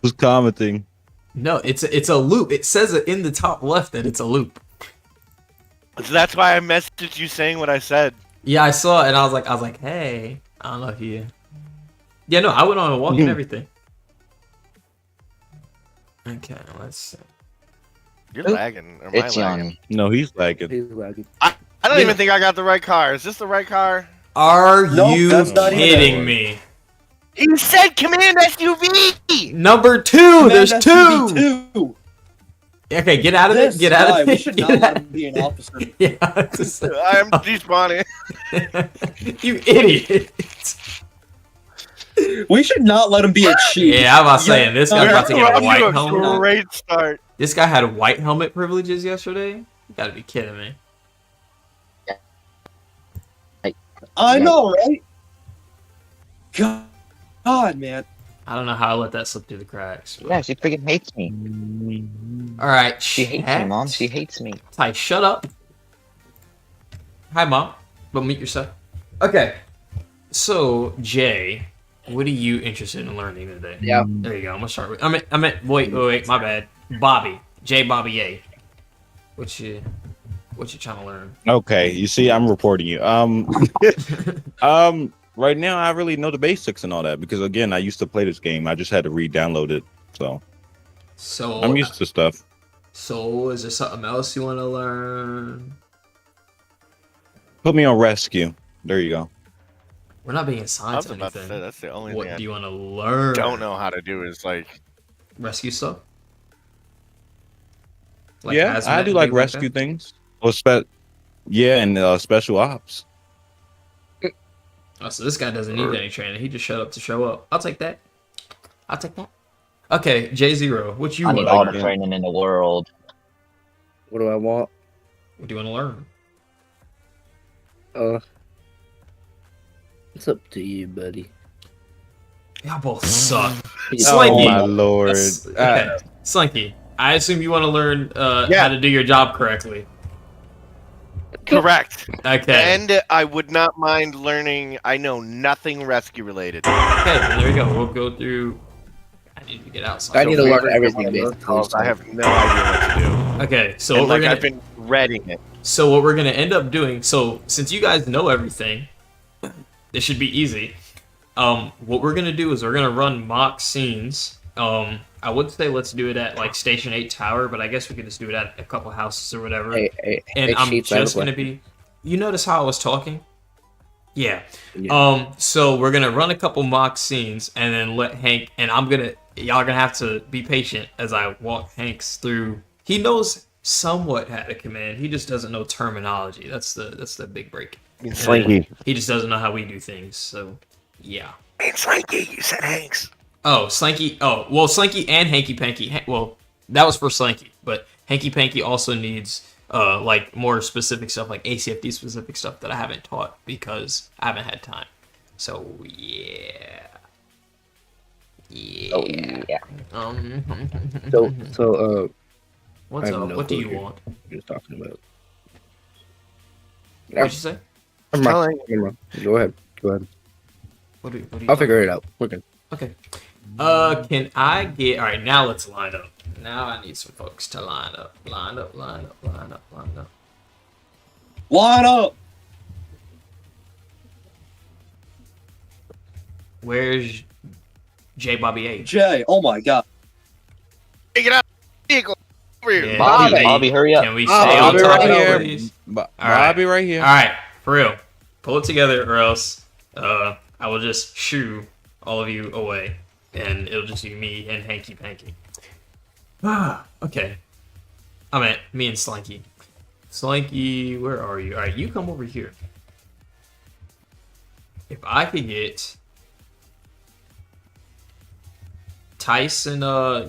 Who's commenting? No, it's a loop. It says it in the top left that it's a loop. So that's why I messaged you saying what I said. Yeah, I saw it and I was like, hey, I don't know if you. Yeah, no, I went on a walk and everything. Okay, let's see. You're lagging. Or am I lagging? No, he's lagging. He's lagging. I don't even think I got the right car. Is this the right car? Are Nope, you that's not even kidding that me? You said Command SUV! Number 2! There's 2! SUV2. Okay, get out of it. Get out of it. We should not let him be an officer. Yeah, I am despawning. you idiot. We should not let him be a chief. Yeah, I'm about saying this guy's about to get a white a helmet. great start. This guy had white helmet privileges yesterday. You gotta be kidding me. I know, right? God, man. I don't know how I let that slip through the cracks. But... Yeah, she freaking hates me. All right, She hates me, Mom. She hates me. Ty, shut up. Hi, Mom. But meet yourself. Okay. So, Jay, what are you interested in learning today? Yeah. There you go. I'm gonna start with. I meant. Wait. My bad. Bobby. J. Bobby A. What you trying to learn? Okay, you see, I'm reporting you. Right now, I really know the basics and all that because again, I used to play this game. I just had to re-download it, so I'm used to stuff. So, is there something else you want to learn? Put me on rescue. There you go. We're not being I assigned was to about to anything. say that's the only What thing do you I want to learn? don't know how to do is like Rescue stuff. Like Yeah, hazmat I do and like things rescue that? things. Or yeah, and special ops. Oh, so this guy doesn't need any training. He just showed up to show up. I'll take that. I'll take that. Okay, J0, what you I want need to all learn? the training in the world. What do I want? What do you want to learn? It's up to you, buddy. Y'all both suck. Oh Slinky. my lord! Okay, Slinky. I assume you want to learn how to do your job correctly. correct. Okay. And I would not mind learning. I know nothing rescue related. Okay, there we go. We'll go through. I need to get outside. I need to So learn whoever everything, does basically. calls, I have no idea what to do. Okay, so And what we're like gonna I've been reading it. So what we're gonna end up doing, so since you guys know everything, this should be easy. What we're gonna do is we're gonna run mock scenes. I would say let's do it at like Station 8 Tower, but I guess we could just do it at a couple houses or whatever. And I'm Chief, just gonna be. You notice how I was talking? Yeah. So we're gonna run a couple mock scenes and then let Hank, and y'all are gonna have to be patient as I walk Hanks through. He knows somewhat how to command. He just doesn't know terminology. That's the big break. Slinky. He just doesn't know how we do things. So yeah. It's Slinky. You said Hanks. Oh, Slinky. Oh, well, Slinky and Hanky Panky. Well, that was for Slinky, but Hanky Panky also needs like more specific stuff, like ACFD specific stuff that I haven't taught because I haven't had time. So yeah. Oh, yeah. So, what's I have up? no What do clue you what want? you're talking about. What'd you say? Never mind. Go ahead. What do you I'll figure it out. We're good. Okay. Can I get... All right, now let's line up. Now I need some folks to line up. Line up. Line up! Where's J. Bobby A? Jay, oh my god. Take it out. Vehicle. Over here. Yeah. Bobby, hurry up. Can we stay on Bobby top right of here. please? Bobby right here. All right, for real. Pull it together or else I will just shoo all of you away. And it'll just be me and Hanky Panky. Okay. I meant me and Slinky. Slinky, where are you? Alright, you come over here. If I could get Tyson,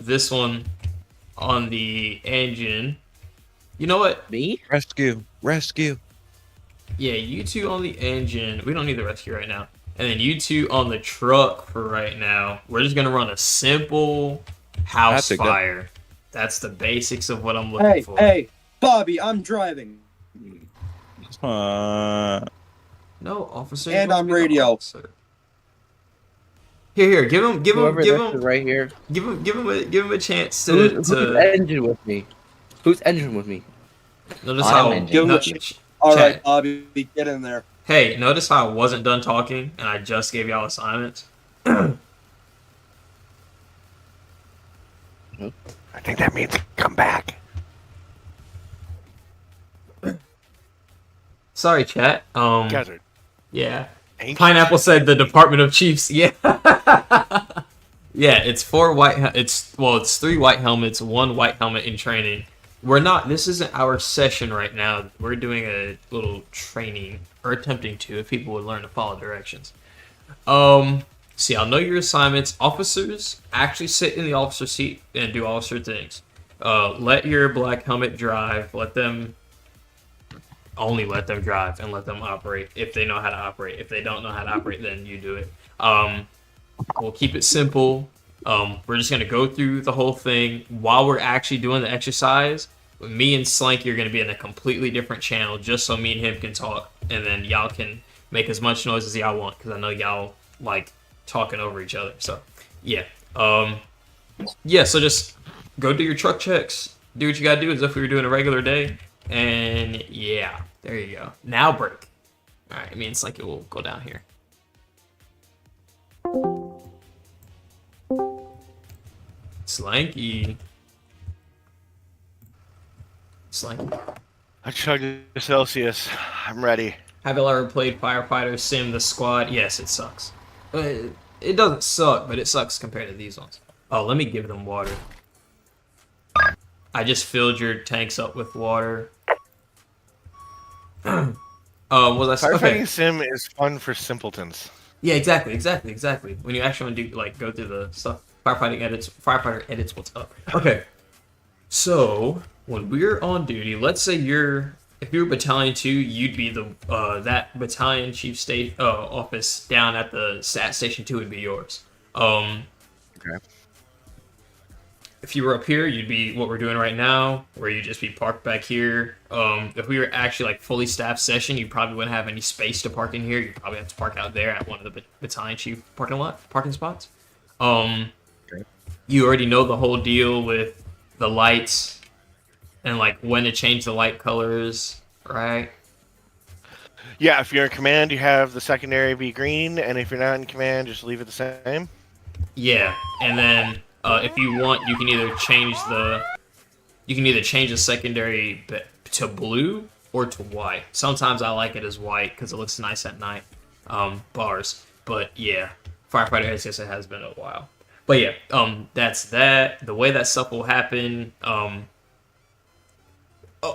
this one on the engine. You know what? Me? Rescue. Yeah, you two on the engine. We don't need the rescue right now. And then you two on the truck for right now. We're just gonna run a simple house fire. That's the basics of what I'm looking for. Hey, Bobby, I'm driving. No, officer. And I'm radio. Officer. Here, give him right here. give him a chance Who's to engine with me? Who's engine with me? notice I'm how engine. Give him no, a All right, chat. Bobby, get in there. Hey, notice how I wasn't done talking and I just gave y'all assignments. I think that means come back. Sorry, chat. Desert. Yeah. Ancient. Pineapple said the Department of Chiefs. Yeah. Yeah, it's 4 white. It's 3 white helmets, 1 white helmet in training. This isn't our session right now. We're doing a little training, or attempting to, if people would learn to follow directions. See, I'll know your assignments. Officers actually sit in the officer seat and do officer things. Let your black helmet drive. Only let them drive and let them operate if they know how to operate. If they don't know how to operate, then you do it. We'll keep it simple. We're just going to go through the whole thing. While we're actually doing the exercise, me and Slanky are going to be in a completely different channel just so me and him can talk. And then y'all can make as much noise as y'all want because I know y'all like talking over each other. So, yeah. So just go do your truck checks. Do what you got to do as if we were doing a regular day. And yeah, there you go. Now break. All right, me and Slanky will go down here. Slanky. I chugged the Celsius. I'm ready. Have you ever played Firefighter Sim the Squad? Yes, it sucks. It doesn't suck, but it sucks compared to these ones. Oh, let me give them water. I just filled your tanks up with water. Firefighting sim is fun for simpletons. Yeah, exactly. When you actually want to do go through the stuff, firefighter edits what's up. Okay, so when we're on duty, let's say if you're battalion 2, you'd be the that battalion chief state office down at the SAT station 2 would be yours. Okay. If you were up here, you'd be what we're doing right now, where you'd just be parked back here. If we were actually fully staffed session, you probably wouldn't have any space to park in here. You'd probably have to park out there at one of the battalion chief parking spots. You already know the whole deal with the lights and when to change the light colors, right? Yeah, if you're in command, you have the secondary be green, and if you're not in command, just leave it the same. Yeah, and then if you want, you can either change the secondary to blue or to white. Sometimes I like it as white because it looks nice at night. Bars, but yeah, firefighter headsets, it has been a while. But yeah, that's that. The way that stuff will happen.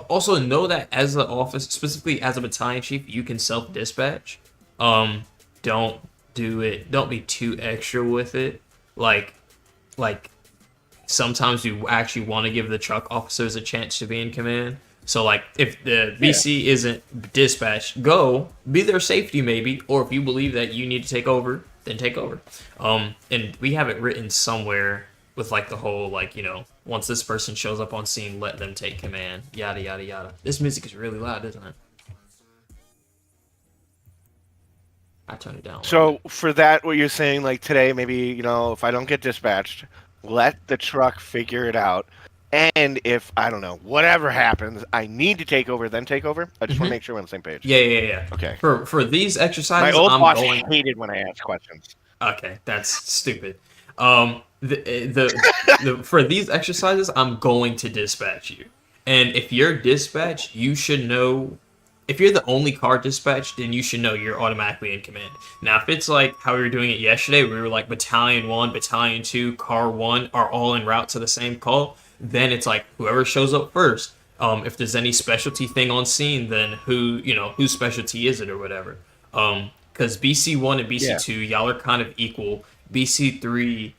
Also know that as the office, specifically as a battalion chief, you can self-dispatch. Don't do it. Don't be too extra with it. Like sometimes you actually want to give the truck officers a chance to be in command. So if the BC isn't dispatched, go be their safety maybe, or if you believe that you need to take over, then take over. And we have it written somewhere with the whole once this person shows up on scene, let them take command. Yada yada yada. This music is really loud, isn't it? I turn it down. So for that, what you're saying, today, maybe if I don't get dispatched, let the truck figure it out. And if, I don't know, whatever happens, I need to take over, then take over. I just want to make sure we're on the same page. Yeah. Okay. For these exercises, my old boss hated when I asked questions. Okay, that's stupid. For these exercises, I'm going to dispatch you. And if you're dispatched, you should know. If you're the only car dispatched, then you should know you're automatically in command. Now, if it's how we were doing it yesterday, we were Battalion 1, Battalion 2, Car 1 are all en route to the same call, then it's whoever shows up first. If there's any specialty thing on scene, then whose specialty is it or whatever. Because BC1 and BC2, y'all are kind of equal. BC3,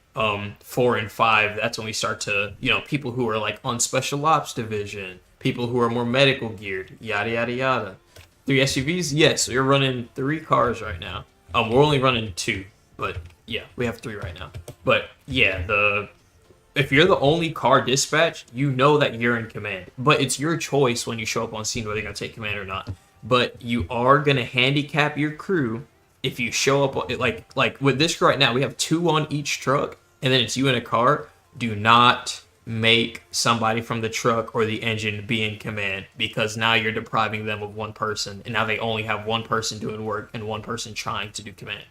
4 and 5, that's when we start to, people who are on special ops division, people who are more medical geared, yada yada yada. 3 SUVs, yes, we're running 3 cars right now. We're only running 2, but yeah, we have 3 right now. But yeah, if you're the only car dispatched, you know that you're in command. But it's your choice when you show up on scene whether you're gonna take command or not. But you are gonna handicap your crew if you show up like with this right now, we have 2 on each truck, and then it's you in a car. Do not make somebody from the truck or the engine be in command, because now you're depriving them of 1 person, and now they only have 1 person doing work and 1 person trying to do command.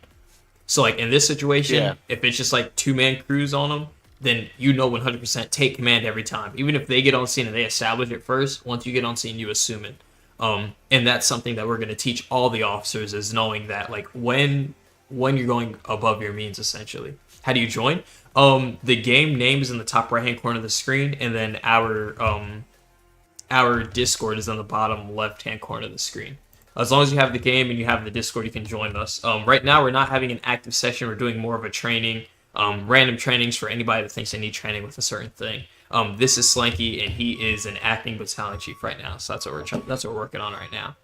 So like in this situation, if it's just like 2-man crews on them, then 100% take command every time. Even if they get on scene and they establish it first, once you get on scene, you assume it. And that's something that we're going to teach all the officers, is knowing that like when you're going above your means, essentially. How do you join? The game name is in the top right-hand corner of the screen, and then our Discord is on the bottom left-hand corner of the screen. As long as you have the game and you have the Discord, you can join us. Right now, we're not having an active session. We're doing more of a training, random trainings for anybody that thinks they need training with a certain thing. This is Slanky, and he is an acting battalion chief right now. So that's what we're working on right now.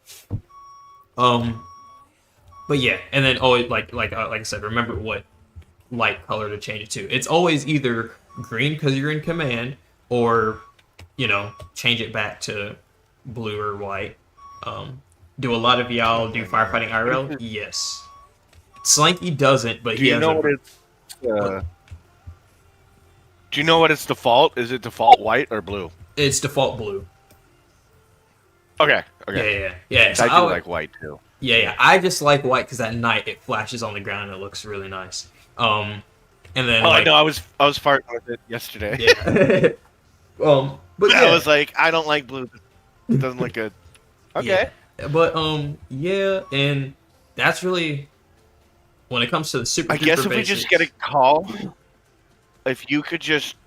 But yeah, and then like I said, remember what light color to change it to. It's always either green because you're in command, or change it back to blue or white. Do a lot of y'all do firefighting IRL? Yes. Slanky doesn't, but he has do you know what its default? Is it default white or blue? It's default blue. Okay. Yeah. So I do like white too. Yeah. I just like white because at night it flashes on the ground and it looks really nice. And then I know I was farting with it yesterday. Yeah. But yeah. I was like, I don't like blue. It doesn't look good. Okay. Yeah. But yeah, and that's really when it comes to the super. I guess if basics, we just get a call, if you could just,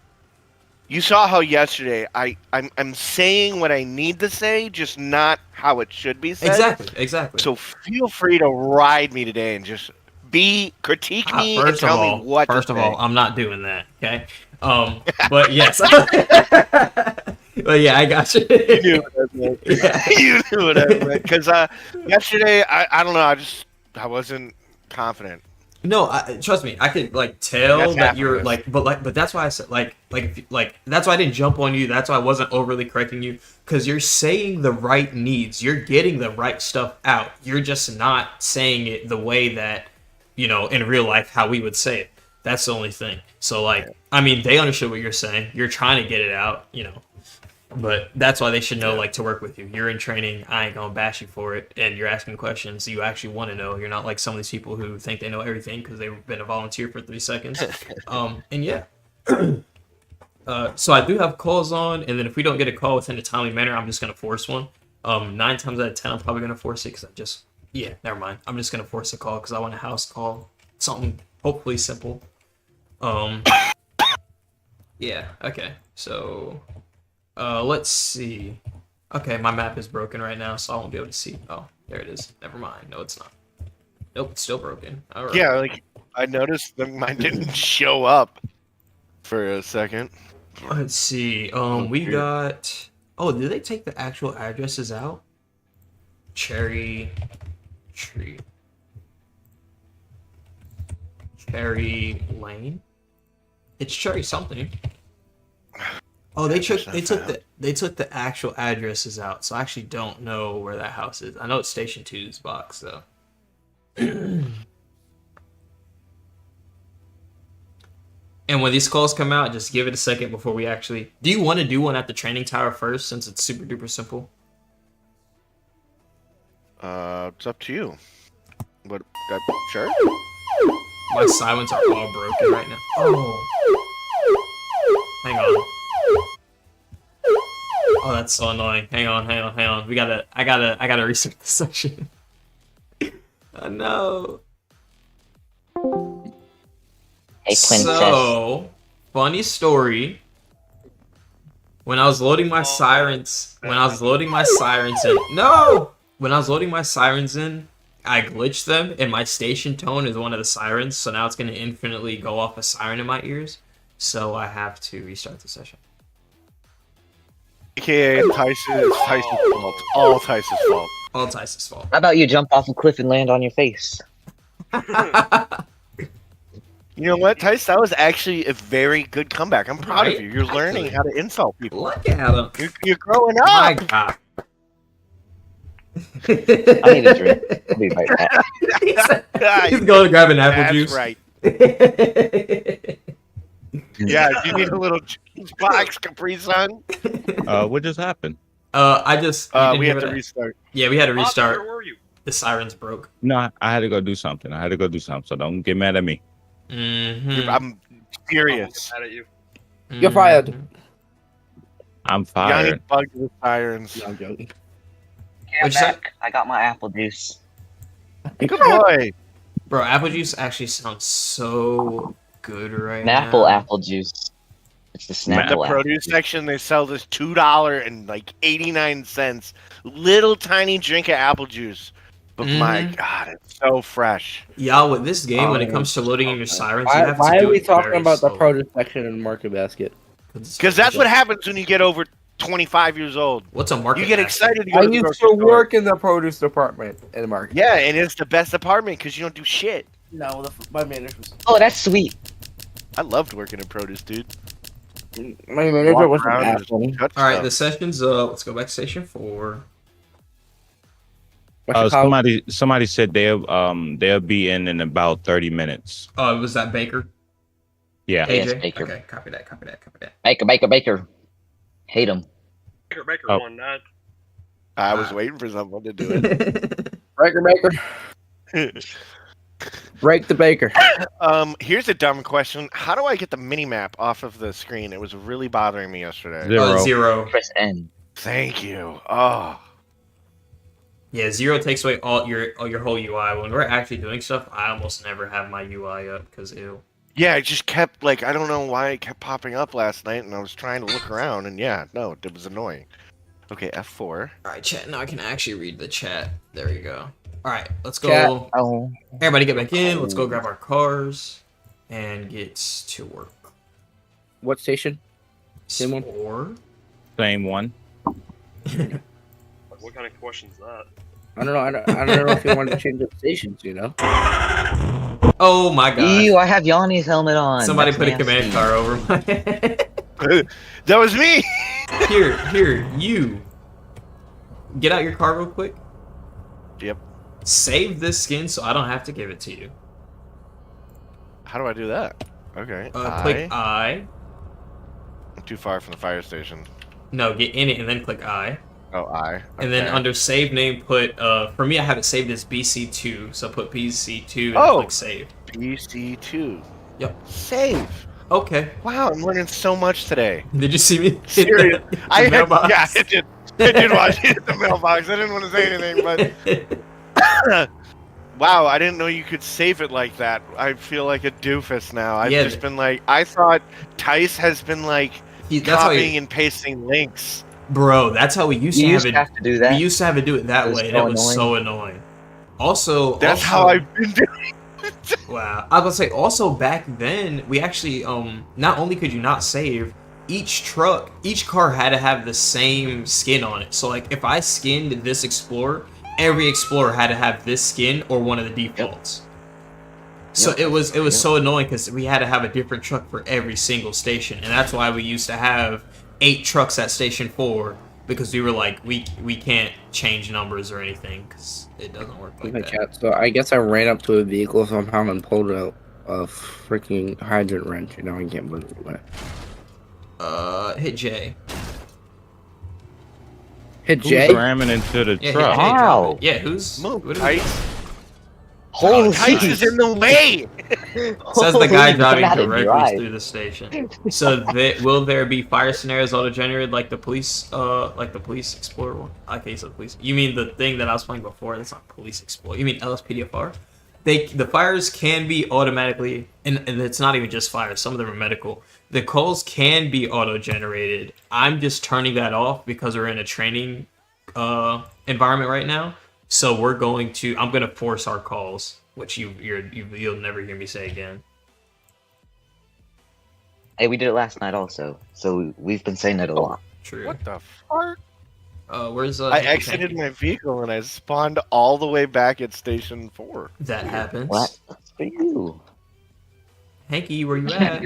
you saw how yesterday I'm saying what I need to say, just not how it should be said. Exactly. So feel free to ride me today and just critique me and tell me what. First of all, I'm not doing that. Okay. But yes. But yeah, I got you. You knew what I meant. Yeah. You knew what I meant. Because yesterday, I don't know, I wasn't confident. No, trust me, I could tell that you're but that's why I said that's why I didn't jump on you. That's why I wasn't overly correcting you, because you're saying the right needs, you're getting the right stuff out. You're just not saying it the way that in real life how we would say it. That's the only thing. So I mean, they understood what you're saying. You're trying to get it out, But that's why they should know, to work with you. You're in training. I ain't gonna bash you for it. And you're asking questions you actually want to know. You're not like some of these people who think they know everything because they've been a volunteer for 3 seconds. And yeah. So I do have calls on, and then if we don't get a call within a timely manner, I'm just gonna force one. 9 times out of 10, I'm probably gonna force it because never mind. I'm just gonna force a call because I want a house call, something hopefully simple. Yeah. Okay. So. Let's see. Okay, my map is broken right now, so I won't be able to see. Oh, there it is. Never mind. No, it's not. Nope, it's still broken. All right. Yeah, I noticed that mine didn't show up for a second. Let's see. We got. Oh, did they take the actual addresses out? Cherry Lane. It's Cherry something. Oh, they took the actual addresses out, so I actually don't know where that house is. I know it's Station 2's box though. And when these calls come out, just give it a second before we actually. Do you want to do one at the training tower first, since it's super duper simple? It's up to you. But sure. My silence are all broken right now. Oh, hang on. Oh, that's so annoying. Hang on. I gotta reset the session. Oh no. Hey, princess. So, funny story. When I was loading my sirens in, I glitched them, and my station tone is one of the sirens, so now it's gonna infinitely go off a siren in my ears. So I have to restart the session. AKA Tyson's fault. All Tyson's fault. All Tyson's fault. How about you jump off a cliff and land on your face? You know what, Tyson? That was actually a very good comeback. I'm proud of you. You're learning how to insult people. Look at him. You're growing up. My God. I need a drink. I'll be right back. He's going to grab an apple That's juice. right. Yeah, you need a little juice box, Capri Sun. What just happened? I just you didn't We hear have to that? restart. Yeah, we had to restart. Where were you? The sirens broke. No, I had to go do something. So don't get mad at me. Mm-hmm. I'm furious. Mad at you. You're fired. I'm Yanni fired. bugged the sirens. No, I'm joking. Okay, I'm What'd you say? back. I got my apple juice. Good boy. Bro, apple juice actually sounds so good right Snapple now. apple juice. It's the The Snapple apple. produce section, they sell this $2.89 little tiny drink of apple juice. But my Mhm. God, it's so fresh. Y'all, with this game, when it Oh, comes to loading in your sirens, you Why, have why to are do we it talking very about the slowly. produce section in Market Basket? Because that's what happens when you get over 25 years old. What's a market? You get basket? excited to go I to the used grocery to store. work in the produce department in the market. Yeah, and it's the best department because you don't do shit. No, my manager was. Oh, that's sweet. I loved working in produce, dude. My manager Walk was an around and just asshole. cut All right, stuff. the session's let's go back to station 4. What's it called? Somebody said they'll be in about 30 minutes. Oh, was that Baker? Yeah. Yes, AJ? Baker. Okay, copy that. Baker. Hate him. Baker Oh. won that. I was waiting for someone to do it. Breaker. Break the baker. Here's a dumb question. How do I get the mini map off of the screen? It was really bothering me yesterday. Zero. 0. Press N. Thank you. Oh. Yeah, 0 takes away all your whole UI. When we're actually doing stuff, I almost never have my UI up because ew. Yeah, it just kept, like, I don't know why it kept popping up last night, and I was trying to look around, and yeah, no, it was annoying. Okay, F4. All right, chat. Now I can actually read the chat. There you go. All right, let's go. Chat. Oh. Everybody get back in. Let's go grab our cars and get to work. What station? Same one? 4. Same one. What kind of question's that? I don't know. I don't know if you want to change up stations. You know. Oh my god. Ew, I have Yanni's helmet on. Somebody That's put a nasty. command car over my That was me! Here, you. Get out your car real quick. Yep. Save this skin so I don't have to give it to you. How do I do that? Okay. Click I. I'm too far from the fire station. No, get in it and then click I. Oh, I. And then Okay. under save name, put, for me, I have it saved as BC2. So put BC2 and Oh. click save. BC2. Yep. Save. Okay. Wow, I'm learning so much today. Did you see me? hit Serious. the I had, mailbox? yeah, I did watch it in the mailbox. I didn't want to say anything, but wow, I didn't know you could save it like that. I feel like a doofus now. I've Yeah, just been like, I thought Tice has been like That's how copying you, and pasting links. bro, that's how we used You to used have to it. have to do that. We used to have it do it that It was way, and so it was so annoying. Also, That's how I've been doing. Wow. I was gonna say also back then we actually not only could you not save, each car had to have the same skin on it. So like if I skinned this Explorer, every Explorer had to have this skin or one of the defaults. So it was so annoying because we had to have a different truck for every single station, and that's why we used to have 8 trucks at Station 4 because we were like we can't change numbers or anything because it doesn't work like Okay, that. chat. So I guess I ran up to a vehicle somehow and pulled out a freaking hydrant wrench. You know, I can't believe it. Hit J. Hit Who's J. ramming into the Yeah, truck? hit J. Wow. drop it. Yeah, who's Move, what are we Tice. Holy Tice is in the way. Says the guy Holy, driving how to directly drive. through the station. So will there be fire scenarios auto-generated like the police Explorer one? Okay, so police. You mean the thing that I was playing before? That's not Police Explorer. You mean LSPDFR? The fires can be automatically, and it's not even just fire. Some of them are medical. The calls can be auto-generated. I'm just turning that off because we're in a training environment right now. So I'm gonna force our calls, which you'll never hear me say again. Hey, we did it last night also, so we've been saying it a lot. True. What the fuck? Where's I exited my vehicle and I spawned all the way back at Station 4. That happens. What? That's for you. Hanky, where you at?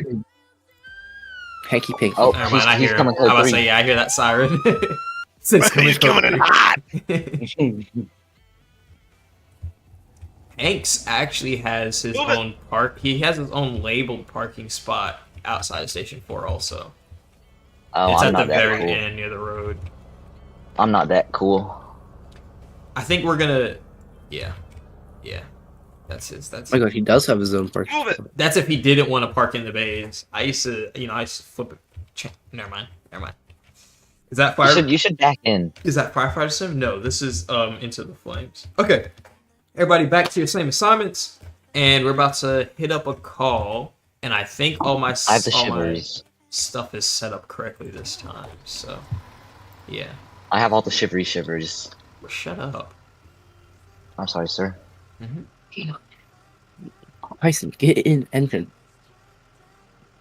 Hanky Pinky. Oh, Never mind, I he's hear. coming I was code about to 3. say, yeah, I hear that siren. He's coming in hot. Hanks actually has his own park. He has his own labeled parking spot outside Station 4 also. Oh, It's I'm at not the that very cool. end near the road. I'm not that cool. I think we're gonna... Yeah. That's Oh my god, he does have his own park. Move it. That's if he didn't want to park in the bays. I used to flip it. Never mind. Is that fire? You should back in. Is that firefighter sim? No, this is Into the Flames. Okay, everybody, back to your same assignments, and we're about to hit up a call. And I think all my I have the shivers. stuff is set up correctly this time. So, yeah. I have all the shivery shivers. Well, shut up. I'm sorry, sir. Tyson, get in engine.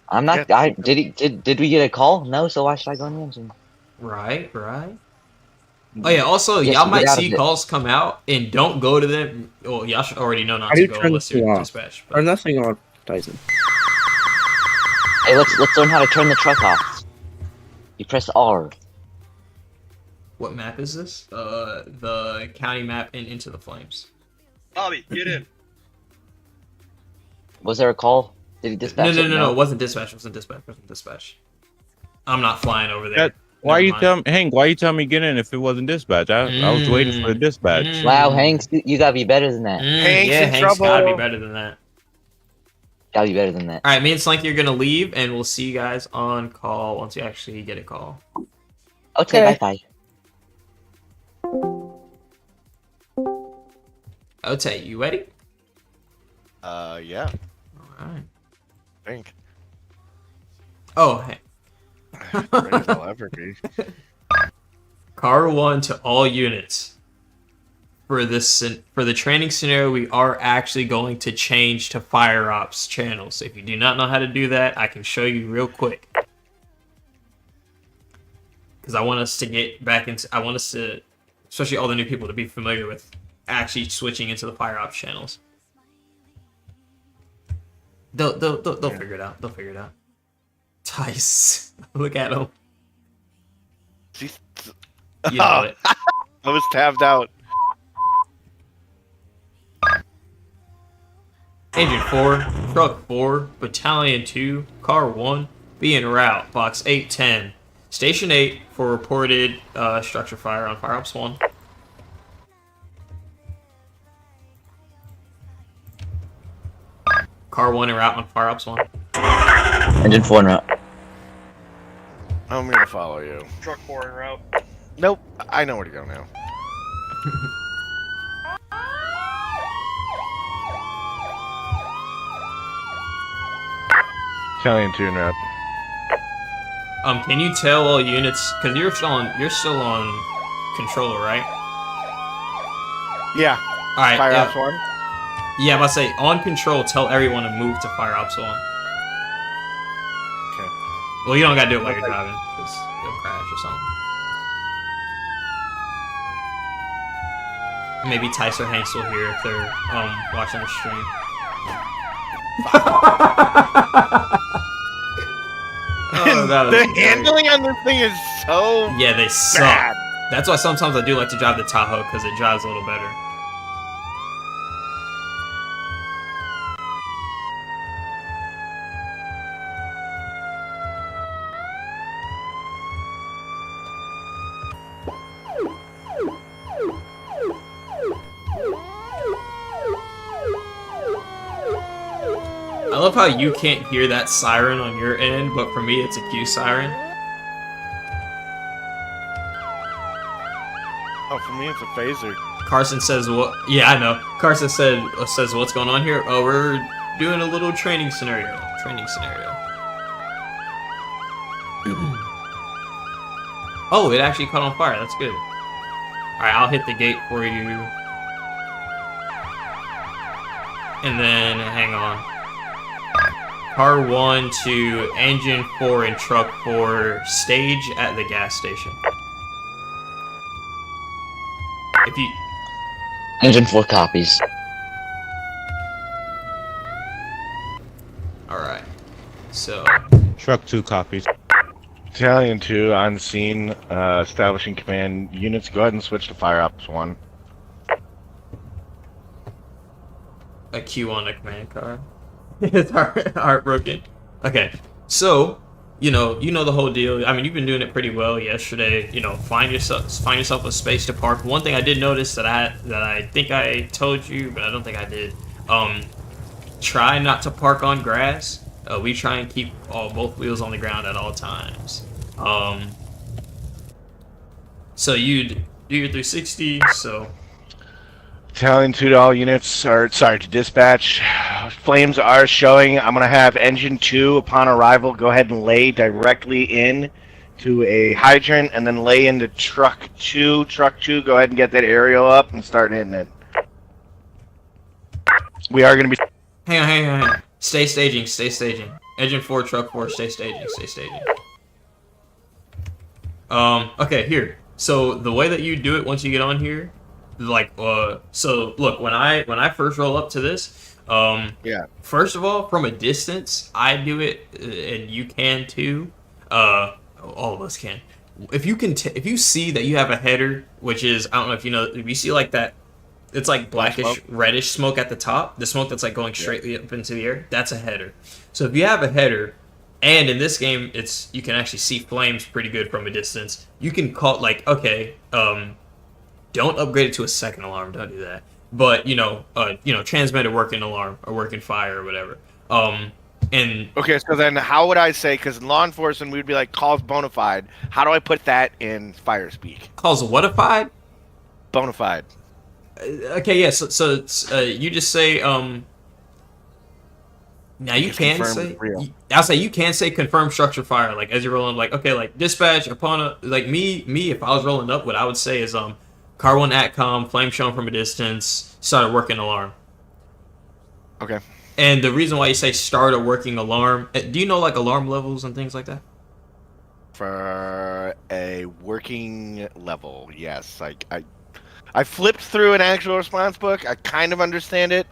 I'm not. Yeah. Did we get a call? No. So why should I go in the engine? Right. Oh yeah. Also, Yes, y'all get might out see of it. calls come out, and don't go to them. Well, y'all should already know not How to do you go turn unless this thing you're off? dispatched. Or nothing on Tyson. Hey, let's learn how to turn the truck off. You press R. What map is this? The county map and Into the Flames. Bobby, get in. Was there a call? Did he dispatch? No. It wasn't dispatch. It wasn't dispatch. I'm not flying over there. Why Never you mind. tell me, Hank? Why you tell me get in if it wasn't dispatch? I was waiting for the dispatch. Wow, Hanks, you gotta be better than that. Hank's in Hank's trouble. gotta be better than that. Gotta be better than that. All right, me and Slanky are gonna leave, and we'll see you guys on call once you actually get a call. Okay, bye. Ote, you ready? Yeah, All right. I think. Oh, hey. Ready as I'll ever be. Car 1 to all units. For the training scenario, we are actually going to change to fire ops channels. If you do not know how to do that, I can show you real quick. Because I want us to get back into. I want us to, especially all the new people, to be familiar with actually switching into the fire ops channels. They'll figure it out. They'll figure it out. Tice, look at him. You know it. I was tabbed out. Engine 4, Truck 4, Battalion 2, Car 1, be en route, Box 810. Station 8 for reported structure fire on Fire Ops 1. Car 1 en route on Fire Ops 1. Engine 4 en route. I'm gonna follow you. Truck 4 en route. Nope, I know where to go now. Battalion 2 en route. Can you tell all units, because you're still on controller, right? Yeah, All right. Fire Ops 1. Yeah, I'm about to say, on control, tell everyone to move to Fire Ops 1. Okay. Well, you don't gotta do it while you're driving, because it'll crash or something. Maybe Tice or Hanks will hear if they're watching the stream. Oh, that was The great. handling on this thing is so Yeah, they suck. bad. That's why sometimes I do like to drive the Tahoe, because it drives a little better. I love how you can't hear that siren on your end, but for me it's a Q siren. Oh, for me it's a phaser. Carson says what? Yeah, I know. Carson says what's going on here? Oh, we're doing a little training scenario. Oh, it actually caught on fire. That's good. All right, I'll hit the gate for you. And then hang on. Car 1 to Engine 4 and Truck 4 stage at the gas station. If you Engine 4 copies. Alright. So Truck 2 copies. Battalion 2 on scene, establishing command units. Go ahead and switch to Fire Ops 1. A Q on the command card. It's heartbroken. Okay, so you know the whole deal. I mean, you've been doing it pretty well yesterday. You know, find yourself a space to park. One thing I did notice that I think I told you, but I don't think I did. Try not to park on grass. We try and keep both wheels on the ground at all times. So you do your 360. So. Battalion 2 to all units, or sorry, to dispatch. Flames are showing. I'm going to have Engine 2 upon arrival go ahead and lay directly in to a hydrant and then lay into Truck 2. Truck 2, go ahead and get that aerial up and start hitting it. We are going to be... Hang on. Stay staging. Engine 4, Truck 4, stay staging. Okay, here. So the way that you do it once you get on here, so look, when I first roll up to this, yeah. First of all, from a distance, I do it, and you can too. All of us can. If you see that you have a header, which is, I don't know if you know, if you see like that, it's like blackish, reddish smoke at the top, the smoke that's like going straight up into the air, that's a header. So if you have a header, and in this game, you can actually see flames pretty good from a distance. You can call okay, don't upgrade it to a second alarm. Don't do that. But transmit a working alarm or working fire or whatever. And okay, so then how would I say? Because in law enforcement, we'd be like calls bona fide. How do I put that in fire speak? Calls whatified? Bona fide. Okay, yeah. So you just say Now you can say, I'll say you can say confirm structure fire, like as you're rolling, like okay, like dispatch upon a, like me if I was rolling up, what I would say is car 1 ATCOM, flame shown from a distance, start a working alarm. Okay. And the reason why you say start a working alarm, do you know like alarm levels and things like that? For a working level, yes. I flipped through an actual response book. I kind of understand it.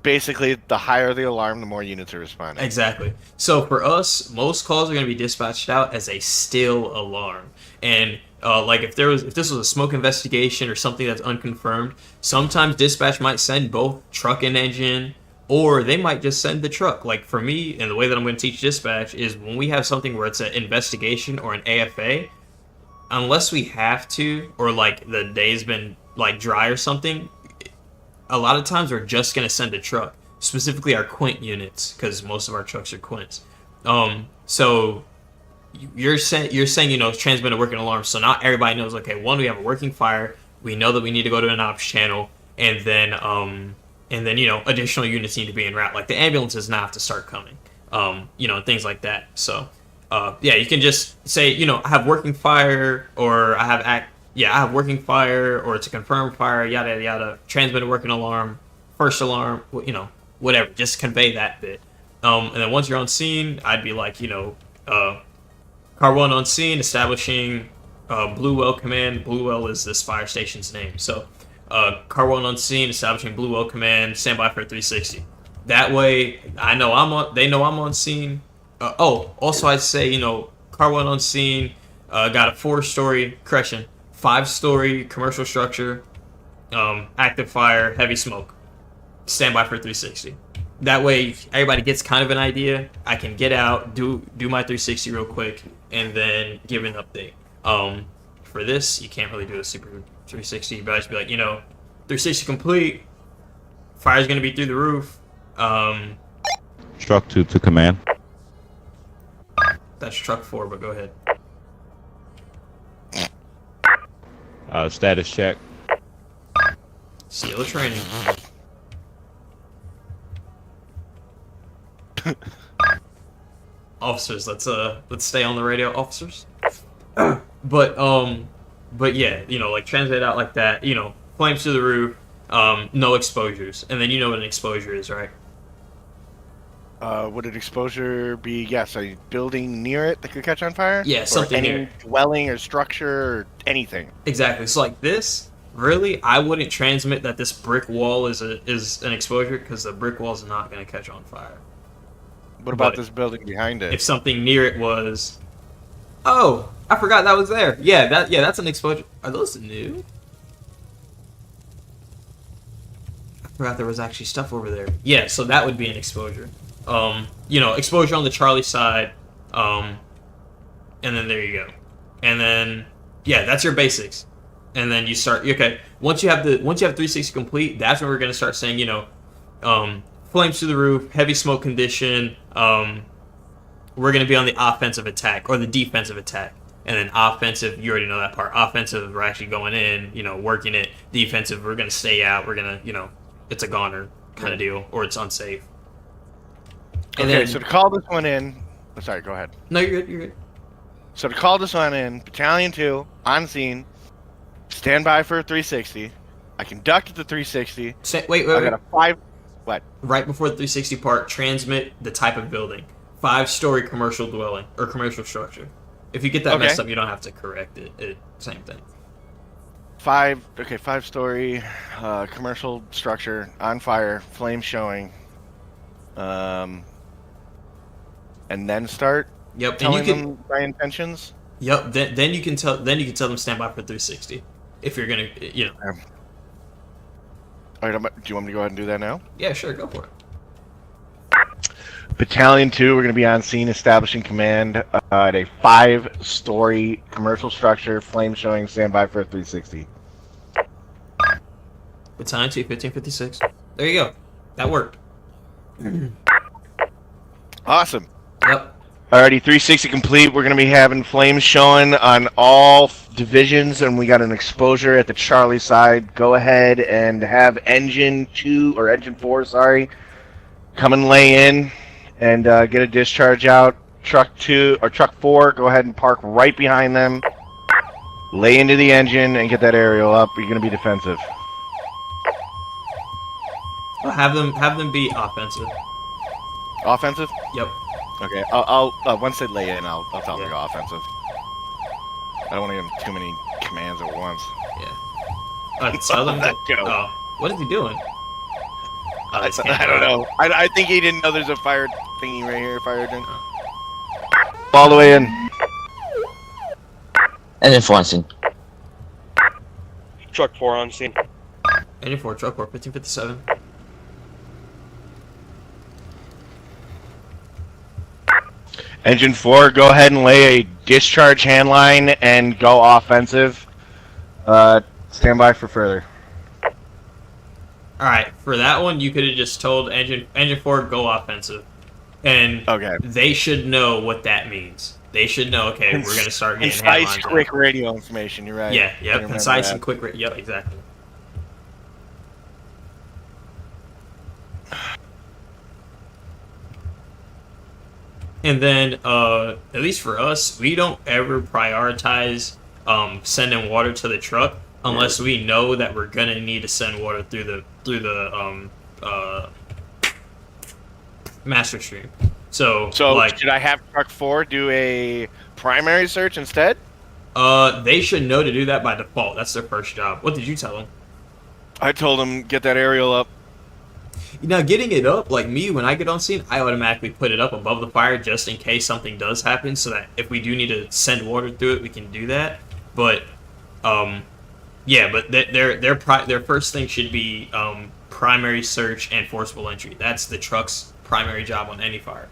Basically, the higher the alarm, the more units are responding. Exactly. So for us, most calls are going to be dispatched out as a still alarm. And like if this was a smoke investigation or something that's unconfirmed, sometimes dispatch might send both truck and engine, or they might just send the truck. Like for me, and the way that I'm going to teach dispatch is when we have something where it's an investigation or an AFA, unless we have to, or like the day's been like dry or something, a lot of times we're just going to send a truck, specifically our quint units, because most of our trucks are quints. So you're saying, transmit a working alarm. So not everybody knows, okay, one, we have a working fire. We know that we need to go to an ops channel, and then additional units need to be en route. Like the ambulances now have to start coming, things like that. So, you can just say, I have working fire, or I have working fire, or it's a confirmed fire, yada, yada, yada. Transmit a working alarm, first alarm, whatever. Just convey that bit. And then once you're on scene, I'd be like, car 1 on scene, establishing Blue Well command. Blue Well is this fire station's name. So, car 1 on scene, establishing Blue Well command, standby for 360. That way, they know I'm on scene. Also I'd say, car 1 on scene, got a 4-story, 5-story commercial structure, active fire, heavy smoke, standby for 360. That way, everybody gets kind of an idea. I can get out, do my 360 real quick, and then give an update. For this, you can't really do a super 360, but I just be like, 360 complete. Fire's gonna be through the roof. Truck 2 to command. That's truck 4, but go ahead. Status check. Seal of training. Officers, let's stay on the radio, officers. But yeah, like translate out like that, flames through the roof, no exposures. And then you know what an exposure is, right? Would an exposure be, a building near it that could catch on fire? Yeah, something or any near dwelling or structure or anything. Exactly. So like this, really, I wouldn't transmit that this brick wall is an exposure, because the brick wall is not going to catch on fire. What about But this building behind it? if something near it was, oh, I forgot that was there. Yeah, that's an exposure. Are those new? I forgot there was actually stuff over there. Yeah, so that would be an exposure. Exposure on the Charlie side, and then there you go. And then that's your basics. And then you start once you have 360 complete, that's when we're gonna start saying, flames through the roof, heavy smoke condition, we're gonna be on the offensive attack or the defensive attack. And then offensive, you already know that part. Offensive, we're actually going in, working it. Defensive, we're gonna stay out, we're gonna, it's a goner kind of deal, or it's unsafe. And Okay, then, so to call this one in, sorry, go ahead. no, you're good. So to call this one in, Battalion 2, on scene, stand by for a 360. I conducted the 360. Wait. I got a 5. What? Right before the 360 part, transmit the type of building. 5-story commercial dwelling or commercial structure. If you get that messed up, you don't have to correct it. Same thing. 5-story commercial structure on fire, flames showing. And then start telling them my intentions. Yep. Then you can tell them stand by for 360. If you're gonna, All right, do you want me to go ahead and do that now? Yeah, sure, go for it. Battalion 2, we're going to be on scene establishing command at a 5-story commercial structure, flame showing, stand by for a 360. Battalion 2, 1556. There you go. That worked. Awesome. Yep. Alrighty, 360 complete. We're going to be having flames showing on all divisions, and we got an exposure at the Charlie side. Go ahead and have engine 4, come and lay in and get a discharge out. Truck 4, go ahead and park right behind them. Lay into the engine and get that aerial up. You're going to be defensive. Have them be offensive. Offensive? Yep. Okay, I'll once they lay in, I'll tell them to go offensive. I don't want to give them too many commands at once. Yeah. Tell them that go. Oh, what is he doing? I don't know. I think he didn't know there's a fire thingy right here, fire hydrant. All the way in. And then 4 on scene. Truck 4 on scene. Engine 4, truck 4, 1557. Engine 4, go ahead and lay a discharge handline and go offensive. Stand by for further. Alright, for that one, you could have just told Engine 4, go offensive. And they should know what that means. They should know, okay, we're going to start getting concise, quick radio information, you're right. Yeah, yep, concise and quick radio. Yep, exactly. And then, at least for us, we don't ever prioritize sending water to the truck unless we know that we're gonna need to send water through the master stream. So like, should I have truck 4 do a primary search instead? They should know to do that by default. That's their first job. What did you tell them? I told them get that aerial up. Now, getting it up, like me, when I get on scene, I automatically put it up above the fire just in case something does happen, so that if we do need to send water through it, we can do that. But, yeah, but their first thing should be primary search and forcible entry. That's the truck's primary job on any fire.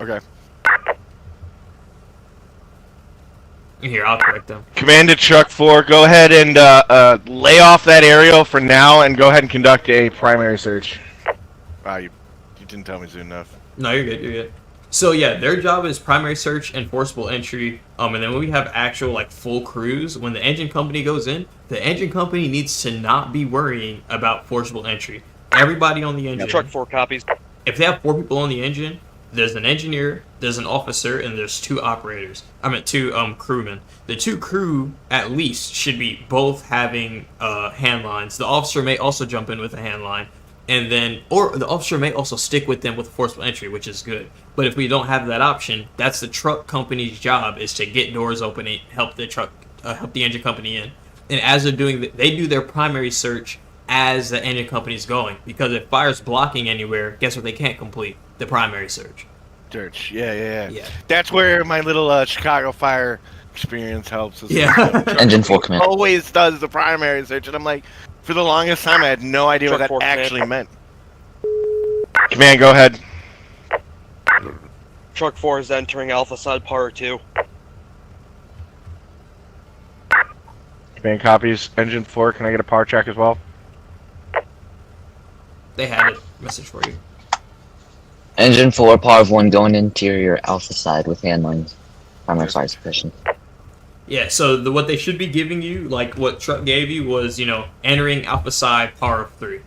Okay. Here, I'll correct them. Command to truck 4, go ahead and lay off that aerial for now and go ahead and conduct a primary search. Wow, you didn't tell me soon enough. No, you're good. So yeah, their job is primary search and forcible entry. And then when we have actual like full crews, when the engine company goes in, the engine company needs to not be worrying about forcible entry. Everybody on the engine. Truck 4 copies. If they have 4 people on the engine, there's an engineer, there's an officer, and there's 2 operators. I mean, 2 crewmen. The 2 crew, at least, should be both having hand lines. The officer may also jump in with a hand line, and then, or the officer may also stick with them with forcible entry, which is good. But if we don't have that option, that's the truck company's job, is to get doors open and help the engine company in. And as they're doing that, they do their primary search as the engine company's going, because if fire's blocking anywhere, guess what they can't complete? The primary surge. Search. Yeah. Yeah. That's where my little Chicago Fire experience helps. Yeah. Engine 4 command. Always does the primary search, and I'm like, for the longest time, I had no idea what Truck that 4 actually command. meant. Command, go ahead. Truck 4 is entering Alpha side power 2. Command copies. Engine 4, can I get a power check as well? They had it. Message for you. Engine 4, power of 1 going interior Alpha side with handlines. Primary side sufficient. Yeah, so what they should be giving you, like what Truck gave you, was, entering Alpha side power of 3.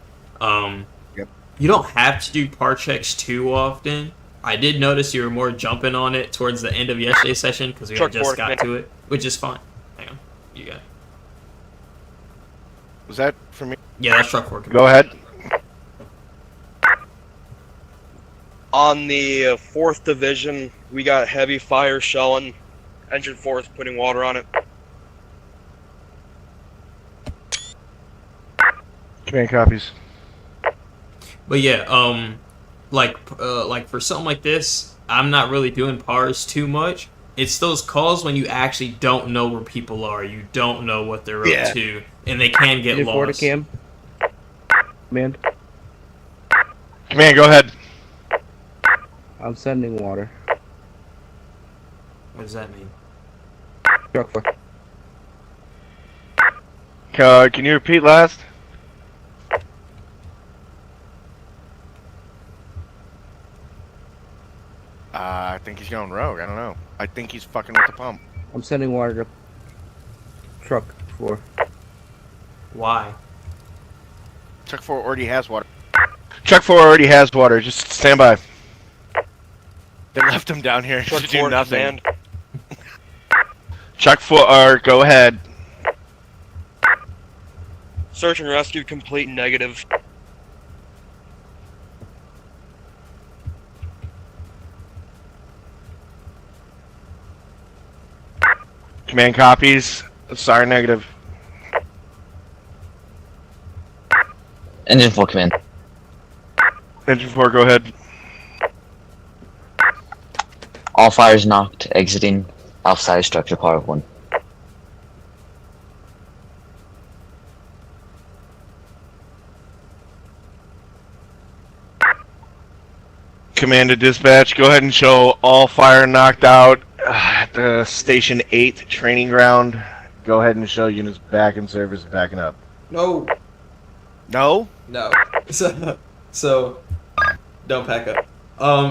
Yep. You don't have to do power checks too often. I did notice you were more jumping on it towards the end of yesterday's session because we had Truck just 4 got command. to it, which is fine. Hang on. You got it. Was that for me? Yeah, that's Truck 4. Go ahead. On the 4th division, we got heavy fire shelling. Engine 4 is putting water on it. Command copies. But yeah, like for something like this, I'm not really doing PARs too much. It's those calls when you actually don't know where people are, you don't know what they're up to, and they can get lost. Cam. Command. Command, go ahead. I'm sending water. What does that mean? Truck 4. Can you repeat last? I think he's going rogue. I don't know. I think he's fucking with the pump. I'm sending water to Truck 4. Why? Truck 4 already has water. Truck 4 already has water. Just stand by. They left him down here Truck to 4 do nothing. command. Truck 4, go ahead. Search and rescue complete negative. Command copies. Sorry, negative. Engine 4 command. Engine 4, go ahead. All fires knocked, exiting Alpha side structure power of 1. Command to dispatch. Go ahead and show all fire knocked out at the Station 8 training ground. Go ahead and show units back in service, backing up. No. No? No. So don't pack up.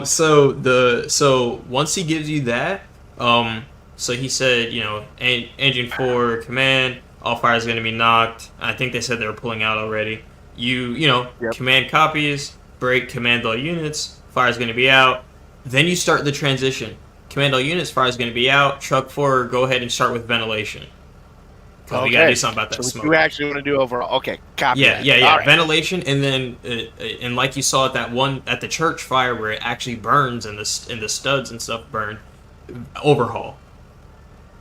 So once he gives you that, so he said, engine 4 command, all fire is going to be knocked. I think they said they were pulling out already. Yep. Command copies, break, command all units, fire is going to be out. Then you start the transition. Command all units, fire is going to be out. Truck 4, go ahead and start with ventilation. Because we got to do something about that so smoke. you actually want to do overall? Okay, copy that. Yeah. All right. Ventilation, and then and like you saw at that one at the church fire where it actually burns and the studs and stuff burn. Overhaul.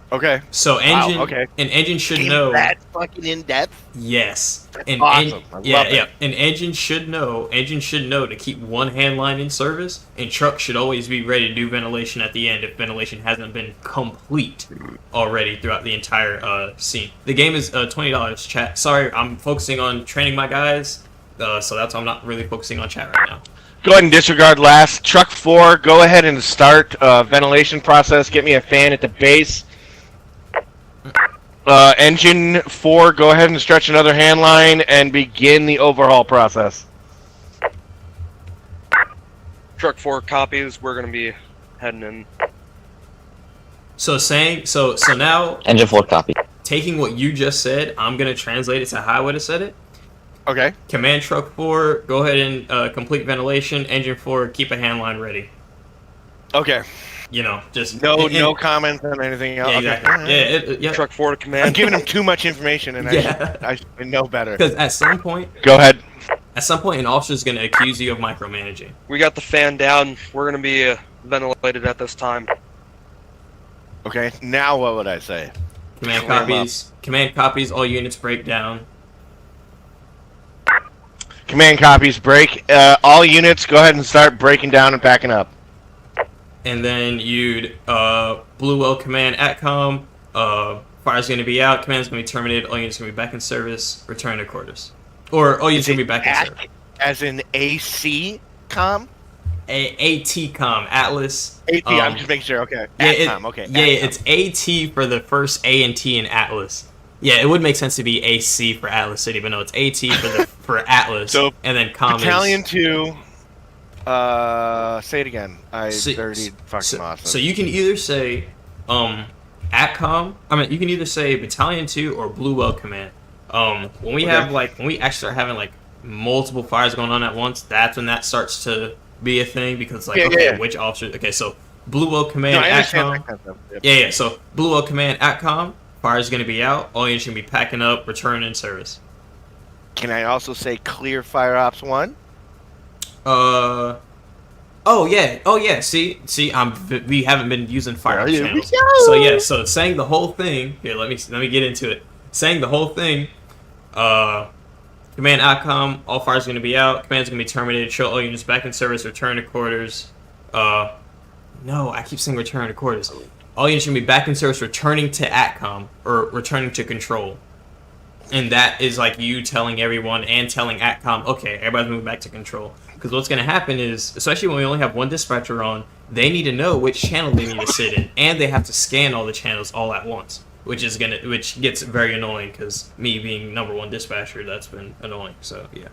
Okay. So engine, okay. An engine should know. That fucking in depth. Yes. That's awesome. I love it. An engine should know. Engine should know to keep one hand line in service, and truck should always be ready to do ventilation at the end if ventilation hasn't been complete already throughout the entire scene. The game is $20. Chat. Sorry, I'm focusing on training my guys, so that's why I'm not really focusing on chat right now. Go ahead and disregard last. Truck 4, go ahead and start ventilation process. Get me a fan at the base. Engine 4, go ahead and stretch another hand line and begin the overhaul process. Truck 4 copies. We're gonna be heading in. So now Engine 4 copy. taking what you just said, I'm gonna translate it to how I would have said it. Okay. Command truck 4, go ahead and complete ventilation. Engine 4, keep a hand line ready. Okay. Just No comments on anything else. Yeah, Okay. exactly. Yeah. Truck 4 to I'm command. giving him too much information, and Yeah. I should know better. Because at some point, Go ahead. an officer's gonna accuse you of micromanaging. We got the fan down. We're gonna be ventilated at this time. Okay. Now what would I say? Command Clear 'em copies. Command copies. All units break down. Command copies. Break. All units, go ahead and start breaking down and backing up. And then you'd blue well command ATCOM. Fire's going to be out. Command's going to be terminated. All units going to be back in service. Return to quarters. Or all units going to be back in service. As in AC com? ATCOM, Atlas. AT, I'm just making sure. Okay. Yeah, okay. It's AT for the first A and T in Atlas. Yeah, it would make sense to be AC for Atlas City, but no, it's AT for Atlas. So and then com Battalion is... 2. Say it again. Dirty fucking awesome. So you can either say ATCOM. I mean, you can either say Battalion 2 or Blue Well Command. When we have when we actually start having like multiple fires going on at once, that's when that starts to be a thing because which officer? Okay, so Blue Well Command ATCOM. Yeah. So Blue Well Command ATCOM. Fire's going to be out. All units are going to be packing up, return in service. Can I also say clear Fire Ops 1? Oh yeah. See, we haven't been using fire ops channels. So saying the whole thing. Here, let me get into it. Saying the whole thing. Command ATCOM. All fire's going to be out. Command's going to be terminated. Show all units back in service. Return to quarters. No, I keep saying return to quarters. All units are going to be back in service, returning to ATCOM, or returning to control. And that is like you telling everyone and telling ATCOM, okay, everybody's moving back to control. Because what's going to happen is, especially when we only have one dispatcher on, they need to know which channel they need to sit in. And they have to scan all the channels all at once, which gets very annoying because me being #1 dispatcher, that's been annoying. So, yeah.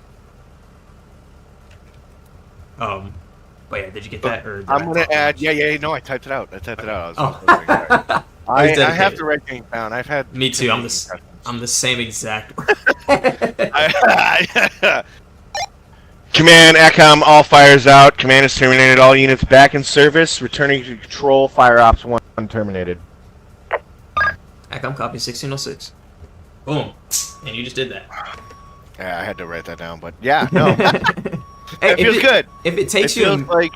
But yeah, did you get that? Or I'm going to add, no, I typed it out. I have to write things down. I've had... Me too, I'm the same exact Command, ATCOM, all fires out. Command is terminated. All units back in service. Returning to control. Fire Ops 1 terminated. ATCOM copy 1606. Boom. And you just did that. Yeah, I had to write that down, but yeah, no. Hey, it feels good. If it takes feels like...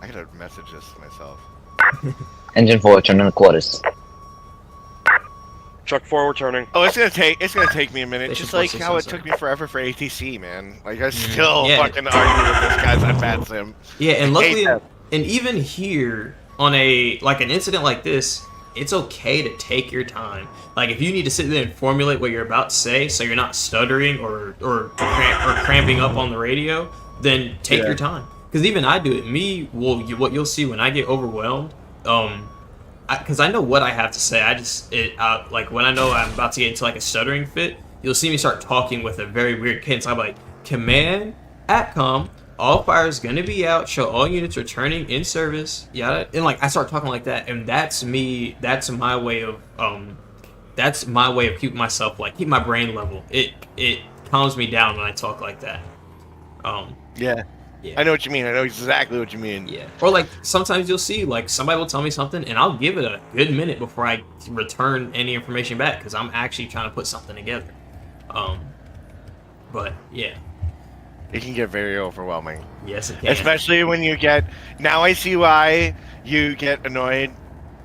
I gotta message this to myself. Engine 4, returning to quarters. Truck 4 returning. Oh, it's gonna take me a minute. Just like how it took me forever for ATC, man. Like I still fucking argue with this guy's on Bad Sim. Yeah, and luckily, and even here on an incident like this, it's okay to take your time. Like if you need to sit there and formulate what you're about to say, so you're not stuttering or cramping up on the radio, then take your time. Because even I do it. What you'll see when I get overwhelmed, because I know what I have to say. Like when I know I'm about to get into like a stuttering fit, you'll see me start talking with a very weird cadence. I'm like, Command, ATCOM, all fire is gonna be out. Show all units returning in service. Yada, and like I start talking like that, and that's me. That's my way of keeping myself keep my brain level. It calms me down when I talk like that. Yeah. I know what you mean. I know exactly what you mean. Yeah. Or like sometimes you'll see like somebody will tell me something and I'll give it a good minute before I return any information back because I'm actually trying to put something together. But yeah. It can get very overwhelming. Yes, it can. Especially when you get... Now I see why you get annoyed.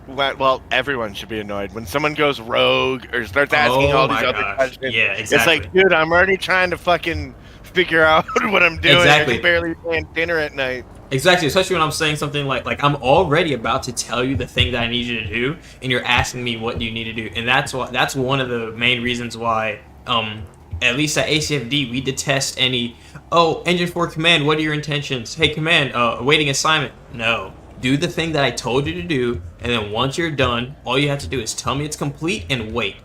Well, everyone should be annoyed. When someone goes rogue or starts asking all these other questions. Yeah, exactly. It's like, dude, I'm already trying to fucking figure out what I'm doing. Exactly. I can barely plan dinner at night. Exactly, especially when I'm saying something like I'm already about to tell you the thing that I need you to do, and you're asking me what do you need to do, and that's one of the main reasons why, at least at ACFD, we detest any, Engine 4 Command, what are your intentions? Hey, Command, awaiting assignment. No. Do the thing that I told you to do, and then once you're done, all you have to do is tell me it's complete and wait.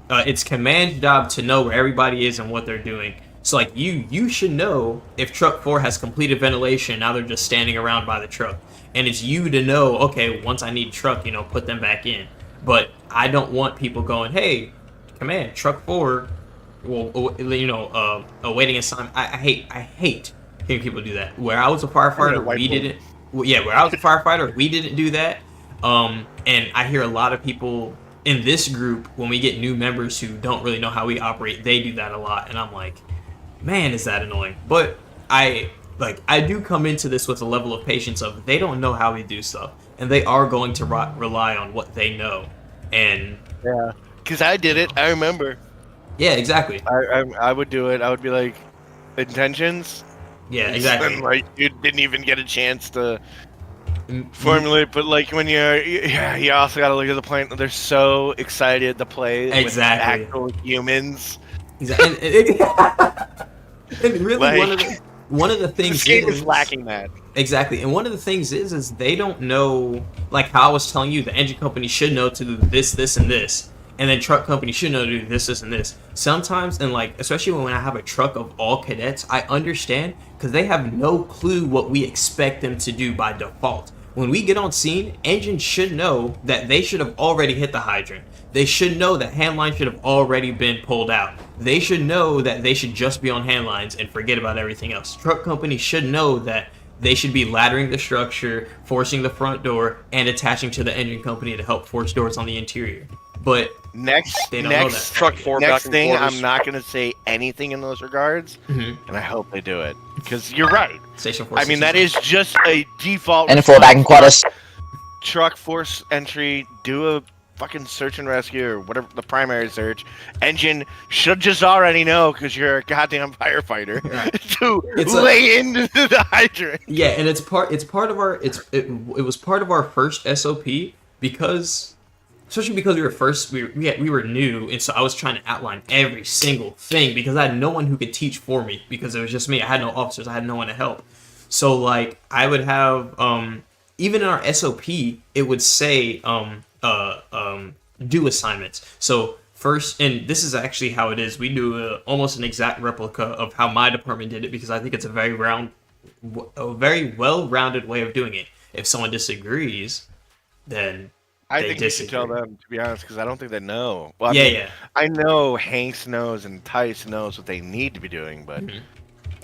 It's Command's job to know where everybody is and what they're doing. So like you should know if truck 4 has completed ventilation, now they're just standing around by the truck. And it's you to know, okay, once I need truck, put them back in. But I don't want people going, hey, Command, truck 4, awaiting assignment. I hate hearing people do that. Where I was a firefighter, we didn't do that. And I hear a lot of people in this group, when we get new members who don't really know how we operate, they do that a lot. And I'm like, man, is that annoying. But I do come into this with a level of patience of they don't know how we do stuff. And they are going to rely on what they know. And yeah, because I did it. I remember. Yeah, exactly. I would do it. I would be like, intentions. Yeah, exactly. And like you didn't even get a chance to formulate, but like when you also got to look at the point. They're so excited to play with actual humans. Exactly. And really, like, one of the things this game is lacking that. Exactly, and one of the things is they don't know, like how I was telling you, the engine company should know to do this, this, and this, and then truck company should know to do this, this, and this. Sometimes, and like especially when I have a truck of all cadets, I understand because they have no clue what we expect them to do by default. When we get on scene, engines should know that they should have already hit the hydrant. They should know that handline should have already been pulled out. They should know that they should just be on handlines and forget about everything else. Truck companies should know that they should be laddering the structure, forcing the front door, and attaching to the engine company to help force doors on the interior. But they don't know that. Truck four next back thing, quarters. I'm not going to say anything in those regards, and I hope they do it. Because you're right. Station 4. I mean, that is just a default. And 4 back in quarters. Truck force entry, do a fucking search and rescue or whatever the primary search. Engine should just already know because you're a goddamn firefighter to lay into the hydrant. Yeah, and it was part of our first SOP because, especially because we were new, and so I was trying to outline every single thing because I had no one who could teach for me because it was just me. I had no officers. I had no one to help. So like I would have even in our SOP, it would say do assignments. So first, and this is actually how it is. We do almost an exact replica of how my department did it because I think it's a very well-rounded way of doing it. If someone disagrees, then I think you should tell them, to be honest, because I don't think they know. Well, I know Hanks knows and Tice knows what they need to be doing, but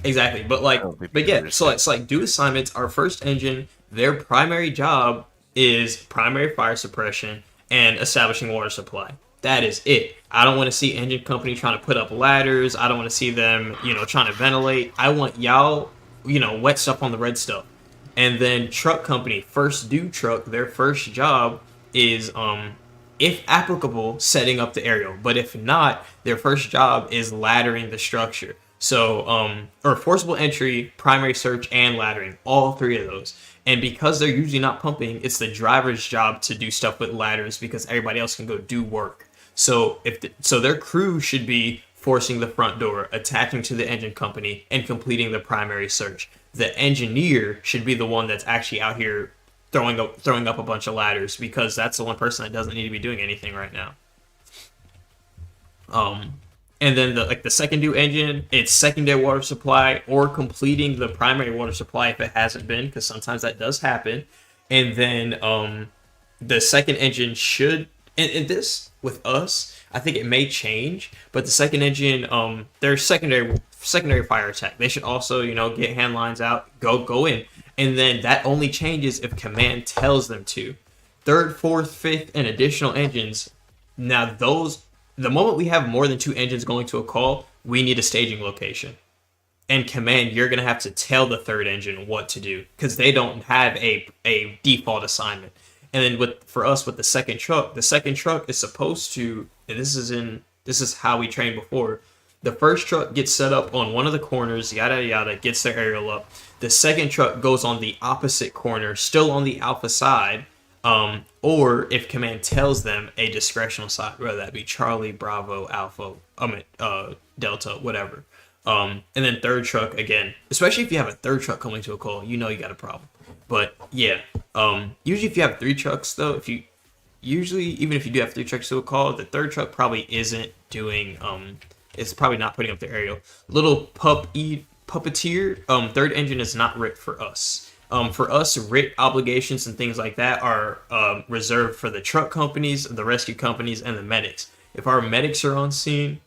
exactly. But yeah, so it's like do assignments. Our first engine, their primary job is primary fire suppression and establishing water supply. That is it. I don't want to see engine company trying to put up ladders. I don't want to see them, trying to ventilate. I want y'all, wet stuff on the red stuff. And then truck company, first due truck, their first job is, if applicable, setting up the aerial. But if not, their first job is laddering the structure. So, or forcible entry, primary search, and laddering, all three of those. And because they're usually not pumping, it's the driver's job to do stuff with ladders because everybody else can go do work. So so their crew should be forcing the front door, attaching to the engine company, and completing the primary search. The engineer should be the one that's actually out here throwing up a bunch of ladders because that's the one person that doesn't need to be doing anything right now. And then the second due engine, it's secondary water supply or completing the primary water supply if it hasn't been, because sometimes that does happen. And then the second engine should, and this with us, I think it may change, but the second engine, their secondary fire attack, they should also get hand lines out, go in, and then that only changes if command tells them to. Third, fourth, fifth, and additional engines. Now those. The moment we have more than 2 engines going to a call, we need a staging location. And command, you're going to have to tell the third engine what to do because they don't have a default assignment. And then for us with the second truck is supposed to, and this is how we trained before. The first truck gets set up on one of the corners, yada yada, gets their aerial up. The second truck goes on the opposite corner, still on the alpha side. Or if command tells them a discretional side, whether that be Charlie, Bravo, Alpha, Delta, whatever. And then third truck again, especially if you have a third truck coming to a call, you got a problem. But yeah, usually if you have 3 trucks though, even if you do have 3 trucks to a call, the third truck probably isn't doing, it's probably not putting up the aerial. Little puppeteer, third engine is not RIT for us. For us, RIT obligations and things like that are reserved for the truck companies, the rescue companies, and the medics. If our medics are on scene,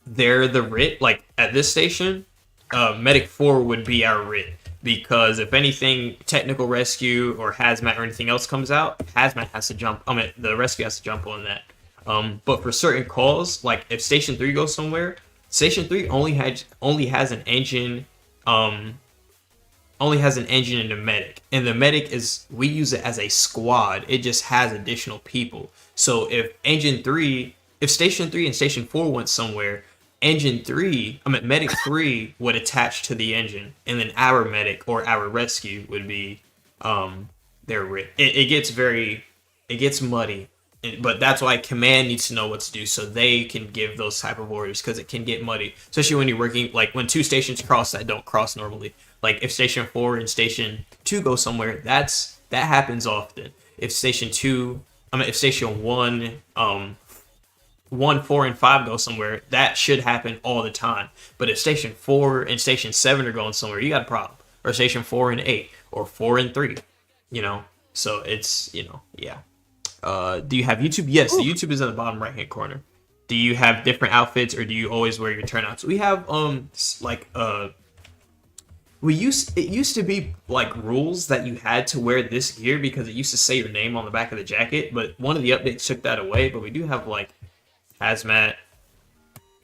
they're the RIT. Like at this station, Medic 4 would be our RIT because if anything, technical rescue or hazmat or anything else comes out, hazmat has to jump. The rescue has to jump on that. But for certain calls, like if Station 3 goes somewhere, Station 3 only has an engine. Only has an engine and a medic, and the medic we use it as a squad. It just has additional people. So if engine 3 if Station 3 and Station 4 went somewhere, Medic 3 would attach to the engine, and then our medic or our rescue would be it gets muddy. But that's why command needs to know what to do so they can give those type of orders, because it can get muddy, especially when you're working, like when two stations cross that don't cross normally. Like if Station 4 and Station 2 go somewhere, that happens often. If Station 1, 4, and 5 go somewhere, that should happen all the time. But if Station 4 and Station 7 are going somewhere, you got a problem. Or Station 4 and 8, or 4 and 3, So it's, yeah. Do you have YouTube? Yes, the YouTube is in the bottom right hand corner. Do you have different outfits, or do you always wear your turnouts? We have it used to be like rules that you had to wear this gear because it used to say your name on the back of the jacket, but one of the updates took that away. But we do have like hazmat,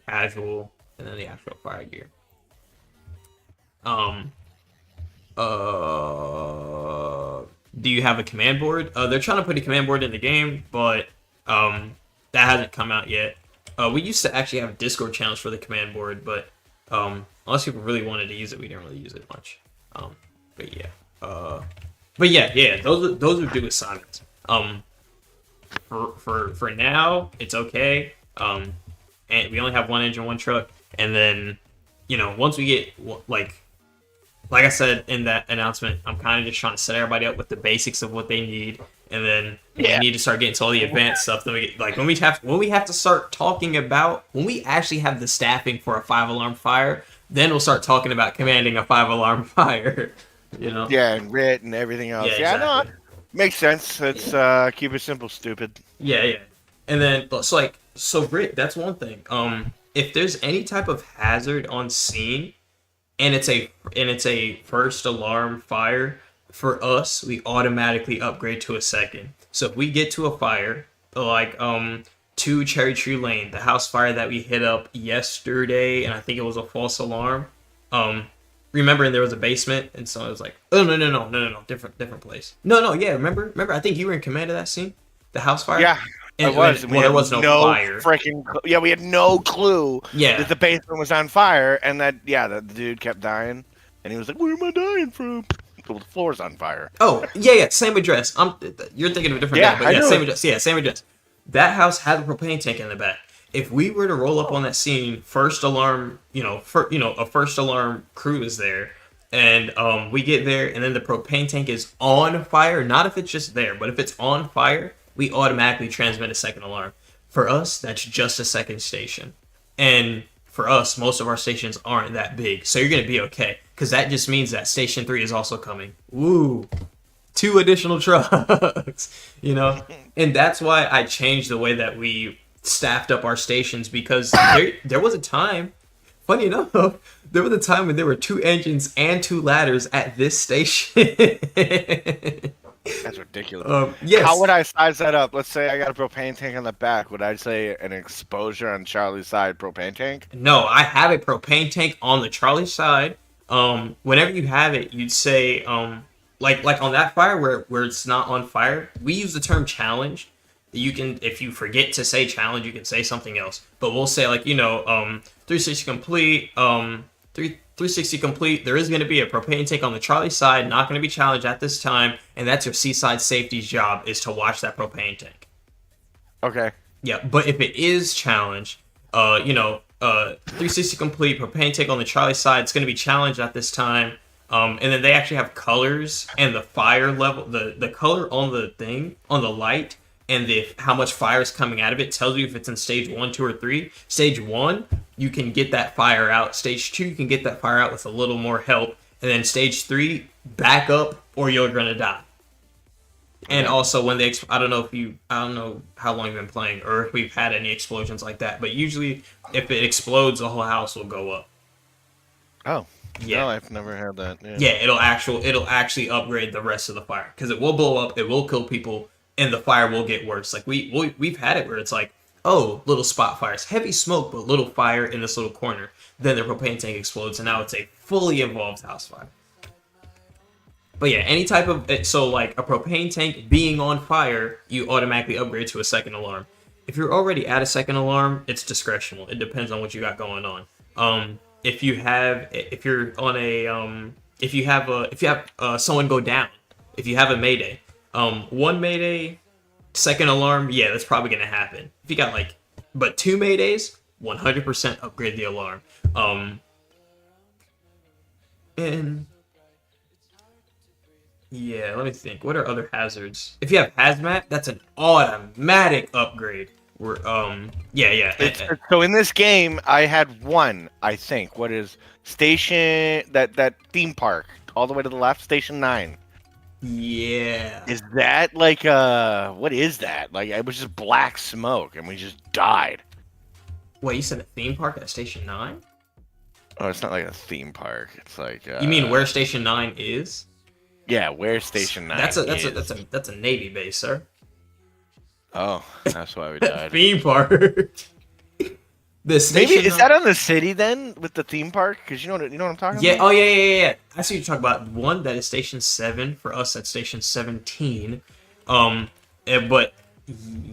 casual, and then the actual fire gear. Do you have a command board? They're trying to put a command board in the game, but that hasn't come out yet. We used to actually have Discord channels for the command board, but unless people really wanted to use it, we didn't really use it much. But yeah. Those are due assignments. For now, it's okay. And we only have one engine, one truck, and then once we get like I said in that announcement, I'm kind of just trying to set everybody up with the basics of what they need, and then we need to start getting to all the advanced stuff. Then we get, like when we have to start talking about when we actually have the staffing for a 5-alarm fire, then we'll start talking about commanding a 5-alarm fire. Yeah, and writ and everything else. Yeah, exactly. No, makes sense. Let's keep it simple, stupid. Yeah. And then so Rick, that's one thing. If there's any type of hazard on scene, and it's a first alarm fire, for us, we automatically upgrade to a second. So if we get to a fire, like 2 Cherry Tree Lane, the house fire that we hit up yesterday, and I think it was a false alarm. Remember, there was a basement, and so I was like, oh no, different place. No, yeah, remember, I think you were in command of that scene, the house fire. Yeah. And, it was. There was no fire. We had no clue that the basement was on fire, and that the dude kept dying, and he was like, "Where am I dying from?" Well, the floor's on fire. Oh, yeah, same address. You're thinking of a different guy, but same address. Yeah, same address. That house had a propane tank in the back. If we were to roll up on that scene, first alarm, a first alarm crew is there, and we get there, and then the propane tank is on fire. Not if it's just there, but if it's on fire, we automatically transmit a second alarm. For us, that's just a second station. And for us, most of our stations aren't that big. So you're going to be okay. Because that just means that Station 3 is also coming. Woo! 2 additional trucks. And that's why I changed the way that we staffed up our stations. Because there was a time, funny enough, there was a time when there were 2 engines and 2 ladders at this station. That's ridiculous. Yes. How would I size that up? Let's say I got a propane tank on the back. Would I say an exposure on Charlie's side propane tank? No, I have a propane tank on the Charlie side. Whenever you have it, you'd say like on that fire where it's not on fire, we use the term challenge. You can, if you forget to say challenge, you can say something else. But we'll say 360 complete, 360 complete. There is going to be a propane tank on the Charlie side, not going to be challenged at this time, and that's your seaside safety's job, is to watch that propane tank. Okay. Yeah, but if it is challenged, 360 complete, propane tank on the Charlie side, it's going to be challenged at this time. And then they actually have colors and the fire level, the color on the thing, on the light, and how much fire is coming out of it tells you if it's in stage 1, 2, or 3. Stage 1, you can get that fire out. Stage 2, you can get that fire out with a little more help. And then stage 3, back up or you're gonna die. Okay. And also when I don't know how long you've been playing or if we've had any explosions like that, but usually if it explodes, the whole house will go up. Oh. Yeah. No, I've never had that. Yeah, it'll actually upgrade the rest of the fire because it will blow up, it will kill people, and the fire will get worse. Like we've had it where it's like, oh, little spot fires, heavy smoke, but little fire in this little corner. Then the propane tank explodes, and now it's a fully involved house fire. But yeah, any type of, so like a propane tank being on fire, you automatically upgrade to a second alarm. if you're already at a second alarm, it's discretional. It depends on what you got going on. If you have someone go down, if you have a mayday, one mayday, second alarm, yeah, that's probably gonna happen. If you got but 2 maydays, 100% upgrade the alarm. And yeah, let me think. What are other hazards? If you have hazmat, that's an automatic upgrade. So in this game, I had one. I think what is station that theme park all the way to the left, Station 9. Yeah. Is that what is that? Like it was just black smoke and we just died. Wait, you said a theme park at Station 9? Oh, it's not like a theme park. It's like you mean where Station 9 is? Yeah, where Station 9 that's a Navy base, sir. Oh, that's why we died. Theme park. The station Maybe is that on the city then with the theme park? Because you know what I'm talking about. Oh yeah. I see what you're talking about. One that is Station 7 for us at Station 17. But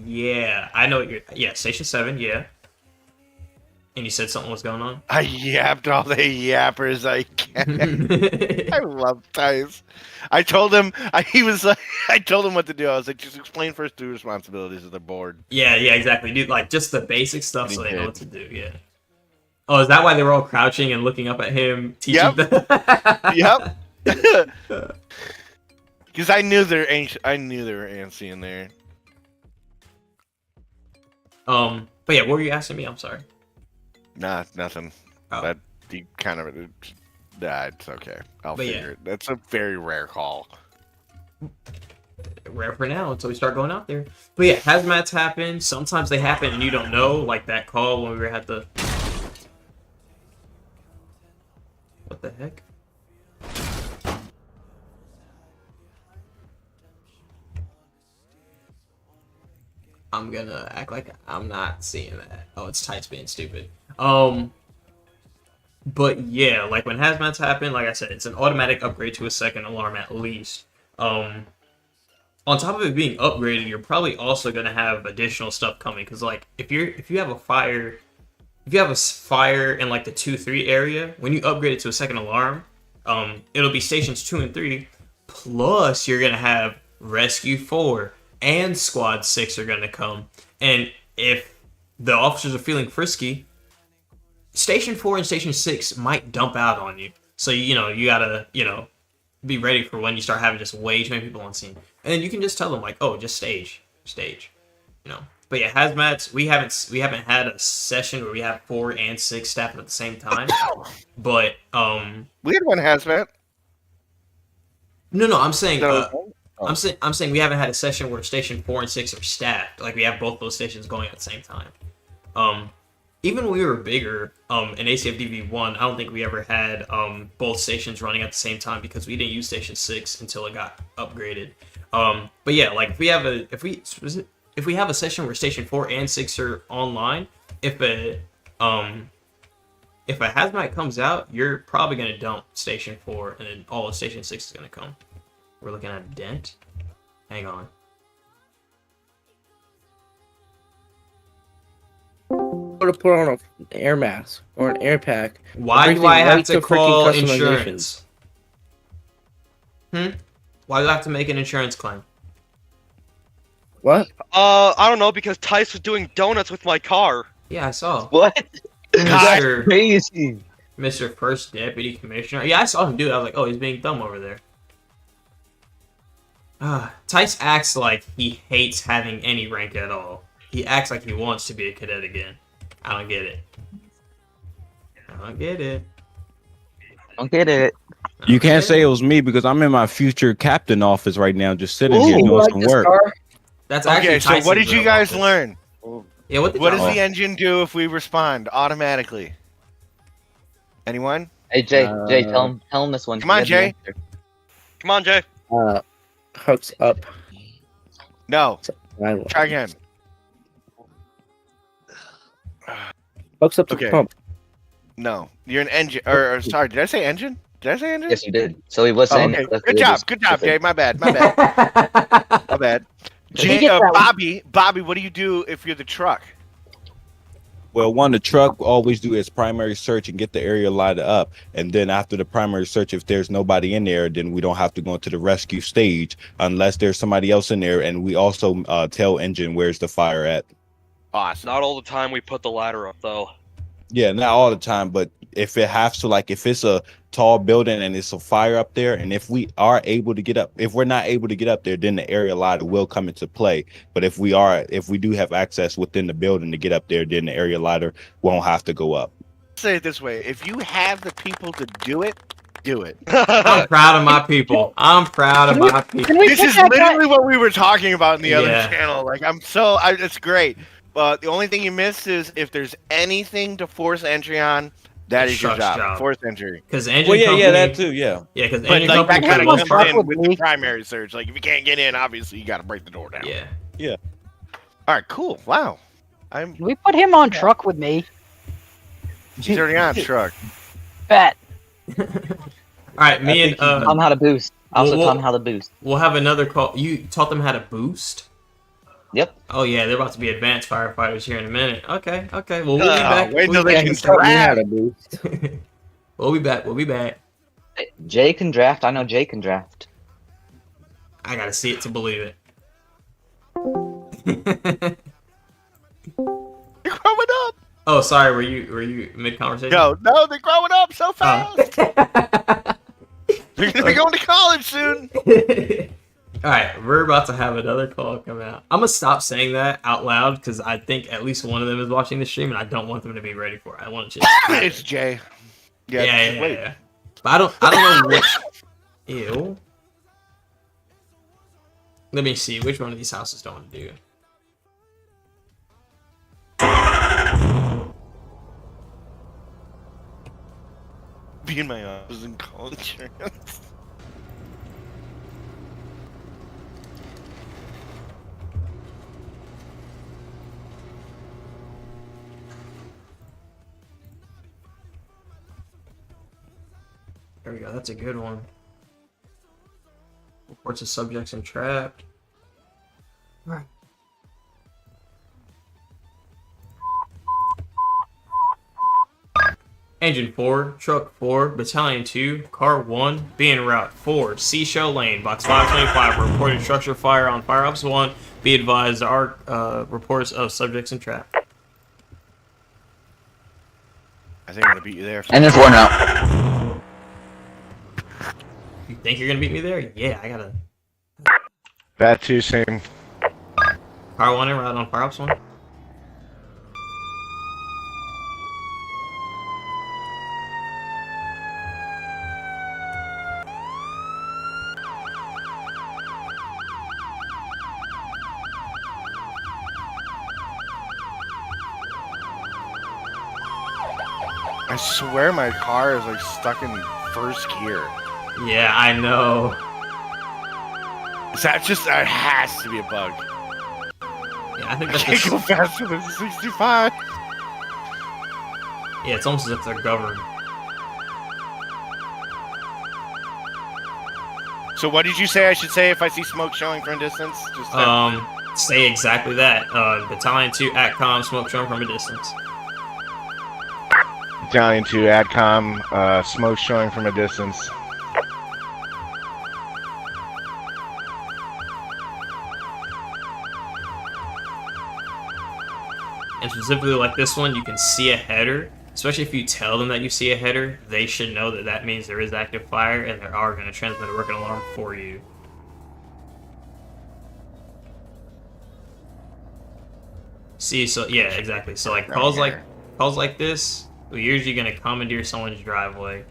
yeah, I know what you're. Station 7. Yeah. And you said something was going on? I yapped all the yappers I can. I love Tice. I told him I told him what to do. I was like, just explain first 2 responsibilities of the board. Yeah, exactly. Dude, just the basic stuff so they know what to do, yeah. Oh, is that why they were all crouching and looking up at him teaching them? Yep. Because I knew they were antsy in there. But yeah, what were you asking me? I'm sorry. Nah, nothing. Oh. That he kind of it's okay. I'll figure it. That's a very rare call. Rare for now until we start going out there. But yeah, hazmats happen. Sometimes they happen and you don't know, like that call when we were at the. What the heck? I'm gonna act like I'm not seeing that. Oh, it's Tights being stupid. But yeah, when hazmats happen, like I said, it's an automatic upgrade to a second alarm at least. On top of it being upgraded, you're probably also gonna have additional stuff coming because if you have a fire in the 2-3 area, when you upgrade it to a second alarm, it'll be stations 2 and 3, plus you're gonna have rescue 4 and squad 6 are gonna come. And if the officers are feeling frisky, Station 4 and Station 6 might dump out on you. So, you gotta, be ready for when you start having just way too many people on scene. And then you can just tell them, just stage. But yeah, hazmats, we haven't had a session where we have 4 and 6 staffing at the same time. But, we had one hazmat. No, I'm saying, I'm saying we haven't had a session where Station 4 and 6 are staffed. We have both those stations going at the same time. Even when we were bigger, in ACFD V1, I don't think we ever had both stations running at the same time because we didn't use Station 6 until it got upgraded. But yeah, if we have a session where Station 4 and 6 are online, if a hazmat comes out, you're probably gonna dump Station 4, and then all of Station 6 is gonna come. We're looking at a dent. Hang on. To put on an air mask or an air pack. Why do I have to call insurance? Why do I have to make an insurance claim? What? I don't know, because Tice was doing donuts with my car. Yeah, I saw. What? That's crazy. Mr. First Deputy Commissioner. Yeah, I saw him do it. I was like, oh, he's being dumb over there. Tice acts like he hates having any rank at all. He acts like he wants to be a cadet again. I don't get it. You can't say it was me because I'm in my future captain office right now, just sitting here doing some work. That's actually so what did you guys learn? Yeah, what does the engine do if we respond automatically? Anyone? Hey Jay, tell him this one. Come on, Jay. Come on, Jay. Hooks up. No. Try again. Hooks up to the pump. No, you're an engine. Or sorry, did I say engine? Yes, you did. So he was saying. Okay. Good job, Jay. My bad. My bad. Bobby, what do you do if you're the truck? Well, the truck always do its primary search and get the area lighted up. And then after the primary search, if there's nobody in there, then we don't have to go into the rescue stage unless there's somebody else in there. And we also tell engine where's the fire at. Awesome. Not all the time we put the ladder up, though. Yeah, not all the time, but if it has to, like if it's a tall building and it's a fire up there, and if we are able to get up, if we're not able to get up there, then the area ladder will come into play. But if we do have access within the building to get up there, then the area ladder won't have to go up. Say it this way: if you have the people to do it, do it. I'm proud of my people. I'm proud of my people. This is literally what we were talking about in the other channel. Like it's great. But the only thing you missed is if there's anything to force entry on, that is your job. Force entry. Because engine company, that too, yeah. Yeah, because engine company kind of comes in with me. the primary search. Like if you can't get in, obviously you got to break the door down. Yeah. Yeah. All right, cool. Wow. Can we put him on truck with me? He's already on truck. Bet. All right, me and taught them how to boost. Also taught them how to boost. We'll have another call. You taught them how to boost? Yep. Oh yeah, they're about to be advanced firefighters here in a minute. Okay. Well, we'll be back. Wait till they can boost. We'll be back. Jay can draft. I know Jay can draft. I gotta see it to believe it. They're growing up. Oh, sorry. Were you mid conversation? No, they're growing up so fast. They're gonna be going to college soon. All right, we're about to have another call come out. I'm gonna stop saying that out loud because I think at least one of them is watching the stream, and I don't want them to be ready for it. I want to just. It's Jay. Yeah. But I don't know which. Ew. Let me see which one of these houses don't want to do. Be in my office and call insurance. There we go. That's a good one. Reports of subjects entrapped. All right. Engine 4, Truck 4, Battalion 2, Car 1, be en route 4, Seashell Lane, Box 525, reported structure fire on Fire Ops 1. Be advised, there are reports of subjects entrapped. I think I'm gonna beat you there. And there's one out. You think you're gonna beat me there? Yeah, I gotta. Bat 2, same. Car 1 en route on Fire Ops 1. I swear my car is like stuck in first gear. Yeah, I know. Is that just? That has to be a bug. Yeah, I think I that's can't go faster than 65. Yeah, it's almost as if they're governed. So what did you say I should say if I see smoke showing from a distance? Just say exactly that. Battalion 2, ATCOM, smoke showing from a distance. Battalion 2, ADCOM, smoke showing from a distance. And specifically like this one, you can see a header. Especially if you tell them that you see a header, they should know that that means there is active fire and they are going to transmit a working alarm for you. See, so yeah, exactly. So like calls like this, we're usually going to commandeer someone's driveway.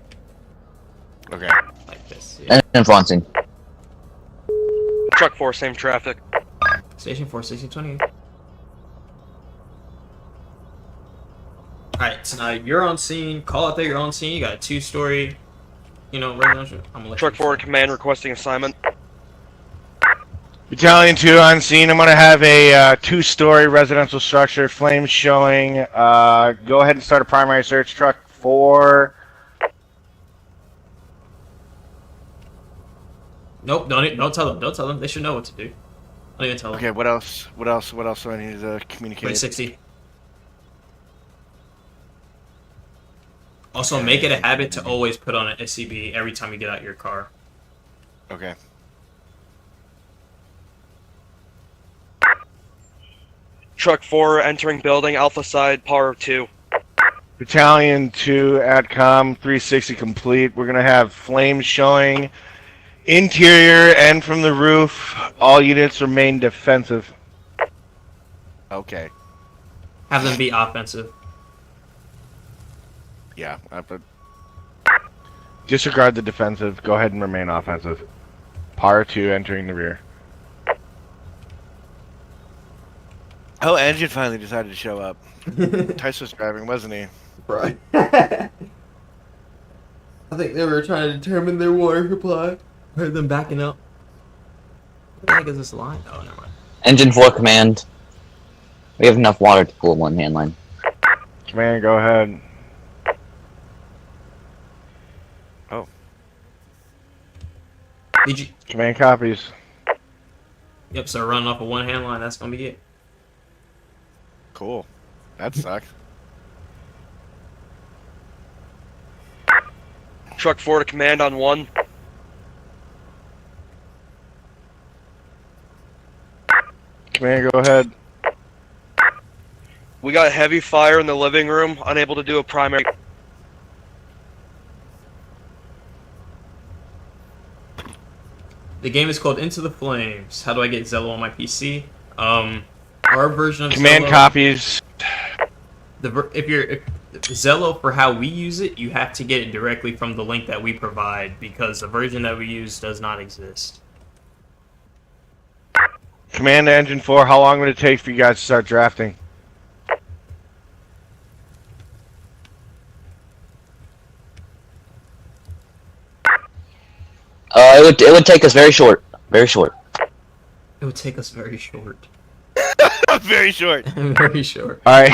Okay. Like this. Yeah. And Fonson. Truck 4, same traffic. Station 4, 1628. Alright, so now you're on scene. Call out that you're on scene. You got a 2-story, residential. I'm gonna Truck 4, command requesting assignment. Battalion 2 on scene. I'm going to have a 2-story residential structure, flames showing. Go ahead and start a primary search. Truck 4. Nope, don't tell them. Don't tell them. They should know what to do. Don't even tell them. Okay, what else? What else do I need to communicate? Wait, 60. Also, Okay. make it a habit to always put on an SCB every time you get out your car. Okay. Truck 4 entering building, Alpha side, power 2. Battalion 2, ATCOM 360 complete. We're going to have flames showing interior and from the roof. All units remain defensive. Okay. Have them be offensive. Yeah. Disregard the defensive. Go ahead and remain offensive. Power 2 entering the rear. Oh, engine finally decided to show up. Tice was driving, wasn't he? Right. I think they were trying to determine their water supply. Heard them backing up. What the heck is this line? Oh, never mind. Engine 4 command. We have enough water to pull one hand line. Command, go ahead. Oh. Did you? Command copies. Yep. So running off a one hand line. That's gonna be it. Cool. That sucks. Truck 4 to command on 1. Command, go ahead. We got heavy fire in the living room, unable to do a primary. The game is called Into the Flames. How do I get Zello on my PC? Our version of Command Zello, copies. if Zello, for how we use it, you have to get it directly from the link that we provide because the version that we use does not exist. Command to Engine 4, how long would it take for you guys to start drafting? It would take us very short. Very short. It would take us very short. Very short. Very short. Alright.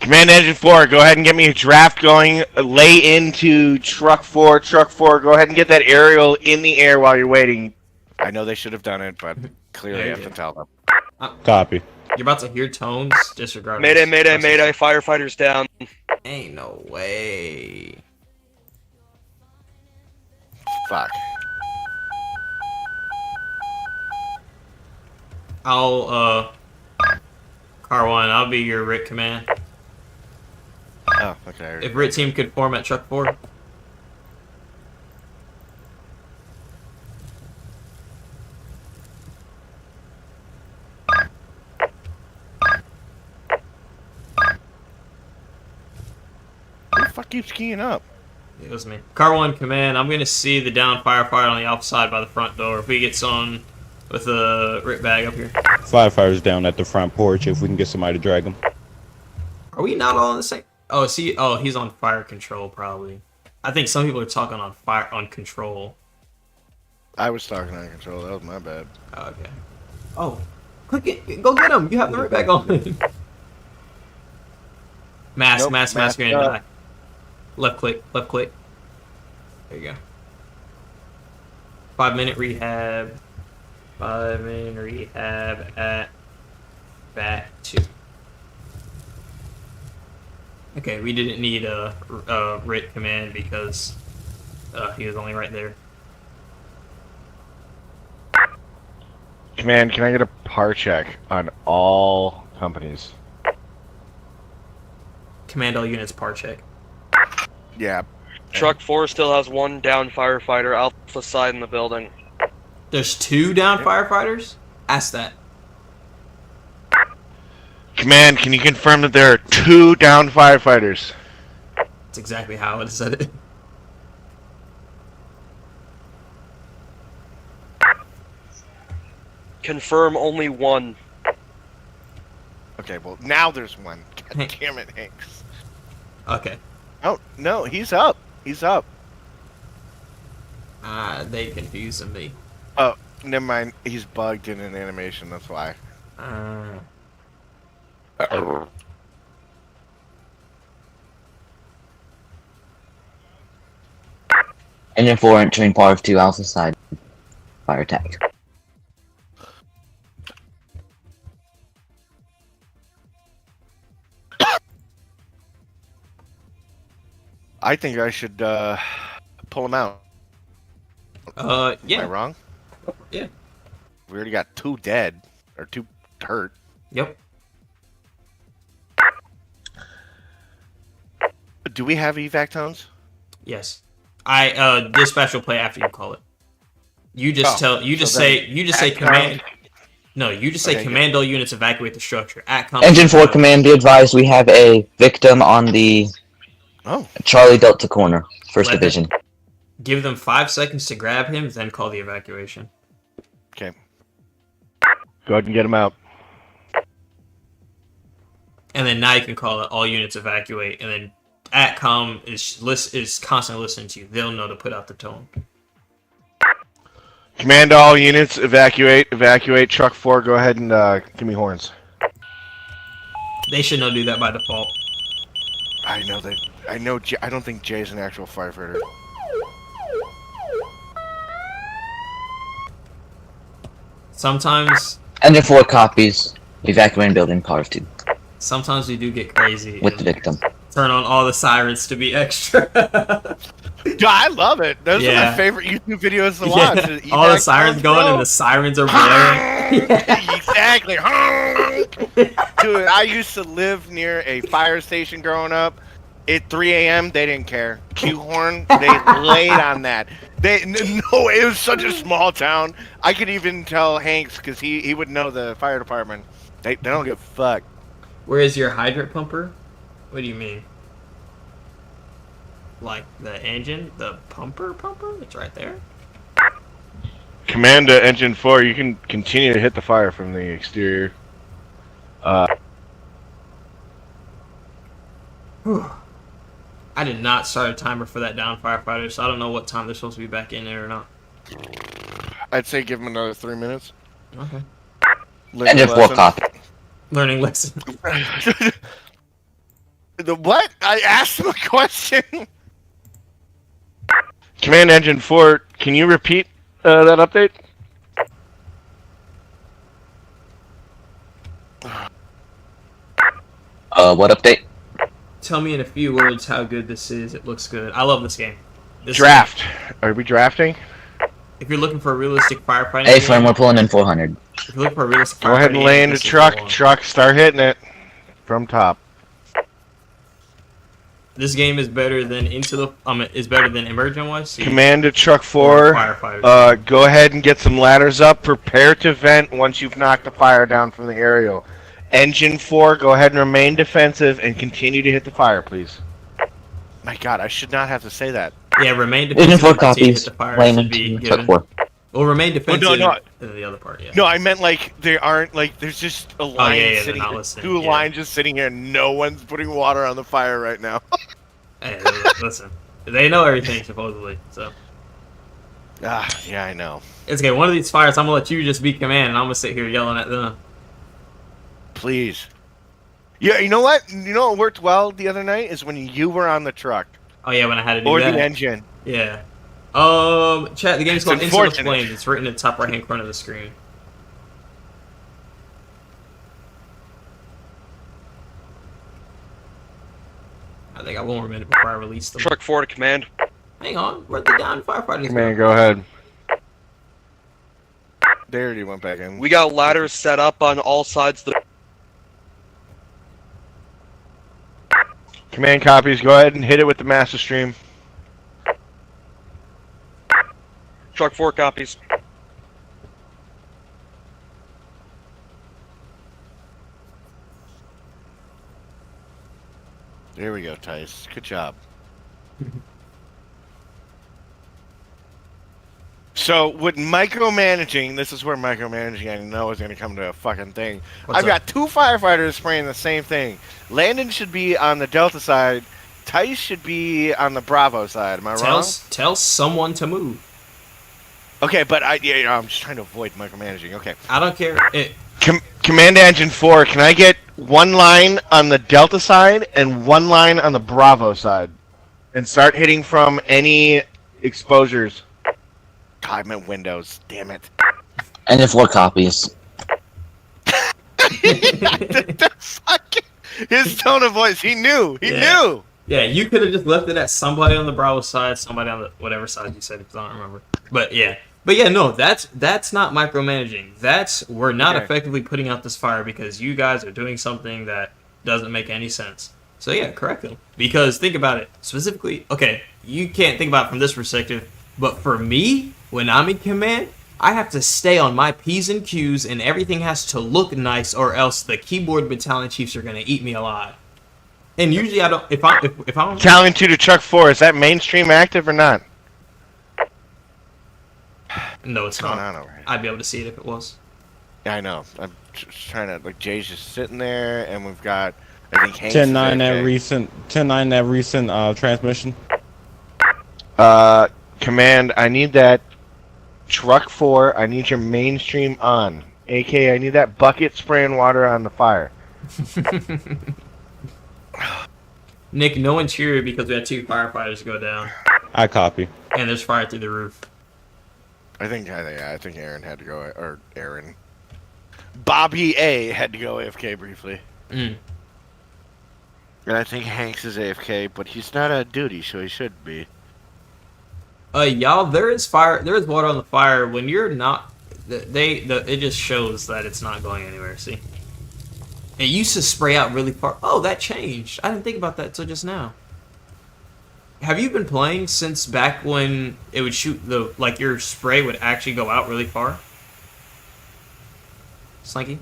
Command Engine 4, go ahead and get me a draft going. Lay into Truck 4. Truck 4, go ahead and get that aerial in the air while you're waiting. I know they should have done it, but clearly I have to tell them. Copy. You're about to hear tones. Disregard. Mayday, mayday, mayday, firefighters down. Ain't no way. Fuck. Car 1, I'll be your RIT command. Oh, okay. If RIT team could form at Truck 4. Who the fuck keeps keying up? It was me. Car 1 command, I'm gonna see the down firefighter on the outside by the front door. If we get someone with a RIT bag up here. Firefighters down at the front porch if we can get somebody to drag them. Are we not all in the same? Oh, see, oh, he's on fire control probably. I think some people are talking on control. I was talking on control, that was my bad. Oh, okay. Oh, click it. Go get him. You have the RIT bag on. Mask, Nope, mask, you're gonna up. die. Left click, left click. There you go. 5-minute rehab. 5-minute rehab at back 2. Okay, we didn't need a RIT command because he was only right there. Command, can I get a par check on all companies? Command all units par check. Yeah. Truck 4 still has 1 down firefighter, Alpha side in the building. There's 2 down firefighters? Ask that. Command, can you confirm that there are 2 down firefighters? That's exactly how it said it. Confirm only 1. Okay, well, now there's 1. God damn it, Hanks. Okay. Oh, no, he's up. He's up. They confusing me. Oh, never mind. He's bugged in an animation, that's why. Engine 4 entering par 2 alpha side. Fire attack. I think I should pull him out. Am Yeah. I wrong? Yeah. We already got 2 dead or 2 hurt. Yep. Do we have evac tones? Yes. Dispatch will play after you call it. You just say command. No, you just say Okay, command all units evacuate the structure. Engine 4 command, be advised we have a victim on the Charlie Delta corner, 1st Division. Give them 5 seconds to grab him, then call the evacuation. Okay. Go ahead and get him out. And then now you can call it all units evacuate, and then ATCOM is constantly listening to you. They'll know to put out the tone. Command all units, evacuate. Evacuate. Truck 4, go ahead and give me horns. They should not do that by default. I know that. I know. I don't think Jay's an actual firefighter. Sometimes. Engine 4 copies. Evacuating building, car 2. Sometimes we do get crazy. With the victim. Turn on all the sirens to be extra. Yeah, I love it. Those are my favorite YouTube videos to watch. Yeah. All the sirens going and the sirens are blaring. Exactly. Dude, I used to live near a fire station growing up. At 3 a.m., they didn't care. Q horn, they laid on that. No, it was such a small town. I could even tell Hanks because he would know the fire department. They don't give a fuck. Where is your hydrant pumper? What do you mean? Like the engine? The pumper? It's right there. Command to Engine 4, you can continue to hit the fire from the exterior. I did not start a timer for that down firefighter, so I don't know what time they're supposed to be back in there or not. I'd say give them another 3 minutes. Okay. Engine 4 copy. Learning lesson. The what? I asked him a question. Command Engine 4, can you repeat that update? What update? Tell me in a few words how good this is. It looks good. I love this game. Draft. Are we drafting? If you're looking for a realistic firefighting Hey, friend, we're pulling in 400. If you're looking for a realistic Go ahead and land the truck. Truck, start hitting it from top. This game is better than is better than Emergent was. Command to Truck 4. Go ahead and get some ladders up. Prepare to vent once you've knocked the fire down from the aerial. Engine 4, go ahead and remain defensive and continue to hit the fire, please. My God, I should not have to say that. Yeah, remain defensive. Engine 4 and continue to copies. hit the fire Lane should be into given. truck 4. Well, remain defensive. No. The other part, yeah. No, I meant like they aren't like there's just a line sitting not here, listening, 2 lines just sitting here. No one's putting water on the fire right now. Hey, listen, they know everything supposedly, so. Yeah, I know. It's okay. One of these fires, I'm gonna let you just be command, and I'm gonna sit here yelling at them. Please. Yeah, you know what? You know what worked well the other night is when you were on the truck. Oh yeah, when I had to do or that. Or the engine. Yeah. Chat. The game's called Into the Flames. It's written in the top right-hand corner of the screen. I think I got 1 more minute before I release them. Truck 4 to command. Hang on, where'd the down firefighters Man, go ahead. They already went back in. We got ladders set up on all sides. Command copies. Go ahead and hit it with the master stream. Truck 4 copies. There we go, Tice. Good job. So, with micromanaging, this is where micromanaging I know is going to come to a fucking thing. I've got 2 firefighters spraying the same thing. Landon should be on the Delta side. Tice should be on the Bravo side. Am I wrong? Tell someone to move. Okay, but I'm just trying to avoid micromanaging. Okay. I don't care. Command Engine 4, can I get 1 line on the Delta side and 1 line on the Bravo side? And start hitting from any exposures. God, I meant windows. Damn it. Engine 4 copies. the fuck? His tone of voice. He knew. He knew. Yeah, you could have just left it at somebody on the Bravo side, somebody on the whatever side you said, because I don't remember. But yeah, no, that's not micromanaging. We're not effectively putting out this fire because you guys are doing something that doesn't make any sense. So yeah, correct them. Because think about it specifically. Okay, you can't think about it from this perspective, but for me, when I'm in command, I have to stay on my P's and Q's, and everything has to look nice, or else the keyboard battalion chiefs are gonna eat me alive. And usually I don't. If I don't. Challenge 2 to Truck 4. Is that mainstream active or not? No, it's What's going not. on over here? I'd be able to see it if it was. Yeah, I know. I'm just trying to like Jay's just sitting there, and we've got I think Hank's is 10-9 that AFK. recent transmission. Command, I need that Truck 4. I need your mainstream on. AK, I need that bucket spraying water on the fire. Nick, no interior because we had 2 firefighters go down, I copy. and there's fire through the roof. I think Aaron had to go, or Aaron. Bobby A had to go AFK briefly. Mm. And I think Hanks is AFK, but he's not on duty, so he should be. Y'all, there is fire. There is water on the fire. When you're not, it just shows that it's not going anywhere. See, it used to spray out really far. Oh, that changed. I didn't think about that until just now. Have you been playing since back when it would shoot your spray would actually go out really far? Slinky?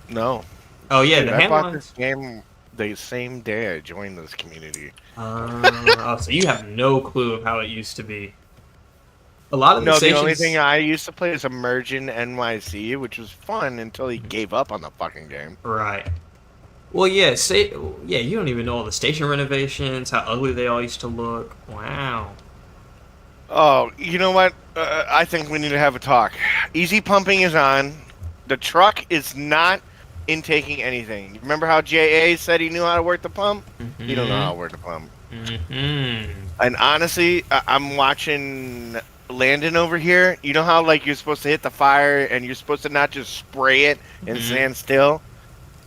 No. Oh yeah, Dude, the I hand bought lines. this game the same day I joined this community. Oh, so you have no clue of how it used to be. A lot of the No, stations. the only thing I used to play is Immersion NYC, which was fun until he gave up on the fucking game. Right. Well, yeah, you don't even know all the station renovations, how ugly they all used to look. Wow. Oh, you know what? I think we need to have a talk. Easy pumping is on. The truck is not intaking anything. Remember how JA said he knew how to work the pump? Mm-hmm. He don't know how to work the pump. Mm-hmm. And honestly, I'm watching Landon over here. You know how like you're supposed to hit the fire and you're supposed to not just spray it and stand still?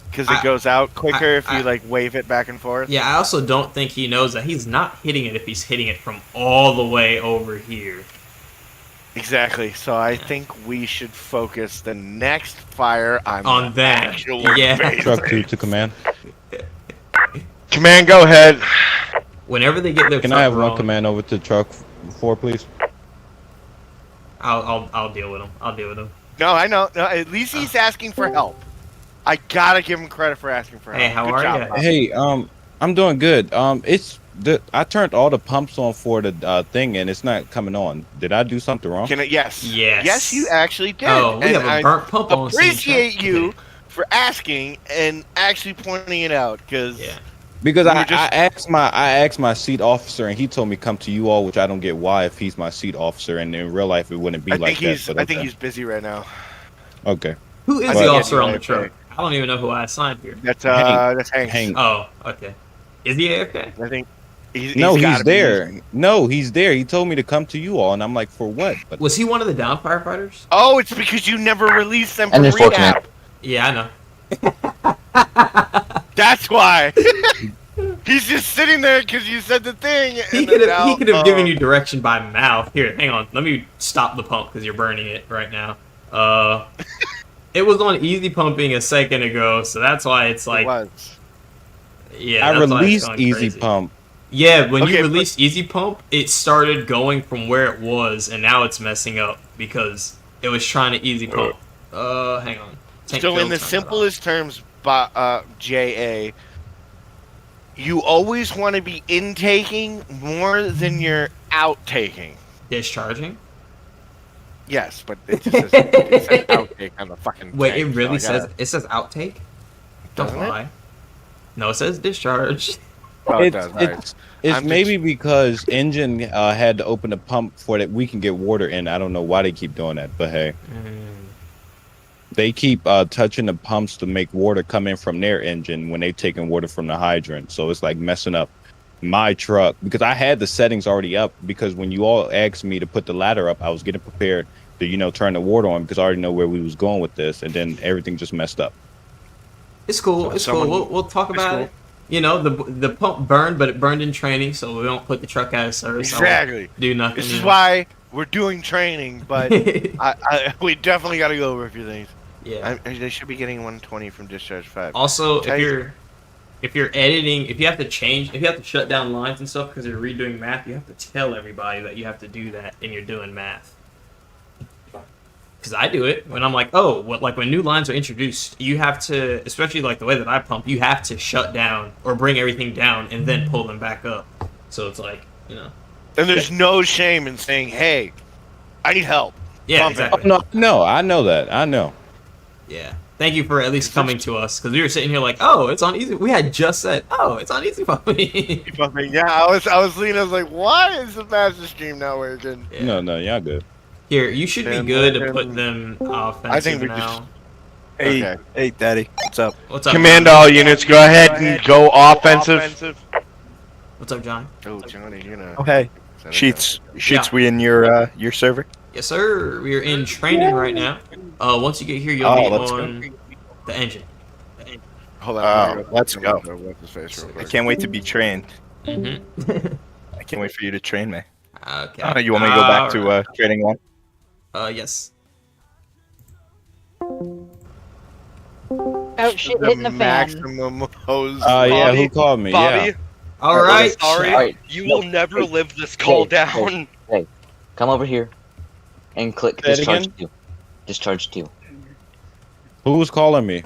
Because it goes out quicker if you like wave it back and forth. Yeah, I also don't think he knows that he's not hitting it if he's hitting it from all the way over here. Exactly. So I think we should focus the next fire On the that. actual Yeah. base. Truck 2 to command. Command, go ahead. Whenever they get their Can truck I have rolling, one command over to truck 4, please? I'll deal with him. I'll deal with him. No, I know. No, at least he's asking for help. I gotta give him credit for asking for help. Hey, how Good are job, ya? Bob. Hey, I'm doing good. I turned all the pumps on for the thing and it's not coming on. Did I do something wrong? Yes. Yes. Yes, you actually did. Oh, we And have a burnt pump on scene, appreciate chat. you for asking and actually pointing it out, because Yeah. Because We I were just- asked my seat officer and he told me come to you all, which I don't get why if he's my seat officer and in real life it wouldn't be I like think he's that. But I think okay. he's busy right now. Okay. Who is I the think officer on the he's truck? I don't even know who I assigned here. That's Hank. Hank. Hank. Oh, okay. Is he AFK? I think No, gotta he's be there. using- No, he's there. He told me to come to you all, and I'm like, for what? But Was he one of the down firefighters? Oh, it's because you never released them And from then four rehab. Yeah, I know. That's why. He's just sitting there because you said the thing. He and could then have now- given you direction by mouth. Here, hang on. Let me stop the pump because you're burning it right now. It was on easy pumping a second ago, so that's why it's like It was. yeah. I that's why it's released going Easy crazy. Pump. Yeah, when Okay, you but- released Easy Pump, it started going from where it was, and now it's messing up because it was trying to Easy Pump. Hang on. Tank So in fill, the turn that simplest terms, JA, you always want to be intaking more than you're outtaking. off. Discharging. Yes, but it just says, it says outtake on the fucking Wait, tank, it really so I gotta- says outtake. Don't Doesn't it? lie. No, it says discharge. Oh, it does. All right. It's I'm maybe because engine had to open the pump for that we can get water in. I don't know why they keep doing that, but hey, they keep touching the pumps to make water come in from their engine when they taking water from the hydrant. So it's like messing up my truck because I had the settings already up because when you all asked me to put the ladder up, I was getting prepared to turn the water on because I already know where we was going with this, and then everything just messed up. It's cool. So It's someone- cool. We'll talk it's about cool. it. you know, the pump burned, but it burned in training, so we don't put the truck out of service. Exactly. Do nothing. This is why we're doing training, but we definitely got to go over a few things. Yeah. They should be getting 120 from discharge 5. Also, if you're editing, if you have to shut down lines and stuff because you're redoing math, you have to tell everybody that you have to do that and you're doing math. Because I do it when I'm like, oh, like when new lines are introduced, you have to, especially like the way that I pump, you have to shut down or bring everything down and then pull them back up. So it's like, you know. And there's no shame in saying, hey, I need help. Yeah, exactly. No, I know that. I know. Yeah. Thank you for at least coming to us, because we were sitting here like, oh, it's on easy. We had just said, oh, it's on easy pumping. Yeah, I was looking. I was like, why is the master stream not working? Yeah. No, y'all good. Here, you should be good to put them offensive I think we now. Hey, Daddy, what's up? What's up? Command John? all units, go ahead and go offensive. What's up, John? Oh, Johnny, you know. Oh, hey, Sheets, Yeah. we in your server? Yes, sir. We are in training right now. Once you get here, you'll be let's on the engine. Hold on. Let's go. What's his face real I quick. can't wait to be trained. Mm-hmm. I can't wait for you to train me. Okay. You want me to go back to training 1? Yes. Oh shit, hitting the fan. Maximum hose. Yeah, who called me? Bobby, Yeah. All right. sorry, Alright, you no, will never hey, live this call hey, down. Hey, come over here and click Say it discharge again? 2. Discharge 2. Who's calling me?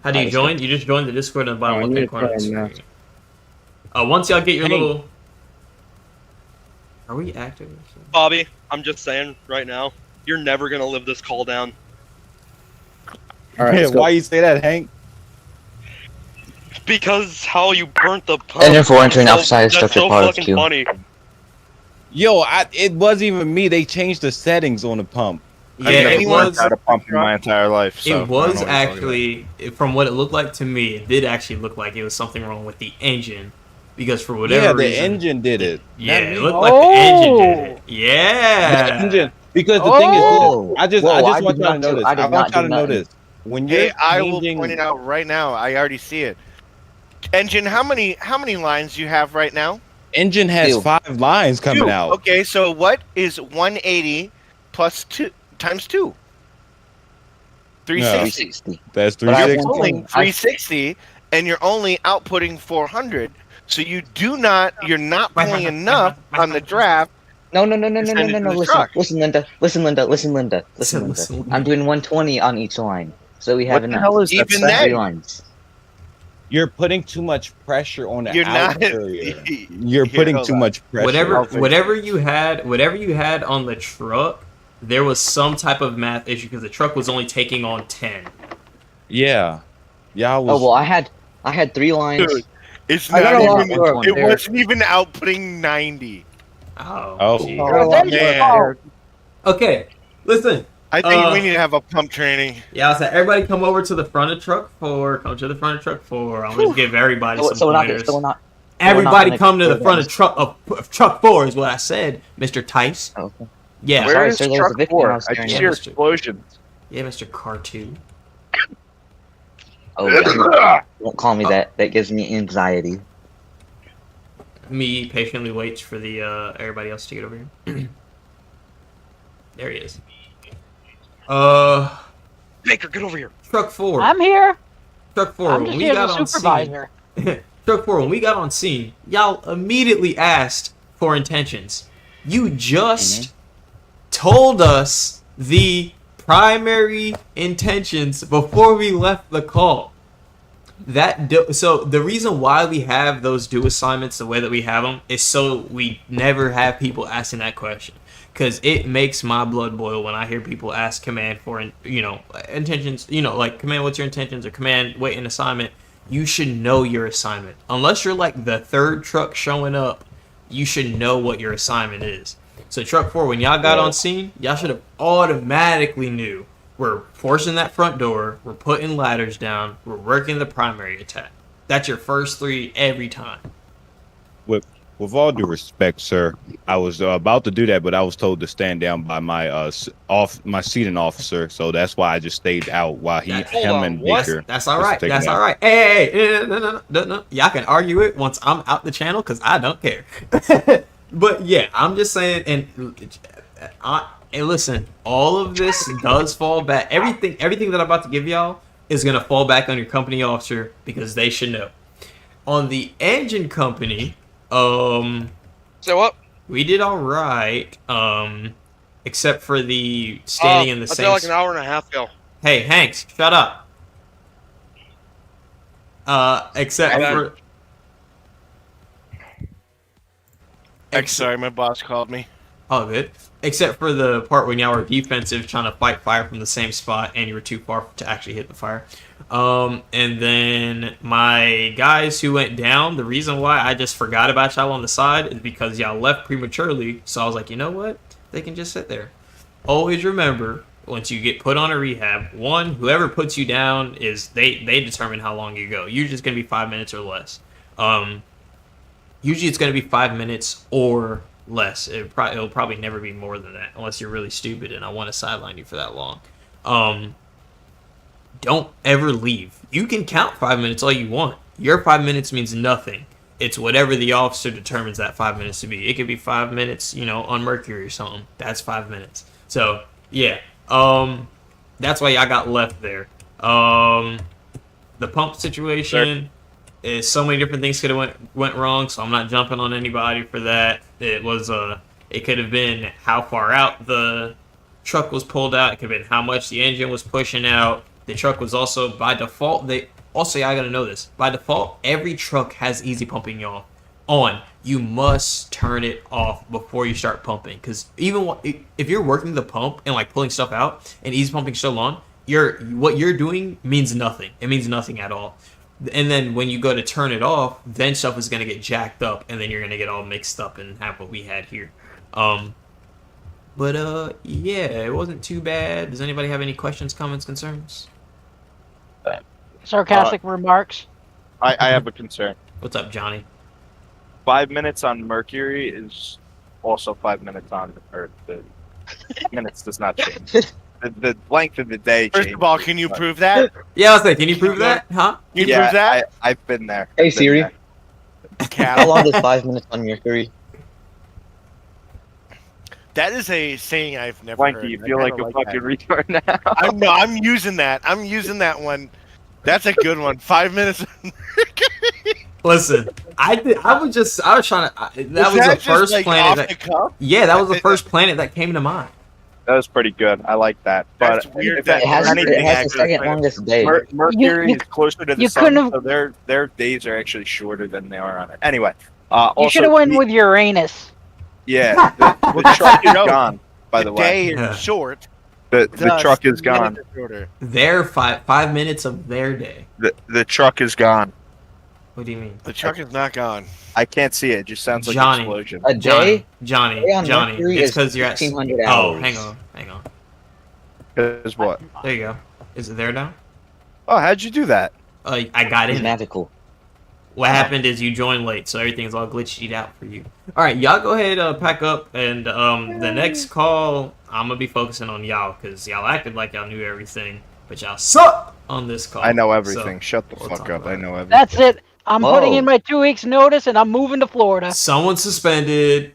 How do you Nice. join? You just join the Discord in the bottom Oh, I left-hand need corner of the to try screen. Once y'all get your Hey. little... Are we active? Bobby, I'm just saying right now, you're never gonna live this call down. All right, let's go. Why you say that, Hank? Because how you burnt the pump. Engine 4 entering that's outside that's structure so part of fucking queue. funny. Yo, it wasn't even me. They changed the settings on the pump. Yeah, I've never it learned was... how to pump in my entire life. So I It don't know was what you're talking actually, from what it looked like to me, it did actually look like it was something wrong with the engine. Because for whatever Yeah, the reason... engine did it. Yeah, Not it me. looked like the engine did it. The Yeah! engine. Because the thing is, Oh. this. I just Whoa, I want did y'all to not know do- this. I I did want not y'all do to know nothing. this. When you're Hey, I will changing, point it out right now. I already see it. Engine, how many lines do you have right now? engine has 2. 5 lines coming 2. out. Okay, so what is 180 plus 2 times 2? 360. 360. That's But I 360. want- Only 360, and you're only outputting 400. So you're not pulling enough on the draft. No. Send it to the Listen, truck. listen, Linda. Listen. I'm doing 120 on each line, so we have What the enough. hell is that? Even sound? that- 3 lines. You're putting too much pressure on the You're not. area. You're Here, putting hold too on. much pressure. Whatever you had on the truck, there was some type of math issue because the truck was only taking on 10. Yeah. Y'all was. Oh well, I had 3 lines. Dude, it's I not got a lot even. more It there. wasn't even outputting 90. Oh. gee. Well, then you man. go. Okay, listen. I think Uh, we need to have a pump training. Yeah, I said everybody come over to the front of truck 4. Come to the front of truck 4. I'm gonna give everybody some So we're not. pointers. So we're not. Everybody gonna come to the go front down. of truck 4 is what I said, Mr. Tice. Oh, okay. Yeah, Sorry, Where is sir, there's a truck victim 4? house I there just now. hear Mr. explosions. yeah, Mr. Cartoon. Oh, yeah. Don't call me that. That gives me anxiety. Me patiently waits for the everybody else to get over here. There he is. Baker, get over here. Truck 4. I'm here. Truck 4. I'm When just we here got as a on supervisor. scene, Truck 4. When we got on scene, y'all immediately asked for intentions. You just told us the primary intentions before we left the call. So the reason why we have those do assignments the way that we have them is so we never have people asking that question, because it makes my blood boil when I hear people ask command for intentions, like command what's your intentions or command wait an assignment. You should know your assignment. Unless you're like the 3rd truck showing up, you should know what your assignment is. So truck 4, when y'all got on scene, y'all should have automatically knew. We're forcing that front door. We're putting ladders down. We're working the primary attack. That's your first 3 every time. With all due respect, sir, I was about to do that, but I was told to stand down by my my seating officer, so that's why I just stayed out while Hold him on, and what? Beaker. That's all was right. taking That's out. all right. Hey, no. Y'all can argue it once I'm out the channel because I don't care. But yeah, I'm just saying, and listen, all of this does fall back. Everything that I'm about to give y'all is gonna fall back on your company officer because they should know. On the engine company, So what? we did all right, except for the standing in the I'd same. say like an hour and a half ago. Hey, Hanks, shut up. Except My for. Sorry, my boss called me. Oh, good. Except for the part when y'all were defensive, trying to fight fire from the same spot, and you were too far to actually hit the fire. And then my guys who went down, the reason why I just forgot about y'all on the side is because y'all left prematurely. So I was like, you know what? They can just sit there. Always remember, once you get put on a rehab, whoever puts you down is they determine how long you go. Usually it's gonna be 5 minutes or less. Usually it's gonna be 5 minutes or less. It'll probably never be more than that unless you're really stupid and I want to sideline you for that long. Don't ever leave. You can count 5 minutes all you want. Your 5 minutes means nothing. It's whatever the officer determines that 5 minutes to be. It could be 5 minutes, on Mercury or something. That's 5 minutes. So yeah, that's why y'all got left there. The pump situation is so many different things could have went wrong. So I'm not jumping on anybody for that. It could have been how far out the truck was pulled out. It could have been how much the engine was pushing out. The truck was also by default. Y'all gotta know this. By default, every truck has easy pumping on. You must turn it off before you start pumping. Because even if you're working the pump and like pulling stuff out and easy pumping still on, what you're doing means nothing. It means nothing at all. And then when you go to turn it off, then stuff is gonna get jacked up, and then you're gonna get all mixed up and have what we had here. But yeah, it wasn't too bad. Does anybody have any questions, comments, concerns? Sarcastic remarks. I have a concern. What's up, Johnny? 5 minutes on Mercury is also 5 minutes on Earth. The minutes does not change. The length of the day First changes. of all, can you prove that? Yeah, I was like, can you prove that? Huh? You prove that? I've been there. Hey Been Siri, there. how long is 5 minutes on Mercury? That is a saying I've never Blanky, heard. you I feel like kinda a fucking that. retard now. I'm using that. I'm using that one. That's a good one. 5 minutes. Listen, I was trying to. That was the just, first like, planet. off the cuff? Yeah, that was the first planet that came to mind. That was pretty good. I like that. That's But weird if that- It has, anything, it has the actually, second longest day. Mercury You- is closer to the you sun, couldn't so their days are actually shorter than they are on it. Anyway, You also, should have went with Uranus. yeah, the truck is gone. By the way, day Yeah. is short. the thus truck is the gone. minutes are shorter. Their 5 minutes of their day. The truck is gone. What do you mean? The truck is not gone. I can't see it. It just sounds like Johnny. an explosion. A day? Johnny, Day on Johnny. Mercury It's is because you're at. 1,500 Oh, hours. hang on. Is what? There you go. Is it there now? Oh, how'd you do that? I got It's in. magical. What happened is you joined late, so everything's all glitched out for you. All right, y'all go ahead, pack up, and the next call, I'm gonna be focusing on y'all because y'all acted like y'all knew everything, but y'all suck on this call. I know everything. So, Shut the we'll fuck talk up. about I it. know everything. That's it. I'm Whoa. putting in my 2 weeks notice and I'm moving to Florida. Someone suspended.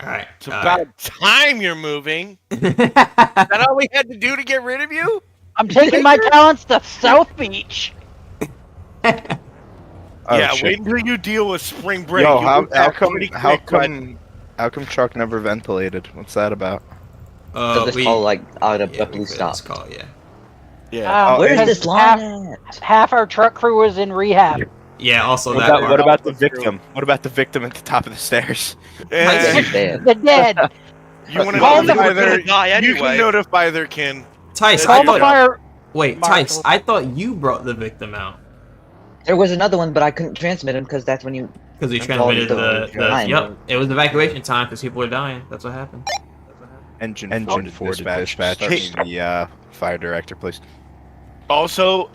All right. It's about time you're moving. right. Is that all we had to do to get rid of you? I'm taking my talents to South Beach. Oh, yeah, shit. wait until you deal with spring break. Yo, You'll how move back come pretty quick, how come truck never ventilated? What's that about? So this call like out of abruptly this stopped. call, yeah. Yeah. Oh, Where's because this line at? half our truck crew was in rehab. Yeah, also What that about, part. what about the That's true. victim? What about the victim at the top of the stairs? Eh, He's dead. The dead. you want to Call notify the- their? Die You anyway. can notify their kin. Tice, Call I the Call the thought, fire. wait, Marshal. Tice, I thought you brought the victim out There was another one, but I couldn't transmit him because that's when you. because he That's transmitted all the the time. yep. It was evacuation time because people were dying. That's what happened. Engine Engine 4 dispatch. Start me the fire director, please. Also,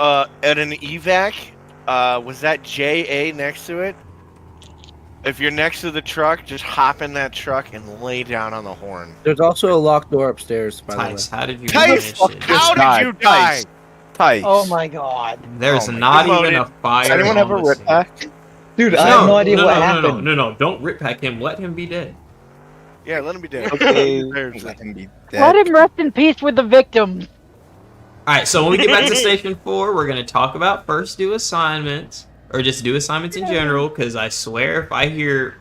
at an evac, was that JA next to it? If you're next to the truck, just hop in that truck and lay down on the horn. There's also a locked door upstairs, by the way. Tice, how did you Tice, manage it? how did you die? Tice. Oh my god. There's Oh my not God. even a fire. Does anyone on ever the rip scene. pack? Dude, I have no idea what happened. No, don't rip pack him. Let him be dead. Yeah, let him be dead. Okay, There's let him be Let dead. him rest in peace with the victims. Alright, so when we get back to Station 4, we're going to talk about first do assignments, or just do assignments in general, because I swear if I hear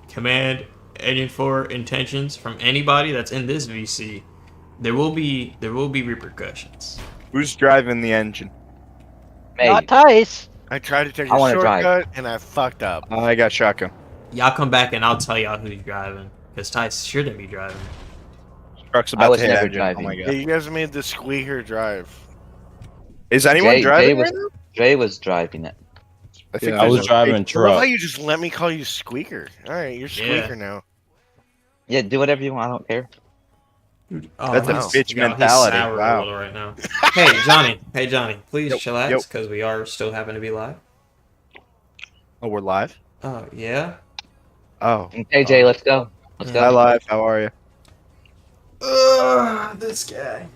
command engine 4 intentions from anybody that's in this VC, there will be repercussions. Who's driving the engine? Hey, Not Tice. I tried to take I a wanna drive. shortcut and I fucked up. I got shotgun. Y'all come back and I'll tell y'all who's driving, because Tice shouldn't be driving. Truck's I about was to hit never engine. driving. Oh my Yeah, god. you guys made the squeaker drive. Is anyone driving? was, right now? Dre was driving it. I think Yeah, I there's was a- driving I love truck. how you just let me call you squeaker. All right, you're squeaker now. Yeah, do whatever you want. I don't care. Oh, That's a wow. bitch he's mentality. sour Wow. right now. Hey Johnny, please Yep, chillax, yep. because we are still happen to be live. Oh, we're live. Oh yeah. Oh, Okay, Jay, let's go. Let's hi go. live. How are you? This guy.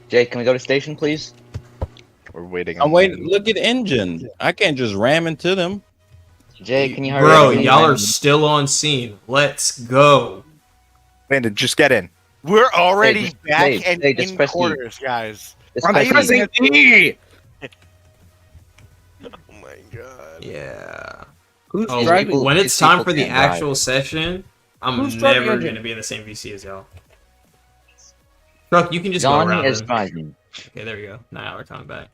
Jay, can we go to station, please? We're waiting. I'm on waiting. Look at the engine. I can't just ram into them. Jay, can you hurry Bro, up? y'all are still on scene. Let's go. Landon, just get in. We're already just- back Dave, and Dave, just in press E. quarters, guys. It's I'm my seat. pressing E. Oh my god. Yeah. Who's Oh, driving? when these it's time people for the can't drive. actual session, I'm Who's driving never engine? gonna be in the same VC as y'all. Truck, you can just go Johnny around. is then. driving. Okay, there we go. Now we're coming back.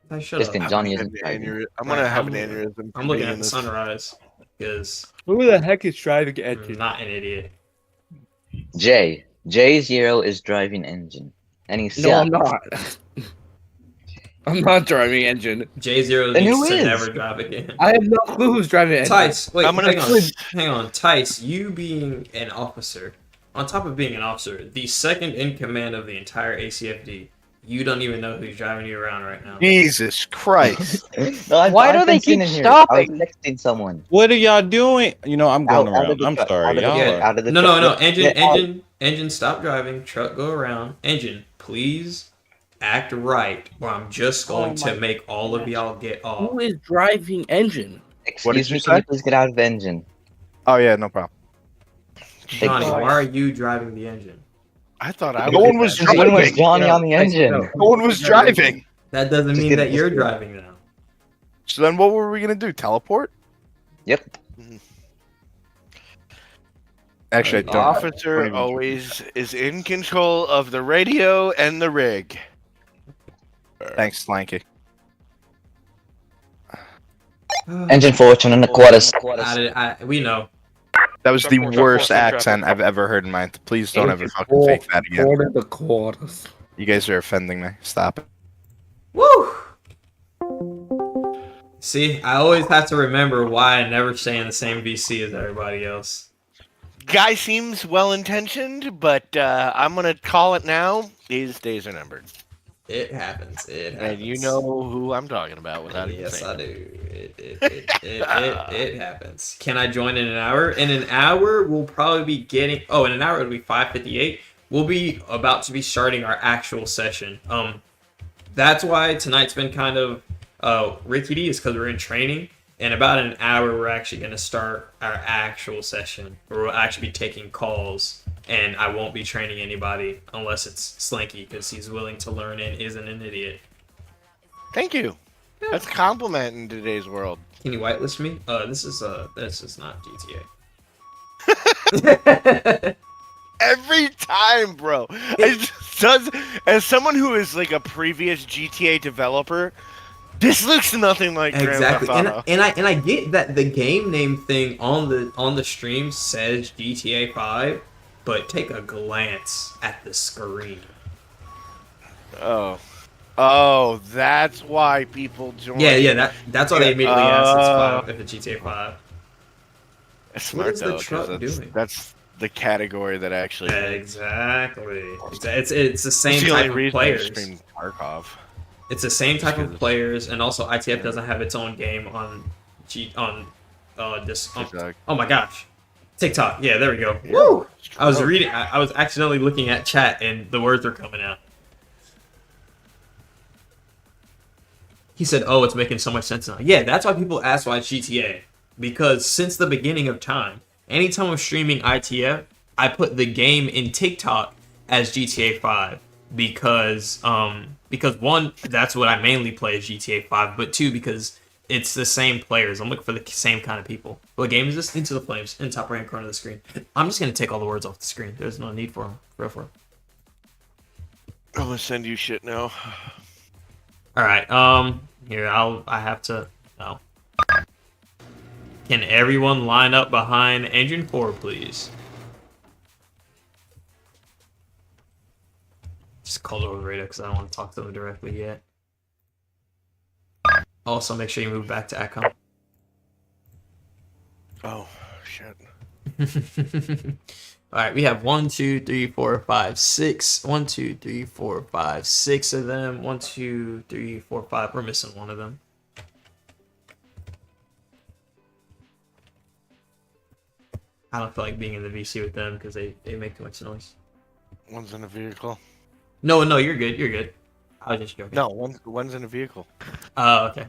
Hey, shut Listen, up. Johnny I'm isn't driving. gonna have an I'm- aneurysm. I'm looking at the this. sunrise because Who the heck is driving I'm not an idiot. Jay. J0 is driving engine. And he's No, I'm not. I'm not driving engine. J0 Then needs who to is? never drive again. I have no clue who's driving engine. Tice, wait, I'm gonna- hang on. Tice, you being an officer, on top of being an officer, the second in command of the entire ACFD, you don't even know who's driving you around right now. Jesus Christ. No, Why do been they sitting keep here. stopping? I was texting someone. What are y'all doing? You know, I'm going Out of around. the I'm truck, sorry. out of the Y'all truck, are. out of the No, truck. engine, stop driving. Truck, go around. Engine, please act right, or I'm just going to make all of y'all get off. Who is driving engine? What did Excuse you me, can you say? please get out of the engine? Oh yeah, no problem. Johnny, you. why are you driving the engine? I thought I No was. one was driving. When was driving. Johnny No, on the I- engine? no. No one was driving. That doesn't Just mean get that this you're one. driving now. So then, what were we gonna do? Teleport? Yep. Actually, I The don't. officer don't even- always is in control of the radio and the rig. Thanks, Slanky. Engine 4, turn on the quarters. We know. That was Truck the four, truck worst four, truck accent four. I've ever heard in my. Please don't ever Engine fucking four, fake that again. Quarter the quarters. You guys are offending me. Stop it. Woo! See, I always have to remember why I never stay in the same VC as everybody else. Guy seems well intentioned, but I'm gonna call it now. His days are numbered, It happens. It happens. and you know who I'm talking about without even Yes, I saying. do. It happens. Can I join in an hour? In an hour, we'll probably be getting. Oh, in an hour it'll be 5:58. We'll be about to be starting our actual session. That's why tonight's been kind of rickety, is because we're in training. In about an hour, we're actually going to start our actual session, where we'll actually be taking calls, and I won't be training anybody unless it's Slanky, because he's willing to learn and isn't an idiot. Thank you. That's a compliment in today's world. Can you whitelist me? This is not GTA. Every time, bro. It just does. As someone who is like a previous GTA developer, this looks nothing like Exactly, Grand Theft Auto. and I get that the game name thing on the stream says GTA 5, but take a glance at the screen. Oh, that's why people join. Yeah, that's why they immediately asked it's 5 if it's GTA 5. It's smart is the though, 'cause truck that's, doing? that's the category that actually. Exactly. It's the same That's the only type of reason I players. streamed Tarkov. It's the same type of Because- players, and also ITF doesn't have its own game on Oh my gosh, TikTok. Yeah, there we go. Woo! I was reading. I was accidentally looking at chat, and the words were coming out. He said, "Oh, it's making so much sense now." Yeah, that's why people ask why it's GTA. Because since the beginning of time, anytime I'm streaming ITF, I put the game in TikTok as GTA 5 because one, that's what I mainly play is GTA 5, but two, because it's the same players. I'm looking for the same kind of people. What game is this? Into the Flames, in top right corner of the screen. I'm just gonna take all the words off the screen. There's no need for them. Real for them. I'm gonna send you shit now. All right. Here I have to. No. Can everyone line up behind Engine 4, please? Just call it over the radio because I don't want to talk to them directly yet. Also, make sure you move back to ACOM. Oh, shit. Alright, we have 1, 2, 3, 4, 5, 6. 1, 2, 3, 4, 5, 6 of them. 1, 2, 3, 4, 5. We're missing one of them. I don't feel like being in the VC with them because they make too much noise. One's in a vehicle. No, you're good. You're good. I was just joking. No, one's in a vehicle. Oh, okay.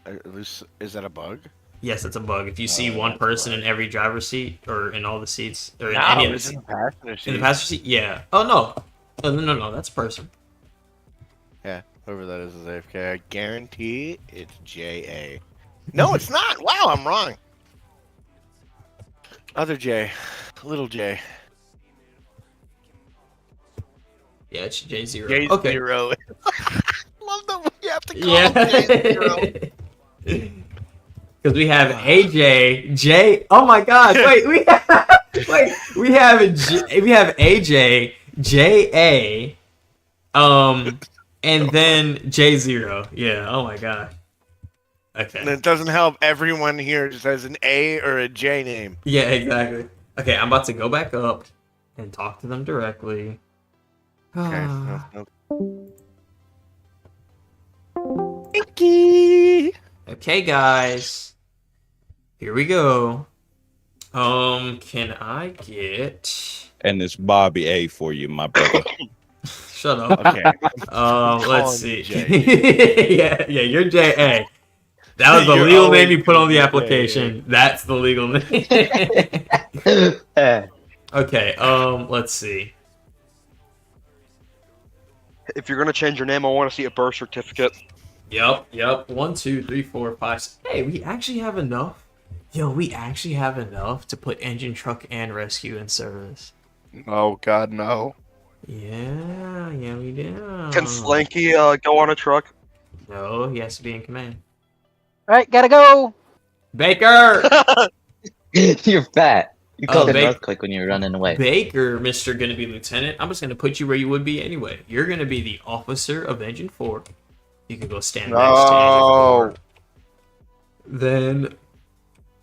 At least, is that a bug? Yes, it's a bug. If you see one person in every driver's seat or in all the seats or in No, any of the it's in seats. the passenger seat. In the passenger seat? Yeah. Oh, no. No, that's a person. Yeah, whoever that is AFK. I guarantee it's JA. No, it's not. Wow, I'm wrong. Other J. Little J. Yeah, it's J0. J0. Okay. Love that we have to call Yeah. him J0. Because we have AJ, J. Oh my God! Wait, we have AJ, JA, and then J0. Yeah. Oh my God. Okay. And it doesn't help. Everyone here just has an A or a J name. Yeah, exactly. Okay, I'm about to go back up and talk to them directly. Okay. Okay, guys. Here we go. Can I get... And it's Bobby A for you, my brother. Shut up. Okay. Let's see. J. yeah, you're JA. That was the You're legal always name you put on the JA. application. That's the legal name. Okay, let's see. If you're gonna change your name, I want to see a birth certificate. Yep. 1, 2, 3, 4, 5. Hey, we actually have enough. Yo, we actually have enough to put engine, truck, and rescue in service. Oh God, no. Yeah, we do. Can Slanky go on a truck? No, he has to be in command. Right, gotta go. Baker! You're fat. You Oh, called it Ba- left click when you were running away. Baker, Mr. Gonna Be Lieutenant. I'm just gonna put you where you would be anyway. You're gonna be the officer of Engine 4. You can go stand next to Engine 4. Then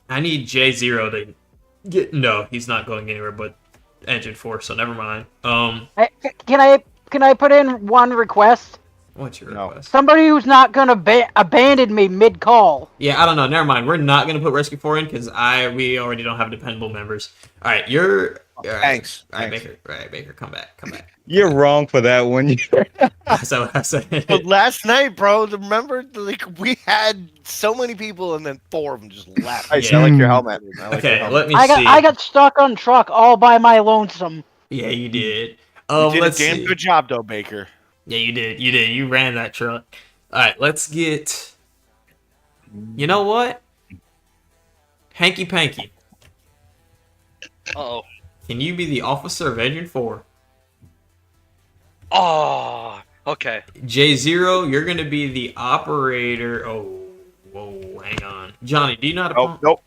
I need J0 to get. No, he's not going anywhere but Engine 4, so never mind. Hey, can I put in one request? What's your No. request? Somebody who's not gonna abandon me mid-call. Yeah, I don't know. Never mind. We're not gonna put Rescue 4 in because we already don't have dependable members. All right, you're. All right. Thanks. All right, Thanks. Baker. All right, Baker, come back. You're wrong for that one. That's what I said. But last night, bro, remember, like, we had so many people and then 4 of them just left. Nice, Yeah. I like your helmet. I like your Okay, helmet. let me I see. got stuck on truck all by my lonesome. Yeah, you did. You did a Let's damn see. good job, though, Baker. Yeah, you did. You ran that truck. All right, let's get. You know what? Hanky Panky. Uh-oh. Can you be the officer of Engine 4? Oh, okay. J0, you're gonna be the operator. Oh, whoa, hang on. Johnny, do you know how to pump?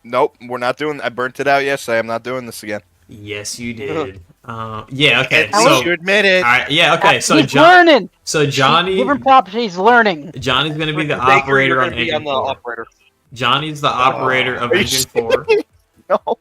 Nope. We're not doing. I burnt it out yesterday. I'm not doing this again. Yes, you did. Yeah, okay. At least you admit it. all right, yeah, okay. So He's learning. Johnny, Give him props. He's learning. Johnny's gonna be the Baker, operator you're on gonna be Engine the 4. operator. Johnny's the operator of Are you Engine 4. No. All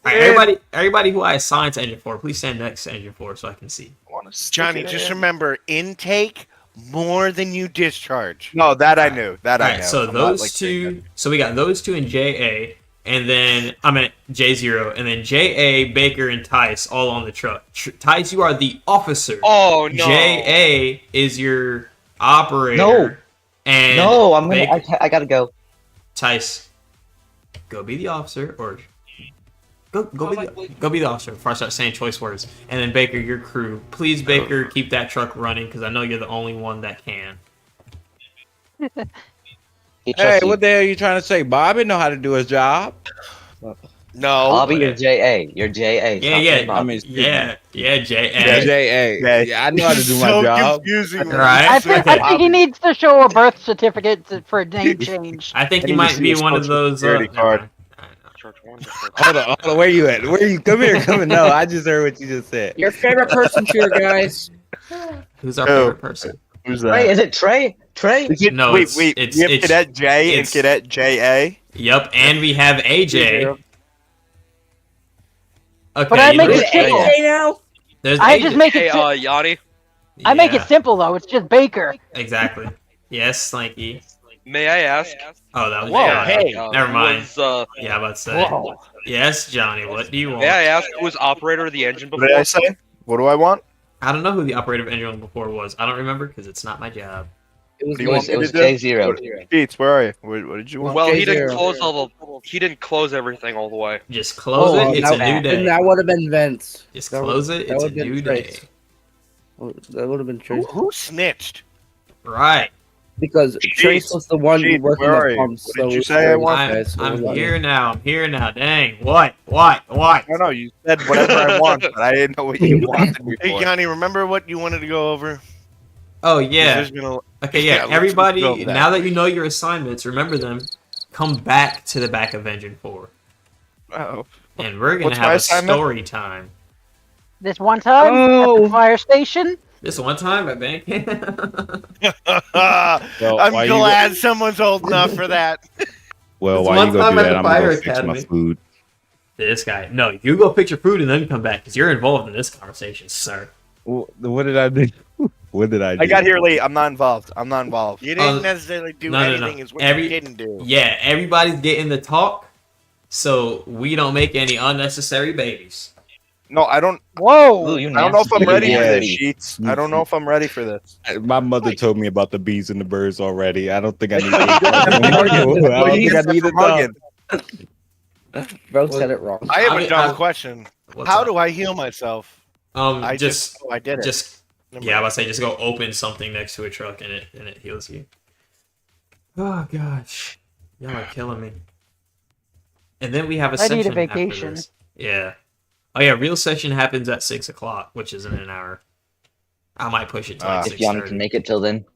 right, everybody who I assign to Engine 4, please stand next to Engine 4 so I can see. I wanna stick Johnny, it just in. remember, intake more than you discharge. No, that I knew. That I Alright, know. so I'm not, those like, two. So we got those two in JA, and then I'm at J0, and then JA, Baker, and Tice all on the truck. Tice, you are the officer. Oh no. JA is your operator. No. And No, I'm gonna. Baker, I gotta go. Tice, go be the officer, or go be the officer before I start saying choice words. And then Baker, your crew. Please, Baker, keep that truck running because I know you're the only one that can. He Hey, trusts you. what the hell are you trying to say? Bobby know how to do his job. No. Bobby, you're JA. You're JA. Yeah, Stop saying yeah, Bobby. yeah, JA. JA. Yeah, I know how to do my so job. confusing. Right. I think he needs to show a birth certificate for a name change. I think I he need to might see be his one of social those. security Never card. mind. Discharge 1, Hold on. Where you at? Where you? Come here. Come here. No, I just heard what you just said. Your favorite person's here, guys. Who's our Oh. favorite person? Who's Trey, that? is it Trey? Trey? Is it, No, wait, it's- wait. it's- We have it's- Cadet J and it's- Cadet JA. Yep, and we have AJ. Okay, But I make you it know- simple. AJ now? There's I AJ. just make Hey, it. Yanni, I make it Yeah, simple though. It's just Baker. exactly. Yes, Slinky. may I ask? Oh, that was Whoa, Johnny. hey. Never mind. Was, Yeah, I'm about to say. Whoa. Yes, Johnny. What do you want? may I ask who was operator of the engine What before? did I say? What do I want? I don't know who the operator of engine before was. I don't remember because it's not my job. It was What do you want me It was to do? J0. Sheets, where are you? What did you want? Well, he J0. didn't close all the. He didn't close everything all the way. Just close it. It's a that, new day. That would have been Vince. Just that close it. that It's a would've been new day. Trace. That would have been Trace. Who snitched? Right. Because Trace was the one Sheets, working where are the you? pumps. What did you it's say I Trace, want? guys, so I'm we got here it. now. I'm here now. Dang. What? What? No, you said whatever I want, but I didn't know what you wanted me Hey, for. Yanni, remember what you wanted to go over? Oh yeah. There's been a- Okay, Yeah, yeah. let's Everybody, go over that. now that you know your assignments, remember them. Come back to the back of Engine 4. Oh. And we're going What's to my have a assignment? story time. This one time at Oh. the fire station. This one time at bank. Well, I'm while you glad someone's old enough for that. Well, It's while one you go time do at that, the I'm gonna Fire go fix my Academy. food. This guy. No, you go fix your food and then come back because you're involved in this conversation, sir. What did I do? What did I do? I got here late. I'm not involved. I'm not involved. You didn't Oh, necessarily do no, no, anything, no. is what Every- you didn't do. Yeah, everybody's getting the talk, so we don't make any unnecessary babies. No, I don't. Whoa. Ooh, you I don't know if I'm nasty. ready for Yeah. this, Sheets. I don't know if I'm ready for this. My mother told me about the bees and the birds already. I don't think I need to. I What don't do you think I get need to from talk. hugging? Bro said it wrong. I have I a mean, dumb I- question. What's How up? do I heal myself? I just I did it. just Never yeah, I mind. was say just go open something next to a truck and it heals you. Oh gosh, y'all are killing me. And then we have a I need a session after vacation. this. Yeah. Oh yeah, real session happens at 6 o'clock, which is in an hour. I might push it to like If Yanni 6:30. can make it till then.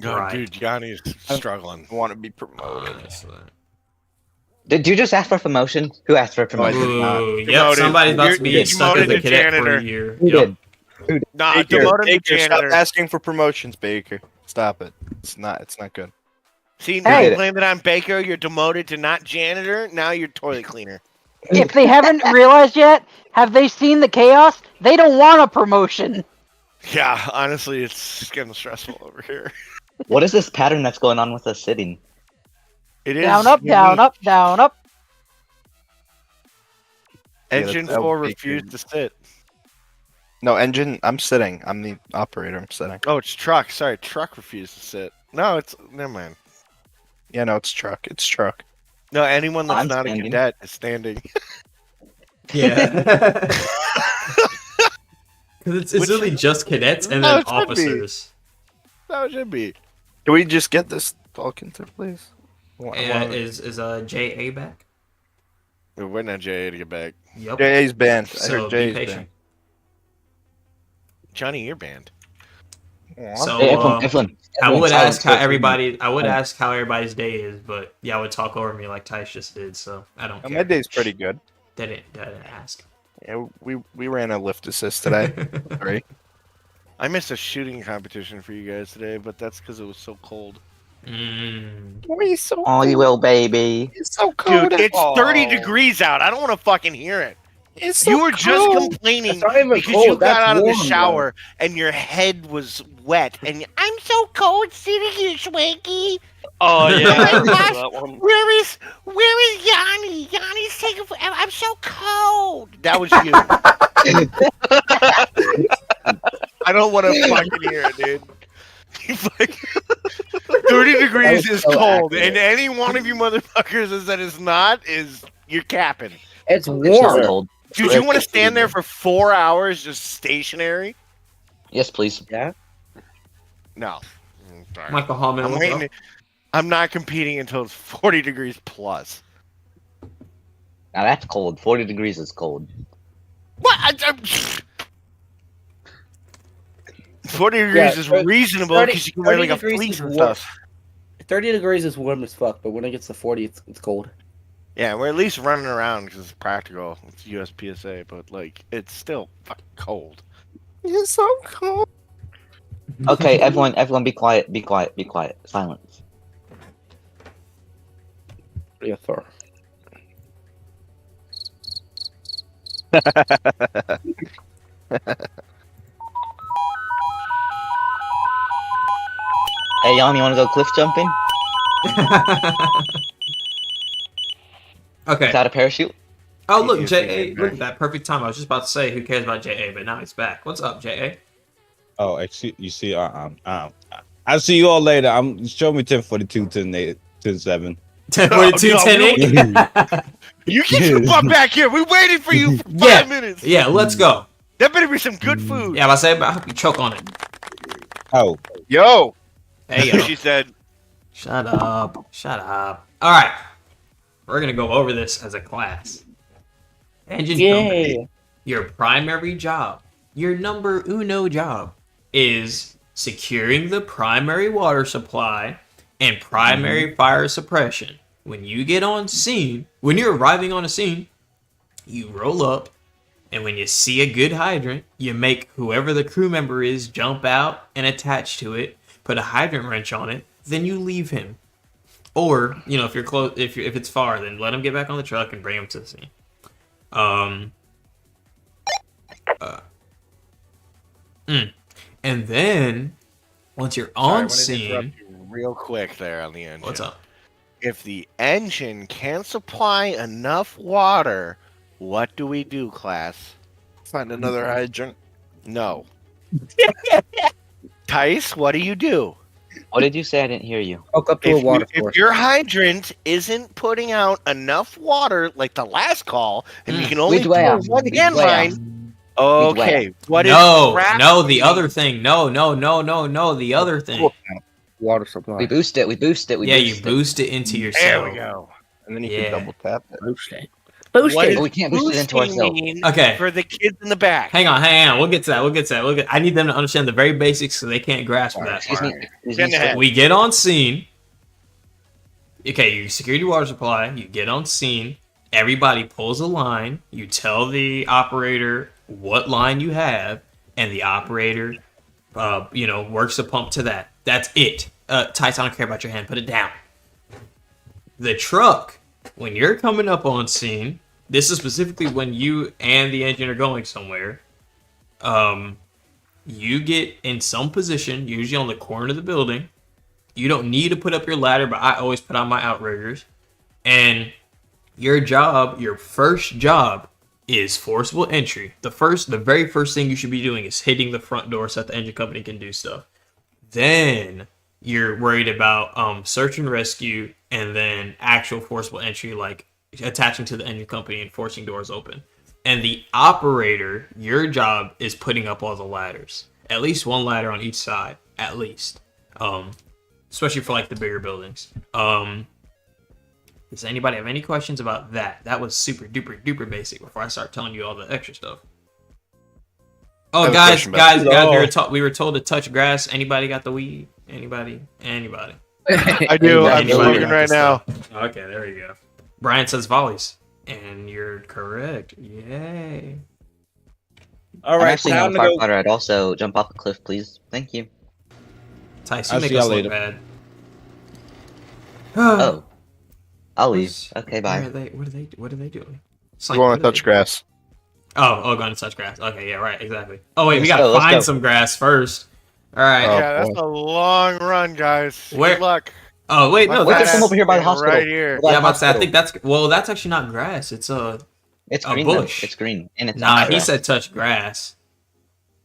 Oh, Right. dude, Yanni's struggling. I want to be promoted. Honestly. Did you just ask for promotion? Who asked for I promotion? did not. Ooh, yep, Demoted. somebody's about to You're- be you're stuck as a demoted to cadet for janitor. a year. Who Yep. did? Nah, Baker, demoted to Baker, stop janitor. asking for promotions, Baker. Stop it. It's not good. See, now Hey. you blame it on Baker. You're demoted to not janitor. Now you're toilet cleaner. If they haven't realized yet, have they seen the chaos? They don't want a promotion. Yeah, honestly, it's getting stressful over here. What is this pattern that's going on with us sitting? It is Down, up, down, unique. up, down, up. Engine Yeah, 4 Baker. refused to sit. No, engine. I'm sitting. I'm the operator. I'm sitting. Oh, it's truck. Sorry, truck refused to sit. No, it's never mind. Yeah, no, it's truck. It's truck. No, anyone that's I'm not a standing. cadet is standing. Yeah. Because it's Which- really just cadets and No, then it should be. officers. That should be. Can we just get this Falcon through, please? Is JA back? We're waiting on JA to get back. Yep. JA's banned. I So heard be JA's patient. banned. Johnny, you're banned. So Hey, I everyone would silence ask how first. everybody. I would ask how everybody's day is, but y'all would talk over me like Tice just did. So I don't My care. day's pretty good. They didn't ask. Yeah, we ran a lift assist today. Right? I missed a shooting competition for you guys today, but that's because it was so cold. We're so Oh, you will, baby. It's so cold. Dude, it's 30 degrees out. I don't want to fucking hear it. It's so You were just cold. complaining It's not even because cold. you got That's out of the warm, shower and your head was wet, and I'm so cold sitting here, Schwanky. Oh yeah, I my remember gosh. that one. Where is Yanni? Yanni's taking forever. I'm so cold. That was you. I don't want to fucking hear it, dude. Like, 30 degrees is so cold, accurate. and any one of you motherfuckers that said it's not you're capping. It's It's not warm. cold. Dude, you want to stand there for 4 hours just stationary? Yes, please. Yeah. No. Sorry. Michael Hallman. I'm what's waiting. up? I'm not competing until it's 40 degrees plus. Now that's cold. 40 degrees is cold. What? 40 degrees Yeah, is 30 reasonable because you can wear like a 30 degrees fleece is and warm. stuff. 30 degrees is warm as fuck, but when it gets to 40, it's cold. Yeah, we're at least running around because it's practical. It's USPSA, but like it's still fucking cold. It's so cold. Okay, everyone, be quiet. Be quiet. Be quiet. Silence. Yeah, Thor. Hey, Jan, you want to go cliff jumping Okay. without a parachute? Oh, look, Easiest JA. thing Look at that. Perfect time. I was just about to say, who cares about JA, but now he's back. What's up, JA? Oh, excuse you see, I'll see you all later. Show me 1042, 10-8, 10-7. 1042, no, 10 You get your butt back here. We waited for you for 5 Yeah. minutes. Yeah, let's go. That better be some good food. Yeah, I say, but I hope you choke on it. Oh, Yo. Hey, yo. She said, Shut up. Shut up. All right. We're going to go over this as a class. Engine company. Your primary job, your number uno job, is securing the primary water supply and primary fire suppression. When you get on scene, when you're arriving on a scene, you roll up, and when you see a good hydrant, you make whoever the crew member is jump out and attach to it, put a hydrant wrench on it, then you leave him. Or, you know, if you're close, if it's far, then let him get back on the truck and bring him to the scene. And then once you're on scene, real quick there on the engine. what's up? If the engine can't supply enough water, what do we do, class? Find another hydrant. No. Tice, what do you do? What did you say? I didn't hear you. Hook up to a water If source. your hydrant isn't putting out enough water, like the last call, and you can only Which way pour out? one Which hand way line. Okay, what is No, trap- no, the other thing. No, the other thing. Water supply. We boost it. We boost it. We Yeah, boost you it. boost it into There yourself. we go. And then you Yeah. can double tap it. Boost it. Boost What it. is But we can't boost it into boosting ourselves. mean Okay. for the kids in the back? Hang on. We'll get to that. I need them to understand the very basics so they can't grasp that. Excuse me. Excuse Get me, ahead. sir. We get on scene. Okay, you secure your water supply. You get on scene. Everybody pulls a line. You tell the operator what line you have, and the operator, works the pump to that. That's it. Tice, I don't care about your hand. Put it down. The truck, when you're coming up on scene, this is specifically when you and the engine are going somewhere. You get in some position, usually on the corner of the building. You don't need to put up your ladder, but I always put on my outriggers. And your first job is forcible entry. The very first thing you should be doing is hitting the front door so that the engine company can do stuff. Then you're worried about search and rescue, and then actual forcible entry, like attaching to the engine company and forcing doors open. And the operator, your job is putting up all the ladders. At least one ladder on each side, at least. Especially for like the bigger buildings. Does anybody have any questions about that? That was super duper duper basic before I start telling you all the extra stuff. Oh, have a guys, question about we were told to touch grass. Anybody got the weed? Anybody? I do. I'm Anybody smoking got right this now. stuff? Okay, there you go. Brian says volleys. And you're correct. Yay. all I'm right. actually not a Time to go. firefighter. I'd also jump off a cliff, please. Thank you. Tice, you I'll make see us y'all look later. bad. Oh. I'll leave. Who's- Okay, bye. What are they doing? You want to touch grass? Oh, going to touch grass. Okay, yeah, right, exactly. Oh wait, we Let's gotta go, let's find go. some grass first. All right. Oh, Yeah, that's a long run, guys. Where- Good luck. Oh wait, My no, Wait, fat there's some ass over here by the is hospital. Right here. By yeah, the I'm about to say, I hospital. think that's actually not grass. It's a It's a green. Though. bush. It's green, and it's nah. not He grass. said touch grass.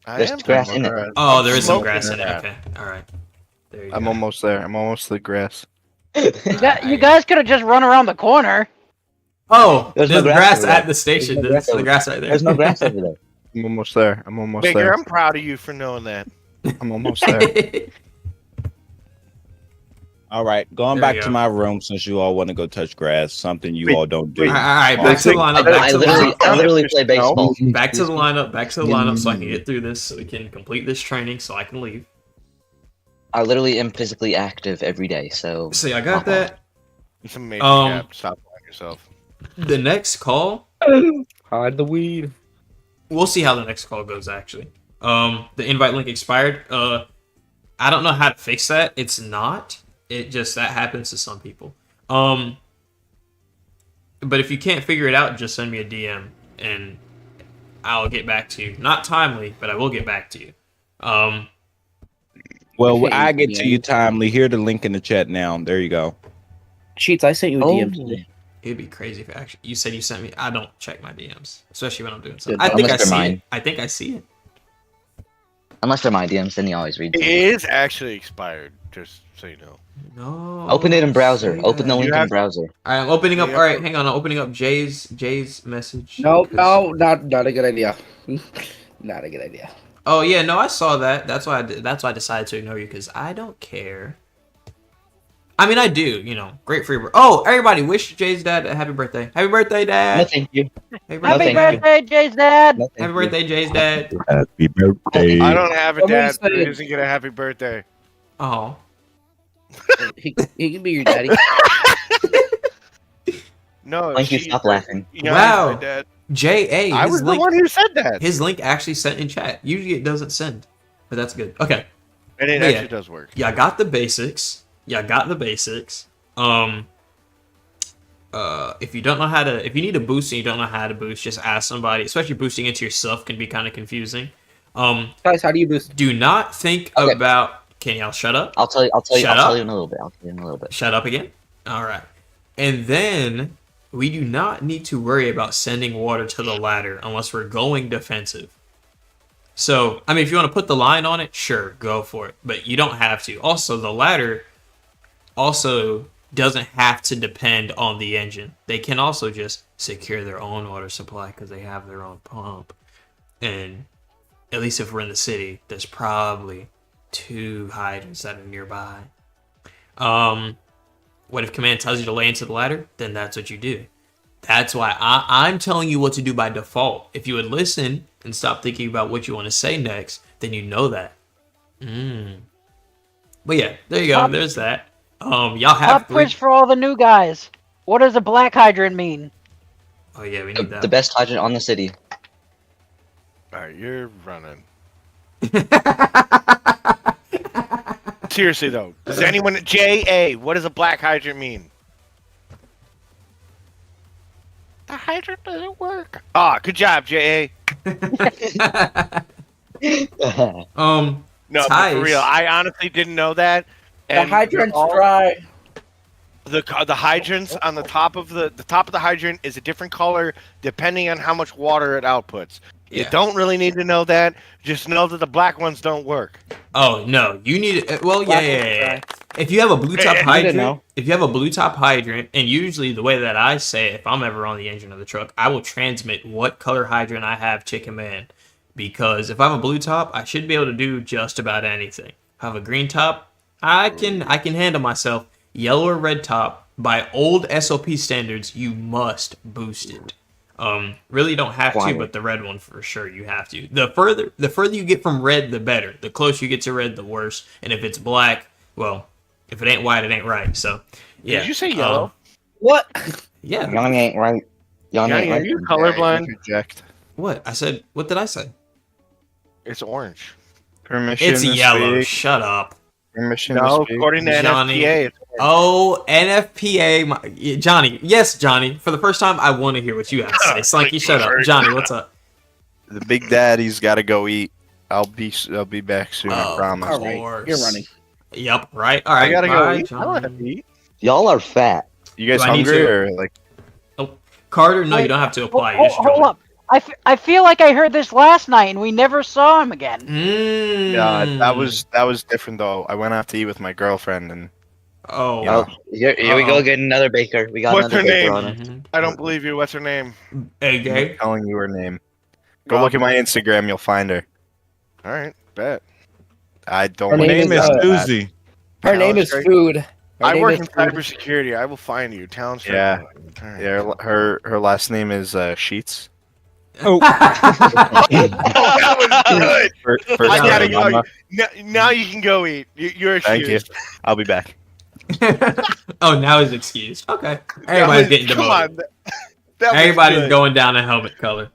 I There's am grass touching in it. grass. Oh, I'm there is some smoking grass in it. that. Okay, all right. There you I'm go. almost there. I'm almost to the grass. You guys could have just run around the corner. Oh, There's there's no grass grass over at there. the station. There's no There's grass the over grass right there. There's no grass over there. I'm almost there. I'm almost Baker, there. I'm proud of you for knowing that. I'm almost there. All right, going There back you to go. my room since you all want to go touch grass, something you Wait, all don't do. all right, back to the lineup. I, Back I to the literally, lineup. I literally play baseball. Back to the lineup. Back to the lineup, so I can get through this, so we can complete this training, so I can leave. I literally am physically active every day. So See, I got that. It's amazing. Cap. Stop lying yourself. The next call, Hide the weed. we'll see how the next call goes. Actually, the invite link expired. I don't know how to fix that. It's not. It just that happens to some people. But if you can't figure it out, just send me a DM and I'll get back to you. Not timely, but I will get back to you. Well, Okay, I get to yeah. you timely. Here the link in the chat now. There you go. Cheats, I sent you a Oh. DM today. It'd be crazy if actually you said you sent me. I don't check my DMs, especially when I'm doing something. Good. I think I Unless see they're it. mine. I think I see it. unless they're my DMs, then you always read. It them. is actually expired, just so you know. No. Open it in browser. say Open the that. link You in have- browser. All right, I'm opening up. Yeah. All right, hang on. I'm opening up Jay's message. No, 'cause- no, not a good idea. Not a good idea. Oh yeah, no, I saw that. That's why I decided to ignore you because I don't care. I mean, I do. You know, great for your. Oh, everybody, wish Jay's dad a happy birthday. Happy birthday, No, dad. thank you. Happy No, Happy thank birthday. you. birthday, Jay's dad. No, thank Happy you. birthday, Jay's dad. Happy birthday. I don't have a Someone dad, so he said- doesn't get a happy birthday. Oh. He can be your daddy. No, Thank you. she- Stop laughing. Yeah, Wow. he's my dad. JA. I was the one who said that. His link actually sent in chat. Usually it doesn't send, but that's good. Okay. And it Yeah. actually does work. Yeah, I got the basics. If you don't know how to, if you need a boost and you don't know how to boost, just ask somebody. Especially boosting into yourself can be kind of confusing. Guys, how do you boost? Do not think Okay. about. Can y'all shut up? I'll tell you. I'll tell you. Shut I'll up. tell you in a little bit. I'll tell you in a little bit. Shut up again. All right. And then we do not need to worry about sending water to the ladder unless we're going defensive. So, I mean, if you want to put the line on it, sure, go for it. But you don't have to. Also, the ladder also doesn't have to depend on the engine. They can also just secure their own water supply because they have their own pump. And at least if we're in the city, there's probably 2 hydrants that are nearby. What if command tells you to lay into the ladder? Then that's what you do. That's why I'm telling you what to do by default. If you would listen and stop thinking about what you want to say next, then you know that. But yeah, there you go. Pop- There's that. Y'all have Pop 3. quiz for all the new guys. What does a black hydrant mean? Oh yeah, we need that. The best hydrant on the city. All right, you're running. Seriously though, does anyone JA? What does a black hydrant mean? The hydrant doesn't work. Ah, good job, JA. No, but Tice. for real, I honestly didn't know that. The hydrant's dry. The hydrants on the top of the top of the hydrant is a different color depending on how much water it outputs. You Yeah. don't really need to know that. Just know that the black ones don't work. Oh no, you need it. Well, yeah. If you have a blue top Hey, hydrant, know. if you have a blue top hydrant, and usually the way that I say it, if I'm ever on the engine of the truck, I will transmit what color hydrant I have to command. Because if I have a blue top, I should be able to do just about anything. If I have a green top, I can handle myself. Yellow or red top, by old SOP standards, you must boost it. Really don't have Why? to, but the red one for sure you have to. The further you get from red, the better. The closer you get to red, the worse. And if it's black, well, if it ain't white, it ain't right. So, yeah. Did you say yellow? What? Yeah. Yanni ain't right. Yanni Yanni, ain't are right. you colorblind? Interject. What? I said, what did I say? It's orange. Permission It's to yellow. speak. Shut up. Permission No, to speak. according to Johnny. NFPA, it's Oh, NFPA. Johnny. Yes, Johnny. For the first time, I want to hear what you have to say. Slinky, shut up. Johnny, what's up? The big daddy's got to go eat. I'll be back soon. I Of promise. All right, course. you're running. Yep. Right. All right. I gotta go bye, eat. I don't have John. to eat. Y'all are fat. You guys Do I need hungry to- or like? Carter, no, you don't have to apply. You Hold, just hold join. up. I feel like I heard this last night and we never saw him again. Yeah, Mm. that was different though. I went out to eat with my girlfriend and Oh. Yeah. Oh, here we go. Get another baker. We got What's another her baker name? on it. Mhm. I don't believe you. What's her name? Hey, I'm Gabe. telling you her name. Go look at my Instagram. You'll find her. All right, bet. I don't. Her Her name name is, is Susie. Her name is Food. Her I name work is in Food. cybersecurity. I will find you. Talent. Yeah. All right. Yeah, her last name is Sheets. Oh, Oh, that was good. First I gotta name, go. Mama. Now you can go eat. You're Thank you. excused. I'll be back. Oh, now he's excused. Okay. Everybody's getting Come demoted. on. That was Everybody's good. going down a helmet color.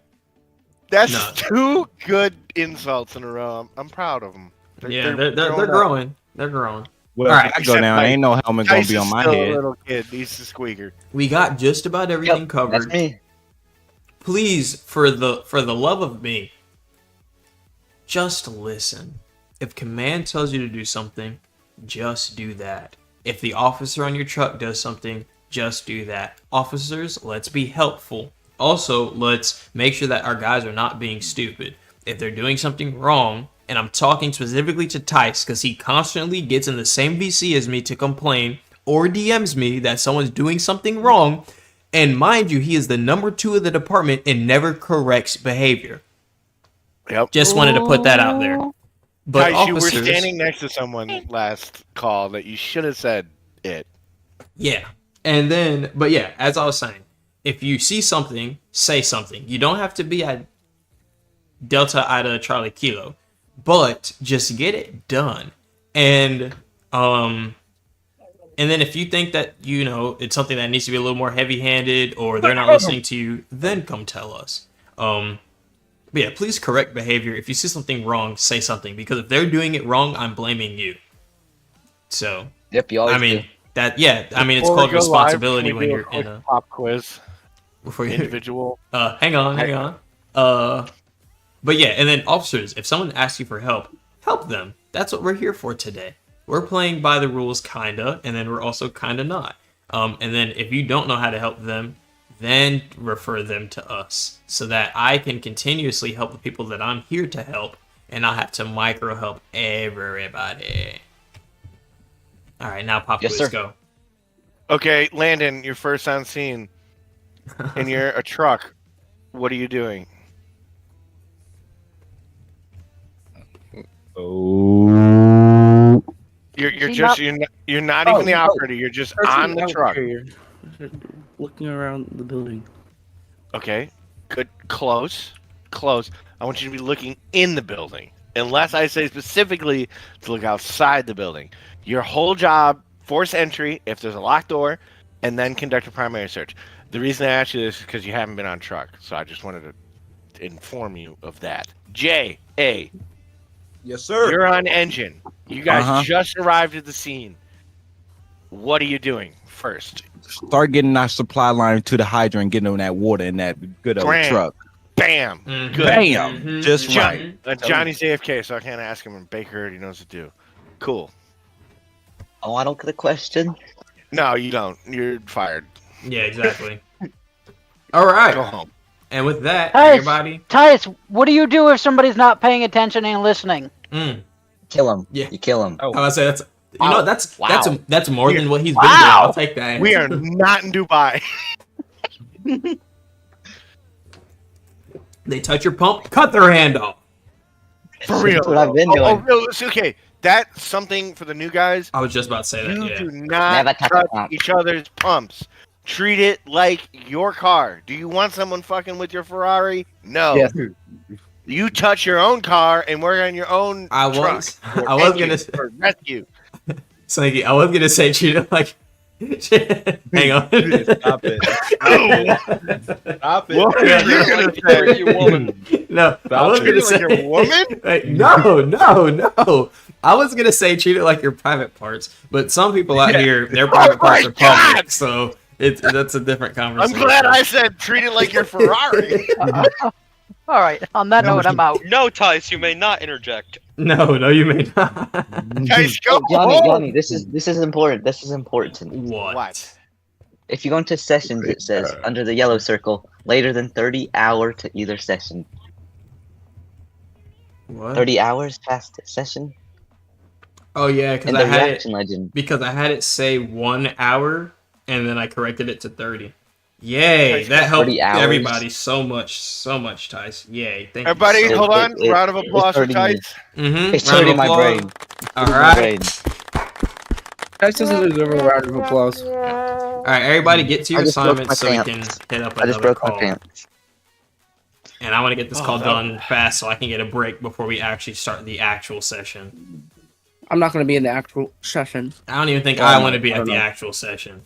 That's No. 2 good insults in a row. I'm proud of them. Yeah, they're growing. They're growing. well, All if right, I go except down. Mike. Ain't no helmet gonna be on my still a head. little kid. He's the squeaker. We got just about everything Yep, covered. that's me. Please, for the love of me, just listen. If command tells you to do something, just do that. If the officer on your truck does something, just do that. Officers, let's be helpful. Also, let's make sure that our guys are not being stupid. If they're doing something wrong, and I'm talking specifically to Tice because he constantly gets in the same VC as me to complain or DMs me that someone's doing something wrong, and mind you, he is the number 2 of the department and never corrects behavior. Yep. Just wanted to put that out there. But Guys, you were officers, standing next to someone last call that you should have said it. yeah. And then, but yeah, as I was saying, if you see something, say something. You don't have to be at Delta Ida Charlie Kilo, but just get it done. And then if you think that, it's something that needs to be a little more heavy-handed or they're not listening to you, then come tell us. But yeah, please correct behavior. If you see something wrong, say something, because if they're doing it wrong, I'm blaming you. So, Yep, you always I mean, do. it's Before we called go responsibility live, when can we you're do a in quick a pop quiz. before you Individual. hang on. But yeah, and then officers, if someone asks you for help, help them. That's what we're here for today. We're playing by the rules, kinda, and then we're also kinda not. And then if you don't know how to help them, then refer them to us so that I can continuously help the people that I'm here to help and not have to micro help everybody. All right, now pop Yes, quiz, sir. go. Okay, Landon, you're first on scene. And you're a truck. What are you doing? Oh, You're He just not- you're not Oh, even the oh. operator. You're just on the truck. Looking around the building. Okay. Good. Close. I want you to be looking in the building. Unless I say specifically to look outside the building. Your whole job, force entry if there's a locked door, and then conduct a primary search. The reason I asked you this is because you haven't been on truck. So I just wanted to inform you of that. J.A. yes, sir. You're on engine. You guys Uh-huh. just arrived at the scene. What are you doing first? Start getting our supply line to the hydrant, getting on that water in that good old Grand. truck. Bam. Mhm. Good. Bam, Mhm. just Mhm. right. Johnny's AFK, so I can't ask him, and Baker already knows what to do. Cool. Oh, I don't get a question. No, you don't. You're fired. Yeah, exactly. All Go right, home. and with that, Hey. everybody. Tice, what do you do if somebody's not paying attention and listening? Kill him. Yeah. You kill him. I was say that's Wow. that's more than what he's been Wow. doing. I'll take that. We are not in Dubai. They touch your pump, cut their hand off. For real. That's what I've been Oh, doing. real, it's okay. That's something for the new guys. I was just about to say that. You Yeah. do not Never touch touch a pump. each other's pumps. Treat it like your car. Do you want someone fucking with your Ferrari? No. Yes. You touch your own car and work on your own I truck. was. or I was engine gonna. for rescue. Slinky, I was gonna say treat it like. Hang on. Stop it. Stop it. What were you gonna say? You woman. No, I was Treat gonna it like say. your woman? Hey, no. I was gonna say treat it like your private parts, but some people out here, their private Oh my parts are God! public, so that's a different I'm conversation. glad I said treat it like your Ferrari. All right. On that No, note, I'm out. No, Tice, you may not interject. No, you may not. Guys, go Johnny, home. Johnny, this is important. This is important. What? If you go into sessions, it says under the yellow circle, later than 30 hour to either session. What? 30 hours past session. Oh yeah, because And I the had reaction legend. I had it say 1 hour, and then I corrected it to 30. Yay! Tice, That helped 30 hours. everybody so much, Tice. Yay! Thank Everybody, you. So hold on. it- Round of it's applause for hurting me. Tice. Mm-hmm. It's hurting my brain. All Hurting my right. brain. Tice doesn't deserve a round of applause. All right, everybody, get to your I just broke assignments so my we can pants. hit up I just another broke call. my pants. And I want to get this call that- done fast so I can get a break before we actually start the actual session. I'm not going to be in the actual session. I don't even think Oh, I no, want to be I at don't the know. actual session,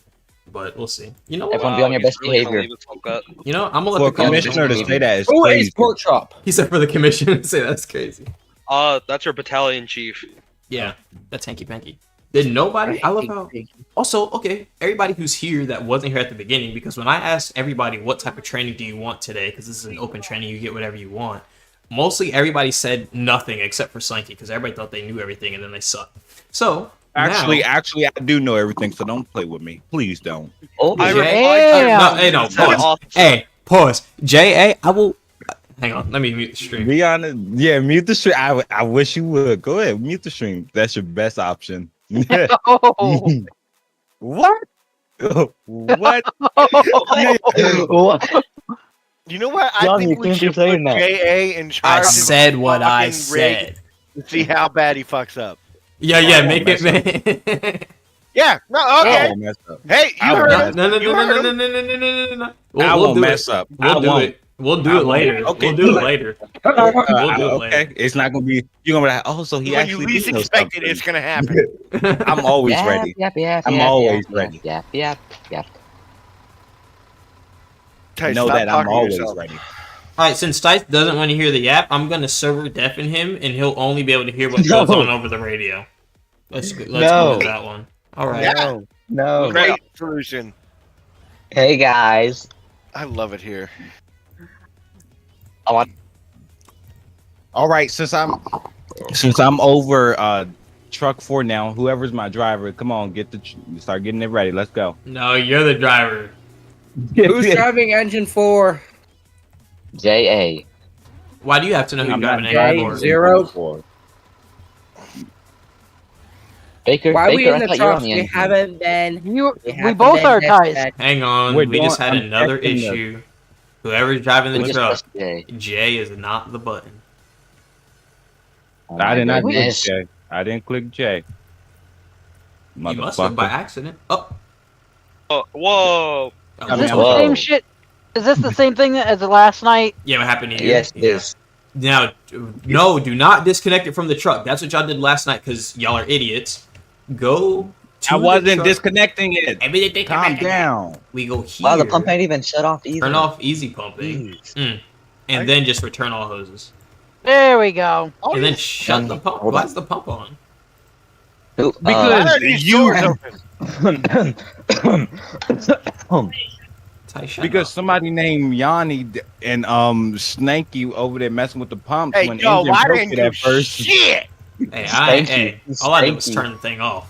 but we'll see. You know what? Everyone be on your he's best really gonna behavior. leave us like that. You know, I'm gonna For let a the call. commissioner to say that is Oh, crazy. it's pork chop. He said for the commission to say that's crazy. That's your battalion chief. Yeah, that's hanky panky. Did nobody? I love how. Also, okay, everybody who's here that wasn't here at the beginning, because when I asked everybody what type of training do you want today, because this is an open training, you get whatever you want. Mostly everybody said nothing except for Slinky, because everybody thought they knew everything and then they sucked. So Actually, now, I do know everything, so don't play with me. Please don't. Oh, I Jay- replied Damn. no, hey, no, Said pause. awesome. Hey, pause. J.A., I will. Hang on, let me mute the stream. Be honest. Yeah, mute the stream. I wish you would. Go ahead, mute the stream. That's your best option. Oh. What? What? what? You know what? I Johnny, think you we can't should keep saying put that. JA in charge. I of said what I fucking rig said. to see how bad he fucks up. Yeah, I make won't it, man. Yeah. No. I Okay. won't mess up. Hey, I you won't heard No, him. no, no, You no, heard no, no, him. no, no, no, no, no, no. I We'll won't do mess it. up. We'll I do won't. it. We'll do I it won't. later. Okay, We'll do do it it. later. We'll do it later. Okay, it's not gonna be. You're gonna be like, oh, so he When you actually least did know expect it, something. it's gonna happen. I'm always Yap, ready. Yap, yap, I'm yap, always yap, ready. Yap, yap, yap. Tice, Know stop that I'm talking to always yourself. ready. All right, since Stice doesn't want to hear the yap, I'm gonna server deafen him, and he'll only be able to hear what No. goes on over the radio. Let's go No. with that one. All right. Yeah. No. Great solution. Hey guys. I love it here. All right, since I'm over truck 4 now, whoever's my driver, come on, start getting it ready. Let's go. No, you're the driver. Who's driving engine 4? J.A. Why do you have to know who you're I'm not driving driving anymore? Zero. Baker, Why are we Baker, in I the thought you were on truck? the We engine. haven't been. We both are ties. Hang on, We're we just doing- had I'm another checking the- issue. Whoever's driving We the just truck, pressed J. J is not the button. Oh I my did not click goodness. J. I didn't click J. You must have by Motherfucker. accident. Oh, Whoa! Is mean, this I'm- the Whoa. same shit? Is this the same thing as last night? yeah, what happened to you? Yes, it Yeah. is. Now, no, do not disconnect it from the truck. That's what y'all did last night because y'all are idiots. Go to I the wasn't truck. disconnecting it. Calm down. We go here. Wow, the pump ain't even shut off either. Turn off easy pumping. And then just return all hoses. There we go. And then shut the pump. Hold Why on. is the pump on? Ooh, Because Why are these you doors have, open? Ty, shut because up. somebody named Yanni and Snakey over there messing with the pumps Hey, when yo, engine why broke didn't it you at first. shit? Hey, all I did was Stanky. turn the thing off.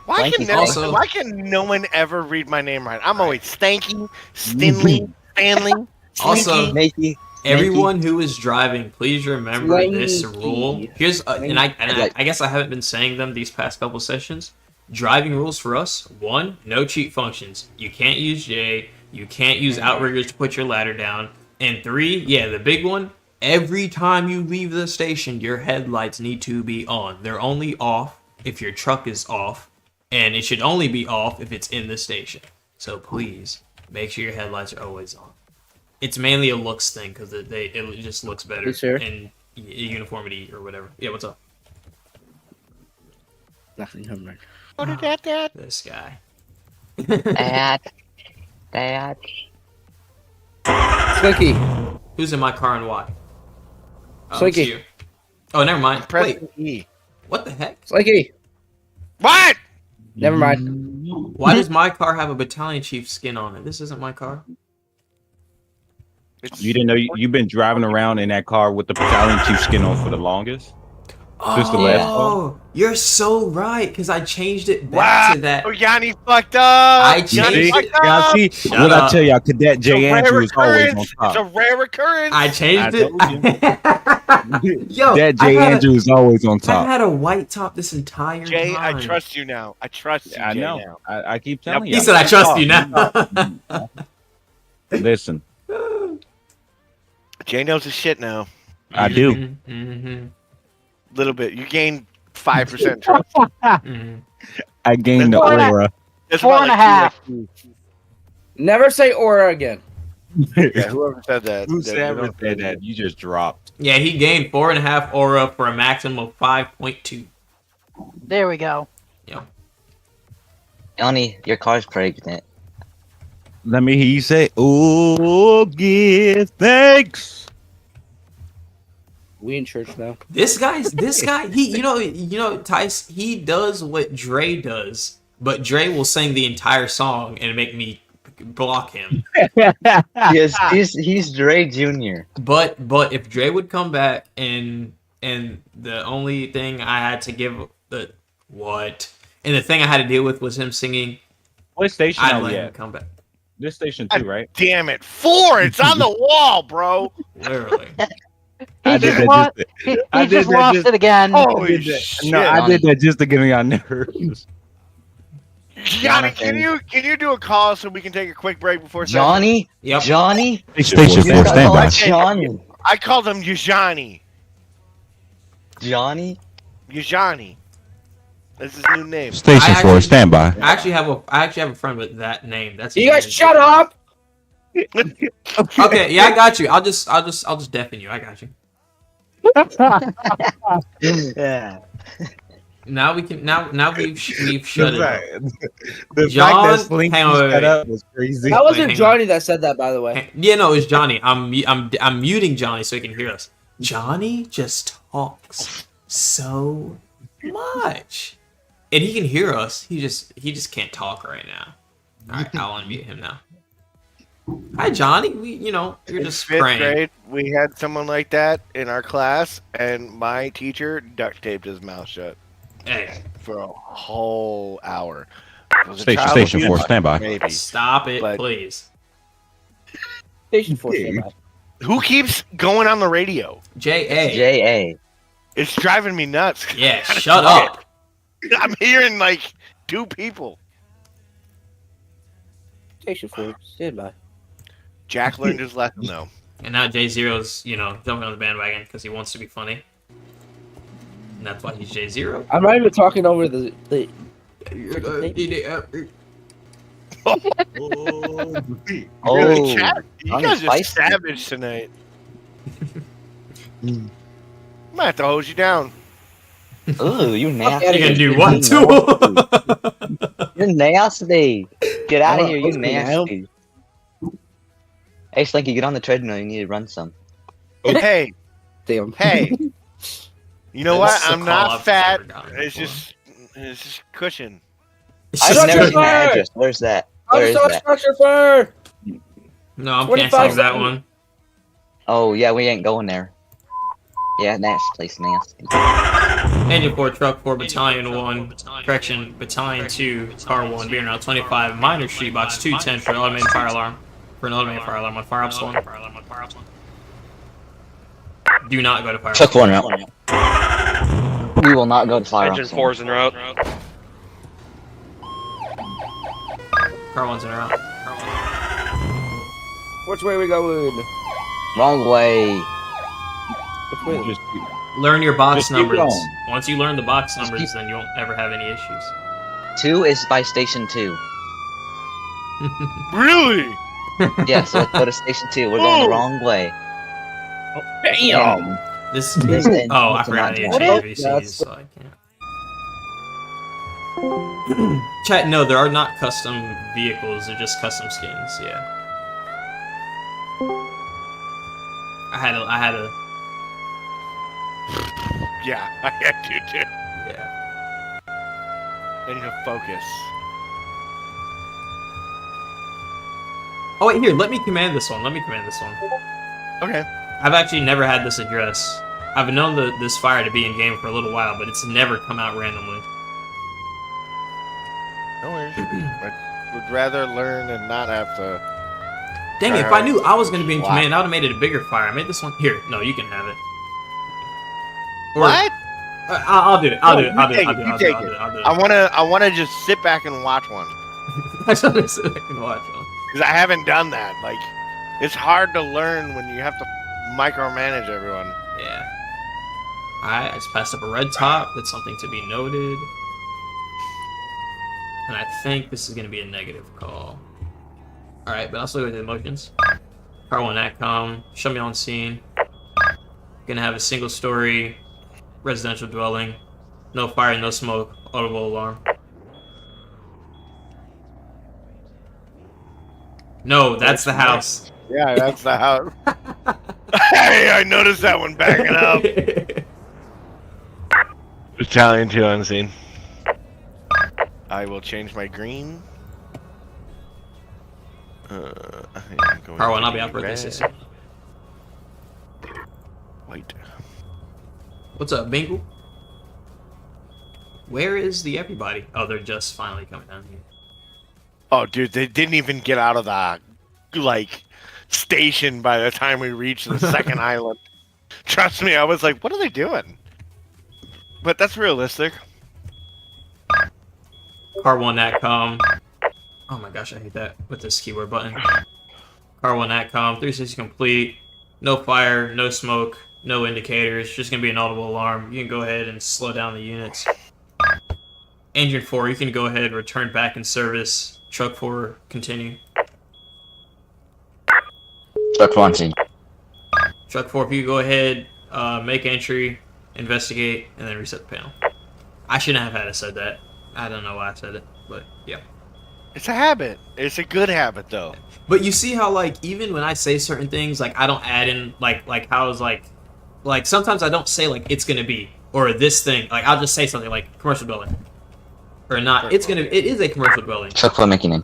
Why Stanky can, also- why can no one ever read my name right? I'm always Stanky, Stinley, Stanley, Also, Slinky. Nakey. everyone who is driving, please remember this Slinky. rule. Here's I guess I haven't been saying them these past couple sessions. Driving rules for us: 1, no cheat functions. You can't use J. You can't use outriggers to put your ladder down. And 3, yeah, the big one. Every time you leave the station, your headlights need to be on. They're only off if your truck is off, and it should only be off if it's in the station. So please make sure your headlights are always on. It's mainly a looks thing because it just looks better You sure? in uniformity or whatever. Yeah, what's up? Nothing. Never mind. What did that? This guy. Dad. Slinky. Who's in my car and why? Oh, Slinky. it's you. Oh, never mind. Wait, Press E. what the heck? Slinky. What? Never mind. Why does my car have a battalion chief skin on it? This isn't my car. You didn't know you've been driving around in that car with the battalion chief skin on for the longest. Since the last Oh, you're so right, because I changed it Wow. back to that. Oh, Yanni fucked up. I You changed see? it. Y'all see? Shut What I up. tell y'all, Cadet It's a J. rare Andrew is always on occurrence. top. It's a rare occurrence. I changed I it. Yo, Cadet J. Andrew is always on I've top. had a white top this entire Jay, time. I trust you now. I trust you, I Jay, know. now. I keep telling Yep. you. He said, "I trust you now." Listen, Jay knows his shit now. I do. Mhm. Little bit. You gained 5% trust. Mhm. I gained the Four and a- aura. That's Four about and a like half. 2 Never say aura again. Yeah, whoever said that. Who they ever don't- said that? You just dropped. Yeah, he gained 4.5 aura for a maximum of 5.2. There we go. Yanni, your car's pregnant. Let me hear you say, "Oh, give thanks." We in church now. This guy, he, Tice, he does what Dre does, but Dre will sing the entire song and make me block him. Yes, he's Dre Jr. But if Dre would come back and the only thing I had to give the thing I had to deal with was him singing, What station I'd are let we him at? come back. This station 2, right? Damn it. 4. It's on the wall, bro. Literally. I did that just. He I did just that lost just- it again. Holy No, shit. I did that just to get me on nerves. Yanni, can you do a call so we can take a quick break before session? Johnny? Yep. Johnny? Station You 4, got stand by. called Johnny. I called him Yajani. Johnny? Yajani. That's his new name. Station I 4, actually- stand by. I actually have a friend with that name. That's his You guys name. shut up! Okay, yeah, I got you. I'll just deafen you. I got you. Yeah. Now we can. Now we've shut it up. The John, fact that Slinky hang on, wait, shut wait. up was crazy. That wasn't hang on. Johnny that said that, by the way. Yeah, no, it's Johnny. I'm muting Johnny so he can hear us. Johnny just talks so much, and he can hear us. He just can't talk right now. All right, I'll unmute him now. Hi, Johnny. You're In just 5th praying. grade, we had someone like that in our class, and my teacher duct taped his mouth shut Hey, for a whole hour. It was a Station- child station abuse, 4, stand by. Maybe. stop it, But- please. Station 4 stand by. Who keeps going on the radio? J.A. J.A. It's driving me nuts. Yeah, shut up. I'm hearing like 2 people. Station 4 stand by. Jack learned his lesson though. And now J0's, jumping on the bandwagon because he wants to be funny. And that's why he's J0. I'm not even talking over the Oh, Chat, you I'm guys are spicy. savage tonight. I might have to hose you down. Ooh, you nasty. You're gonna do what to You're nasty. Get out of I'm here, not you listening now. nasty. Hey, Slinky, get on the treadmill. You need to run some. Hey, Damn. hey. You know This what? is a I'm call not I've fat. never gotten It's before. just cushion. It's I've just never good. seen the address. Where's that? Where is that? Structure for No, I'm 25 canceling that seconds. one. Oh, yeah, we ain't going there. Yeah, that place nasty. Engine 4, Truck 4, Battalion 1, Correction, Battalion 2, Car 1, being around 25, Minor Street, Box 210 for an automated fire alarm. For an automated fire alarm on Fire Ops 1. Do not go to Fire Truck Ops 1 route. We will not go to fire. Engine 4's en route. Car 1's in route. which way we going? Wrong way. Which way? Just- Learn your box Just keep numbers. going. Once you learn the box Just numbers, keep- then you won't ever have any issues. 2 is by station 2. Really? Yeah, so let's go to station 2. We're going the wrong way. Damn. This This is- Oh, I it's forgot I not need to bad. change is- VCs, so I can't. Chat, no, there are not custom vehicles, they're just custom skins, yeah. I had a Yeah, I do too. yeah. I need to focus. Oh wait, here, let me command this one. Okay. I've actually never had this address. I've known this fire to be in game for a little while, but it's never come out randomly. No worries. I would rather learn and not have to. Dang it, if I knew I was going to be in command, I would have made it a bigger fire. I made this one. Here, no, you can have it. Or, What? I'll do it. I'll do it. I wanna just sit back and watch one. I just want to sit back and watch one. Because I haven't done that. Like, it's hard to learn when you have to micromanage everyone. Yeah. Alright, I just passed up a red top. That's something to be noted. And I think this is going to be a negative call. Alright, but I'll still go with the emotions. Car 1 ATCOM. Show me on scene. Gonna have a single story residential dwelling. No fire, no smoke. Audible alarm. No, that's the house. Yeah, that's the house. Hey, I noticed that one backing up. Italian 2 on scene. I will change my green. Car 1, I'll be out for this. White. What's up, Bingle? Where is the everybody? Oh, they're just finally coming down here. Oh, dude, they didn't even get out of the, like, station by the time we reached the second island. Trust me, I was like, what are they doing? But that's realistic. Car 1 ATCOM. Oh my gosh, I hate that with this keyboard button. Car 1 ATCOM. 360 complete. No fire, no smoke, no indicators. Just gonna be an audible alarm. You can go ahead and slow down the units. Engine 4, you can go ahead, return back in service. Truck 4, continue. Truck 1 scene. Truck 4, if you go ahead, make entry, investigate, and then reset the panel. I shouldn't have had said that. I don't know why I said it, but yeah. It's a habit. It's a good habit, though. But you see how, like, even when I say certain things, like, I don't add in, like how it's like sometimes I don't say, like, it's gonna be, or this thing. Like, I'll just say something like commercial dwelling. Or not. It is a commercial dwelling. Truck 4 making in.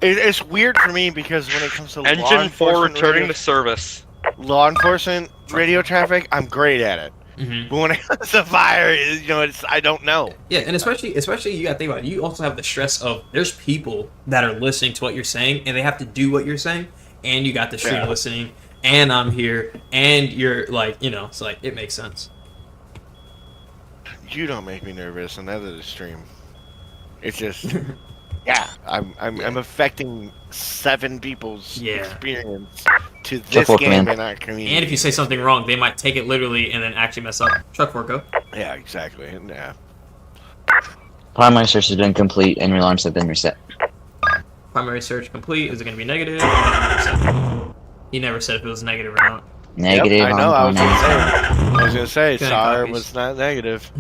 It's weird for me because when it comes to Engine 4 returning to service. Law enforcement radio traffic, I'm great at it. Mm-hmm. But when it comes to fire, I don't know. Yeah, and especially you gotta think about it. You also have the stress of there's people that are listening to what you're saying, and they have to do what you're saying, and you got the stream listening, and I'm here, and you're like, it's like it makes sense. You don't make me nervous, and neither does the stream. It's just, yeah, I'm affecting 7 people's experience to this game and our community. And if you say something wrong, they might take it literally and then actually mess up. Truck 4, go. Yeah, exactly. Yeah. Primary search has been complete and your alarms have been reset. Primary search complete. Is it going to be negative? He never said if it was negative or not. Negative. Yep, I know. I was gonna say. SAR was not negative.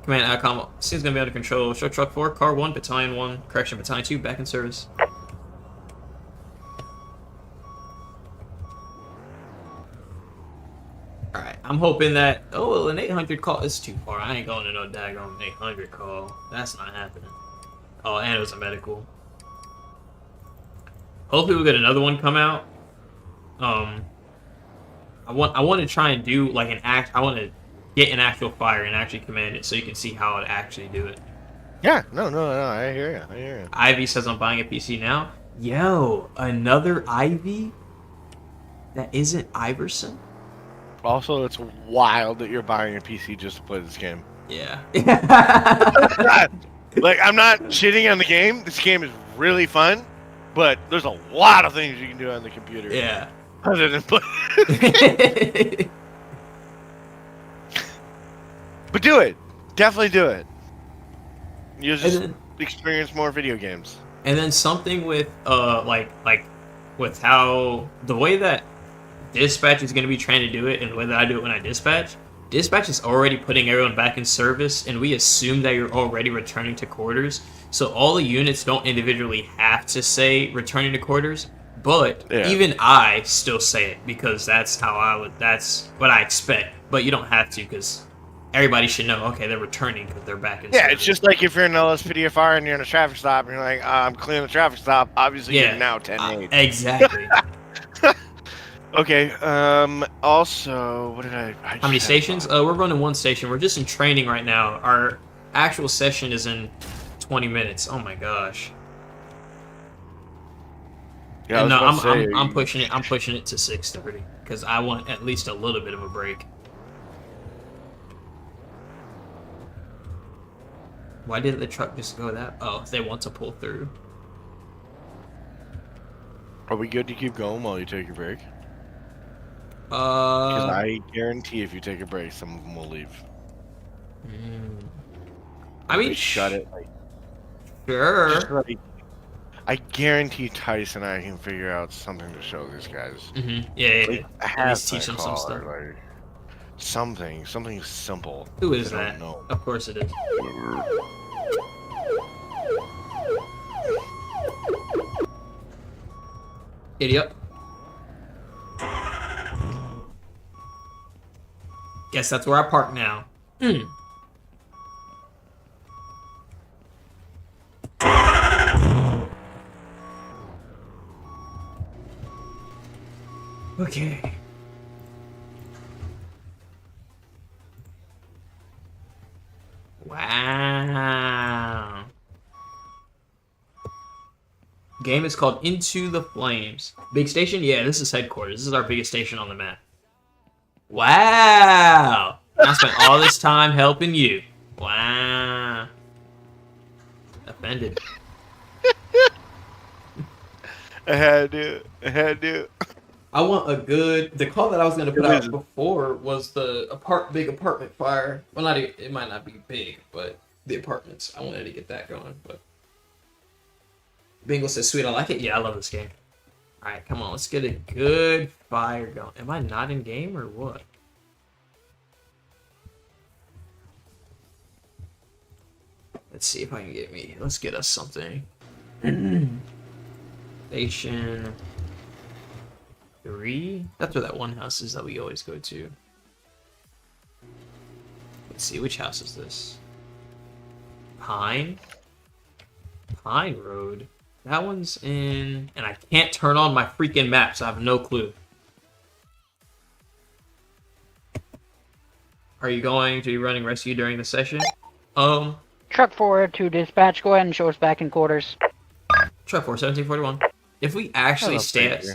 Command ATCOM. Seems gonna be under control. Show truck 4, car 1, battalion 1, correction, battalion 2, back in service. Alright, I'm hoping that. Oh, an 800 call is too far. I ain't going to no daggone 800 call. That's not happening. Oh, and it was a medical. Hopefully, we'll get another one come out. I want to try and do like I want to get an actual fire and actually command it so you can see how it actually do it. Yeah, no, I hear you. Ivy says I'm buying a PC now. Yo, another Ivy that isn't Iverson? Also, it's wild that you're buying a PC just to play this game. Yeah. Like, I'm not shitting on the game. This game is really fun, but there's a lot of things you can do on the computer. Yeah. Other than play. But do it. Definitely do it. You'll just experience more video games. And then something with like with how the way that dispatch is going to be trying to do it and the way that I do it when I dispatch is already putting everyone back in service, and we assume that you're already returning to quarters, so all the units don't individually have to say returning to quarters, but even I still say it because that's what I expect, but you don't have to because everybody should know. Okay, they're returning because they're back in. Yeah, service. it's just like if you're in LSPDFR and you're in a traffic stop and you're like, I'm clearing the traffic stop. Obviously, Yeah. you're now 10-8. Exactly. Okay. Also, what did I How many stations? We're running one station. We're just in training right now. Our actual session is in 20 minutes. Oh my gosh. Yeah, And no, I'm pushing it. I'm pushing it to 6:30 because I want at least a little bit of a break. Why didn't the truck just go that? Oh, they want to pull through. Are we good to keep going while you take a break? Because I guarantee if you take a break, some of them will leave. I mean, shut it. Sure. Just like, I guarantee Tice and I can figure out something to show these guys. Yeah. Like, At least teach them some stuff. Like, something simple. Who is I don't that? know. Of course it is. Idiot. Guess that's where I park now. Okay. Wow. Game is called Into the Flames. Big station? Yeah, this is headquarters. This is our biggest station on the map. Wow. I spent all this time helping you. Wow. Offended. I had to. I want a good. The call that I was gonna put out before was the big apartment fire. Well, not it might not be big, but the apartments. I wanted to get that going. But Bingo says, "Sweet, I like it." Yeah, I love this game. All right, come on, let's get a good fire going. Am I not in game or what? Let's see if I can get me. Let's get us something. Station 3. That's where that one house is that we always go to. Let's see, which house is this? Pine Road. That one's in, and I can't turn on my freaking map, so I have no clue. Are you going to be running rescue during the session? Truck 4 to dispatch. Go ahead and show us back in quarters. Truck 4, 1741. If we actually stay at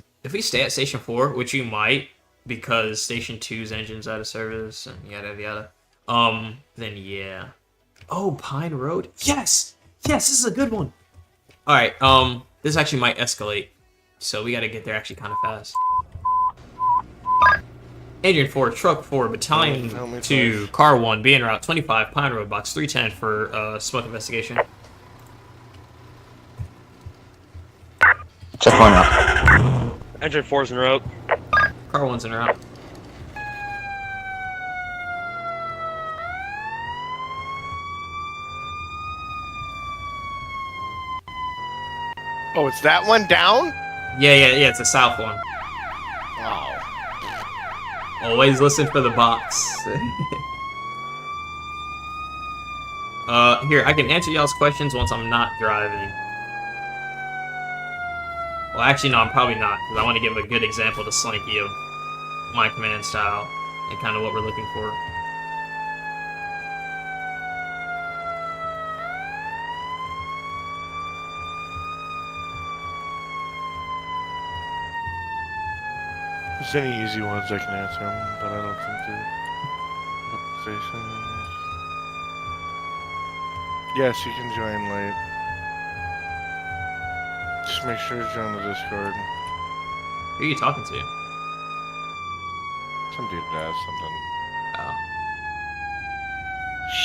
Station 4, which you might, because Station 2's engine's out of service and yada yada, then yeah. Oh, Pine Road. Yes, this is a good one. All right, this actually might escalate, so we got to get there actually kind of fast. Engine 4, Truck 4, Battalion 2, Car 1, be en route 25, Pine Road, Box 310 for smoke investigation. Check one out. Engine 4's en route. Car 1's en route. Oh, it's that one down? Yeah, it's a south one. Wow. Always listen for the box. Here, I can answer y'all's questions once I'm not driving. Well, actually, no, I'm probably not, because I want to give a good example to Slinky of my command style and kind of what we're looking for. There's any easy ones I can answer them, but I don't think they're stations. Yes, you can join late. Just make sure to join the Discord. Who are you talking to? Some dude asked something. Oh.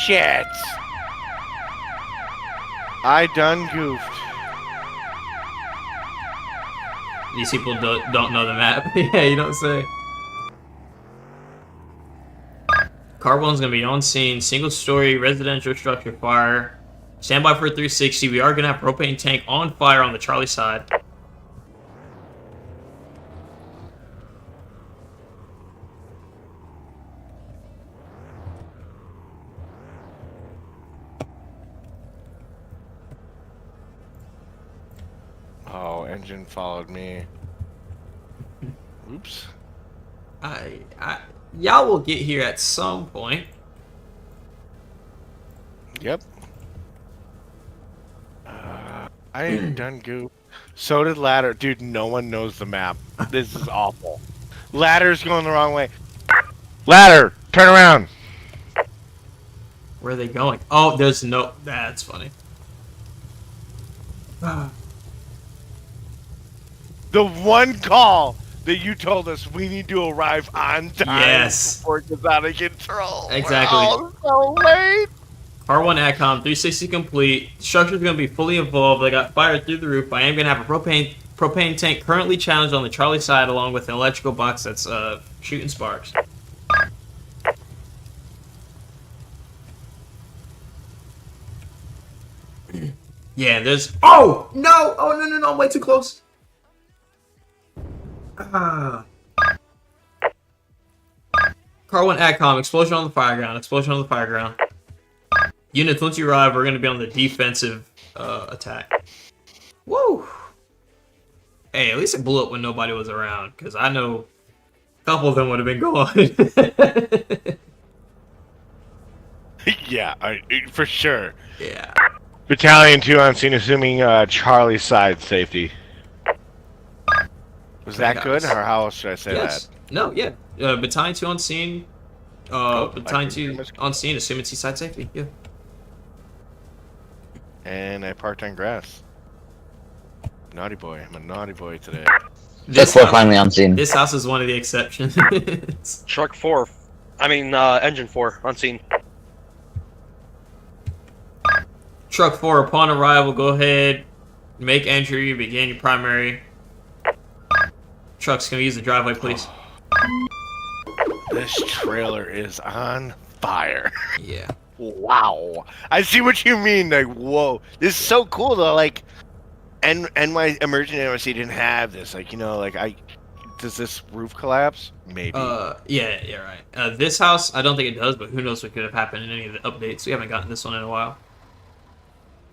Shit! I done goofed. These people don't know the map. Yeah, you don't say. Car 1's gonna be on scene. Single story residential structure fire. Stand by for 360. We are gonna have propane tank on fire on the Charlie side. engine followed me. Oops. Y'all will get here at some point. Yep. I done goop. So did ladder. Dude, no one knows the map. This is awful. Ladder's going the wrong way. Ladder, turn around. Where are they going? Oh, there's no. That's funny. The one call that you told us we need to arrive on time Yes. before it gets out of control. Exactly. We're all so late. R1 ATCOM 360 complete. Structure's gonna be fully evolved. I got fire through the roof. I am gonna have a propane tank currently challenged on the Charlie side, along with an electrical box that's shooting sparks. Yeah, there's. Oh no! Oh no! I'm way too close. Car 1 ATCOM, explosion on the fire ground. Explosion on the fire ground. Units, once you arrive, we're going to be on the defensive attack. Woo! Hey, at least it blew up when nobody was around, because I know a couple of them would have been gone. Yeah, for sure. Yeah. Battalion 2 on scene, assuming Charlie side safety. Was that good, or how else should I say Yes. that? No, yeah. Battalion 2 on scene. Battalion 2 confirm on scene, assuming seaside safety. Yeah. And I parked on grass. Naughty boy. I'm a naughty boy today. Truck 4 finally on scene. This house is one of the exceptions. Truck 4. Engine 4 on scene. Truck 4, upon arrival, go ahead, make entry, begin your primary. Trucks, can we use the driveway, please? This trailer is on fire. Yeah. Wow. I see what you mean. Like, whoa. This is so cool, though. Like, and my emergent NRC didn't have this. Like, you know, like, does this roof collapse? Maybe. Yeah, right. This house, I don't think it does, but who knows what could have happened in any of the updates. We haven't gotten this one in a while.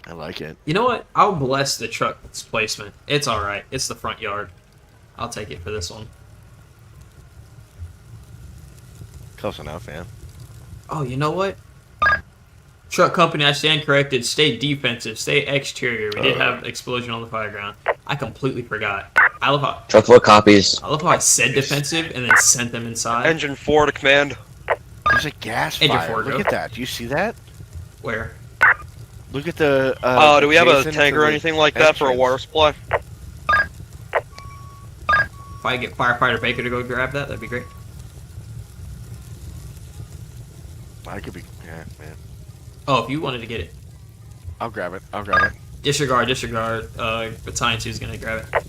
I like it. You know what? I'll bless the truck's placement. It's alright. It's the front yard. I'll take it for this one. Close enough, man. Oh, you know what? Truck company, I stand corrected. Stay defensive. Stay exterior. We did have explosion on the fire ground. I completely forgot. I love how Truck 4 copies. I said defensive and then sent them inside. Engine 4 to command. There's a gas Engine fire. 4, Look go. at that. Do you see that? Where? Look at the. Do we have a adjacent tank to or the anything like that for a entrance. water supply? If I get firefighter Baker to go grab that, that'd be great. I could be. Yeah, man. Oh, if you wanted to get it. I'll grab it. I'll grab it. Disregard. Battalion 2 is gonna grab it.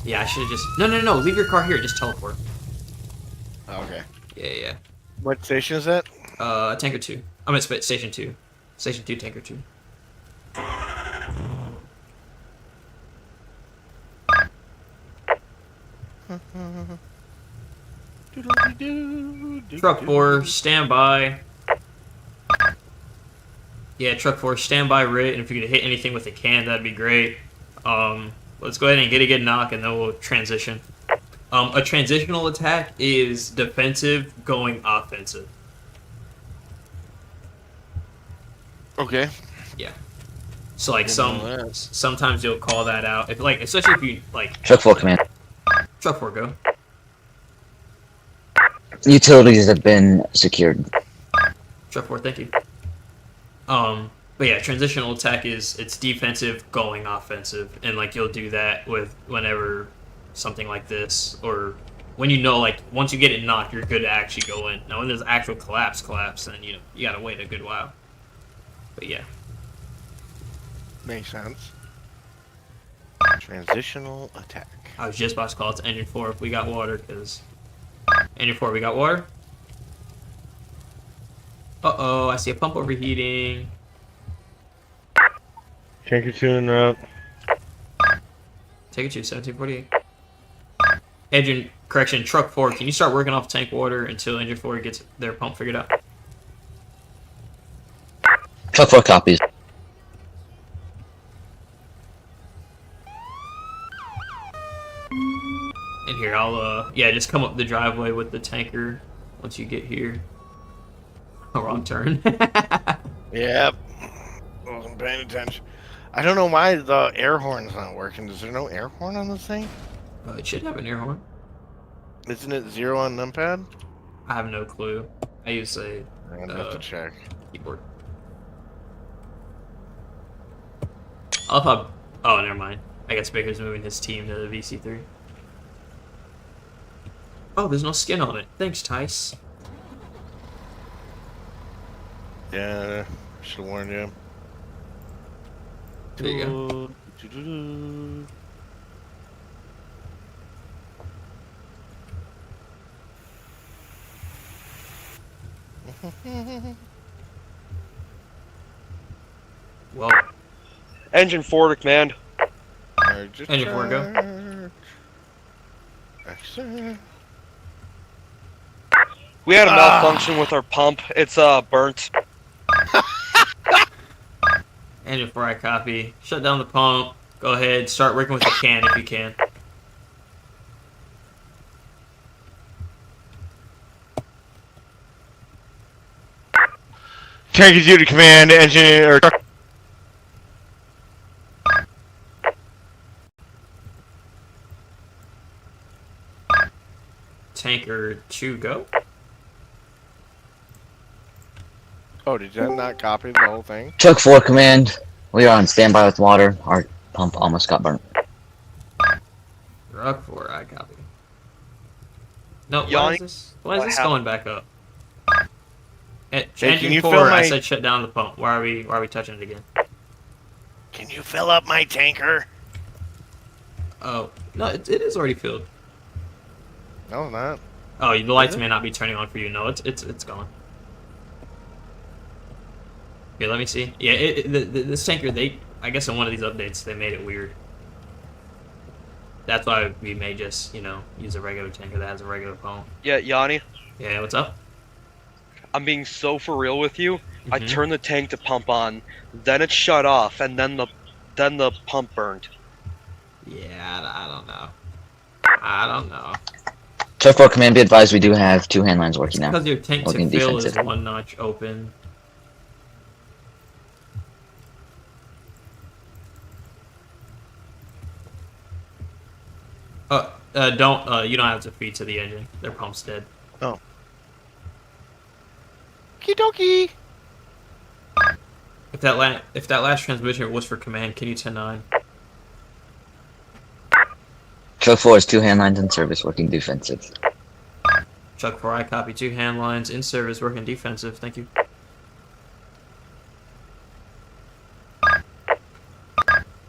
Yeah, I should have just. No. Leave your car here. Just teleport. Okay. Yeah. What station is that? Tanker 2. I'm at Station 2. Station 2, Tanker 2. Truck 4, stand by. Yeah, Truck 4, stand by RIT, and if you could hit anything with a can, that'd be great. Let's go ahead and get a good knock, and then we'll transition. A transitional attack is defensive going offensive. Okay. Yeah. So like sometimes you'll call that out, if like especially if you like. Truck 4 command. Truck 4, go. Utilities have been secured. Truck 4, thank you. But yeah, transitional attack is it's defensive going offensive, and like you'll do that with whenever something like this, or when you know like once you get it knocked, you're good to actually go in. Now when there's actual collapse, then you gotta wait a good while. But yeah. Makes sense. Transitional attack. I was just about to call it to Engine 4 if we got water, because... Engine 4, we got water? Uh-oh, I see a pump overheating. Tanker tune up. Take it to 1748. Engine, correction, Truck 4, can you start working off tank water until Engine 4 gets their pump figured out? Truck 4 copies. And here, I'll yeah, just come up the driveway with the tanker once you get here. Oh, wrong turn. Yep. Wasn't paying attention. I don't know why the air horn's not working. Is there no air horn on this thing? It should have an air horn. Isn't it 0 on numpad? I have no clue. I use a I'm gonna have to check. keyboard. I'll have. Oh, never mind. I guess Baker's moving his team to the VC3. Oh, there's no skin on it. Thanks, Tice. Yeah, should have warned you. There you go. Well, Engine 4 to command. Engine 4, go. We had a malfunction with our pump. It's burnt. Engine 4, I copy. Shut down the pump. Go ahead, start working with the can if you can. Tank is due to command, engine or truck. Tanker 2, go. Oh, did that not copy the whole thing? Truck 4 command. We are on standby with water. Our pump almost got burnt. Truck 4, I copy. No, why Yanni, is this? Why is what this happened? going back up? Hey, can Engine you 4, fill I my- said shut down the pump. Why are we touching it again? Can you fill up my tanker? Oh, no, it is already filled. No, not. Oh, the lights may not be turning on for you. No, it's gone. Here, let me see. Yeah, this tanker, I guess in one of these updates, they made it weird. That's why we may just, use a regular tanker that has a regular pump. Yeah, Yanni, Yeah, what's up? I'm being so for real with you. I Mhm. turned the tank to pump on, then it shut off, and then the pump burned. Yeah, I don't know. I don't know. Truck 4 command, be advised we do have 2 hand lines working now. Because your tank to Looking fill is defensive. one notch open. You don't have to feed to the engine. Their pump's dead. Okie dokie. If that last transmission was for command, can you 10-9? Truck 4 is 2 hand lines in service working defensive. Chuck 4, I copy 2 hand lines in service working defensive. Thank you.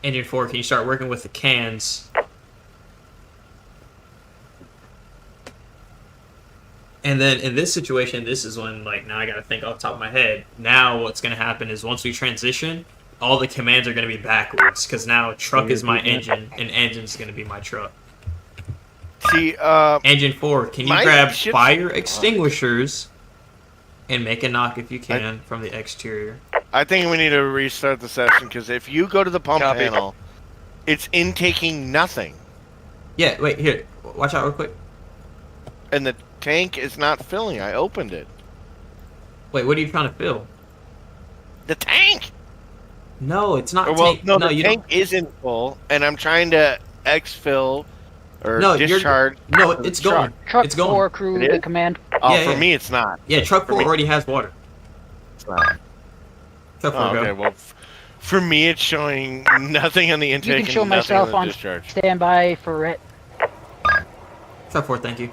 Engine 4, can you start working with the cans? And then in this situation, this is when, now I gotta think off the top of my head. Now what's gonna happen is once we transition, all the commands are gonna be backwards, because now truck is my engine, and engine's gonna be my truck. See, Engine 4, can you my grab ship's- fire extinguishers and make a knock if you can from the exterior? I think we need to restart the session because if you go to the pump Copy. panel, it's intaking nothing, Yeah, wait, here. Watch out real quick. and the tank is not filling. I opened it. Wait, what are you trying to fill? The tank. No, it's not Or, well, tank. no, No, the you tank isn't full, and I'm trying to exfil or No, you're- discharge. don't. No, it's going. Truck It's going. 4 crew It to is? command. Oh, Yeah, for yeah. me, it's not. Yeah, truck 4 me. already has water. It's not. Truck 4, Oh, go. okay, well, for me, it's showing nothing on the You intake can show and nothing myself on on the discharge. standby for it. Truck 4, thank you.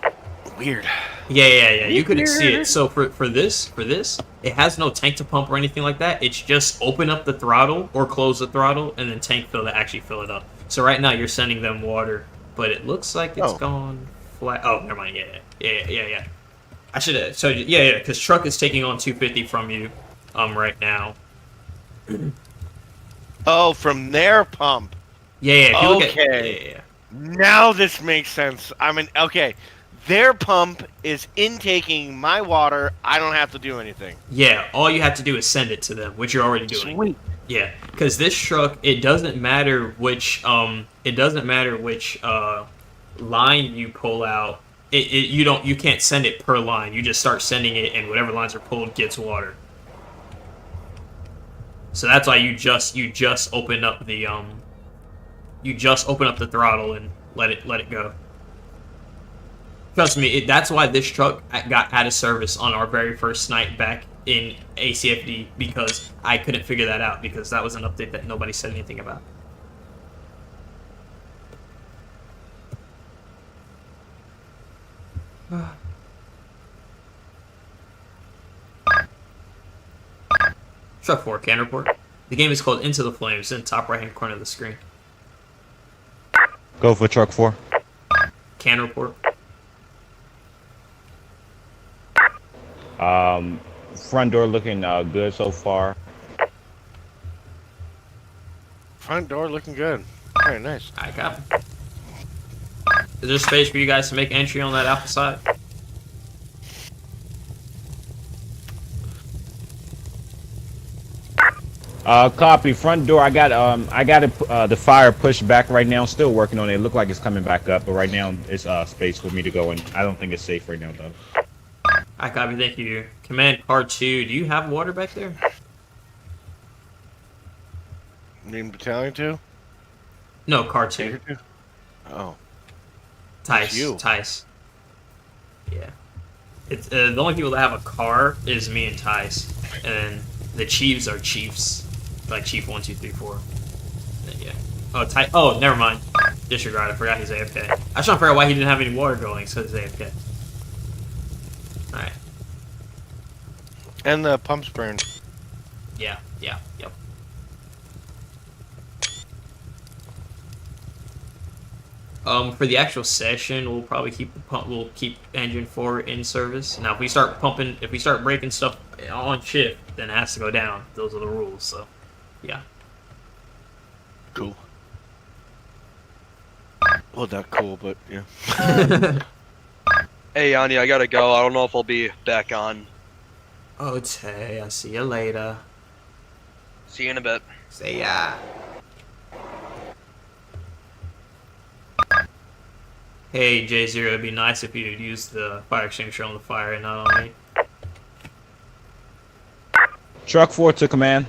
Weird. Yeah. You couldn't see it. So for this, it has no tank to pump or anything like that. It's just open up the throttle or close the throttle and then tank fill to actually fill it up. So right now you're sending them water, but it looks like it's Oh. gone flat. Oh, never mind. Yeah. I should have. So yeah, because truck is taking on 250 from you, right now. Oh, from their pump. Yeah. If you look at, Okay. yeah. Now this makes sense. Okay. Their pump is intaking my water. I don't have to do anything. Yeah, all you have to do is send it to them, which you're already doing. Sweet. Yeah, because this truck, it doesn't matter which line you pull out, you can't send it per line. You just start sending it, and whatever lines are pulled gets water. So that's why you just open up the throttle and let it go. Trust me, that's why this truck got out of service on our very first night back in ACFD, because I couldn't figure that out, because that was an update that nobody said anything about. Truck 4, can report. The game is called Into the Flames, in the top right-hand corner of the screen. Go for truck 4. Can report. Front door looking good so far. Front door looking good. Very nice. I got it. Is there space for you guys to make entry on that alpha side? Copy. Front door. I got the fire pushed back right now. Still working on it. It look like it's coming back up, but right now it's space for me to go in. I don't think it's safe right now though. I copy. Thank you. Command Car 2. Do you have water back there? Need battalion 2? No, Car 2. Oh. Tice. You. Tice. Yeah. It's the only people that have a car is me and Tice, and then the chiefs are chiefs, like Chief 1, 2, 3, 4. Yeah. Oh, Tice. Oh, never mind. Disregard. I forgot he's AFK. I was trying to figure out why he didn't have any water going, so he's AFK. All right. And the pumps burned. Yeah. Yep. For the actual session, we'll probably keep the pump. We'll keep engine 4 in service. Now, if we start breaking stuff on shift, then it has to go down. Those are the rules. So, yeah. Cool. Well, not cool, but yeah. Hey, Yanni, I gotta go. I don't know if I'll be back on. Okay, I'll see you later. See you in a bit. See ya. Hey, J0, it'd be nice if you'd use the fire extinguisher on the fire and not on me. Truck 4 to command.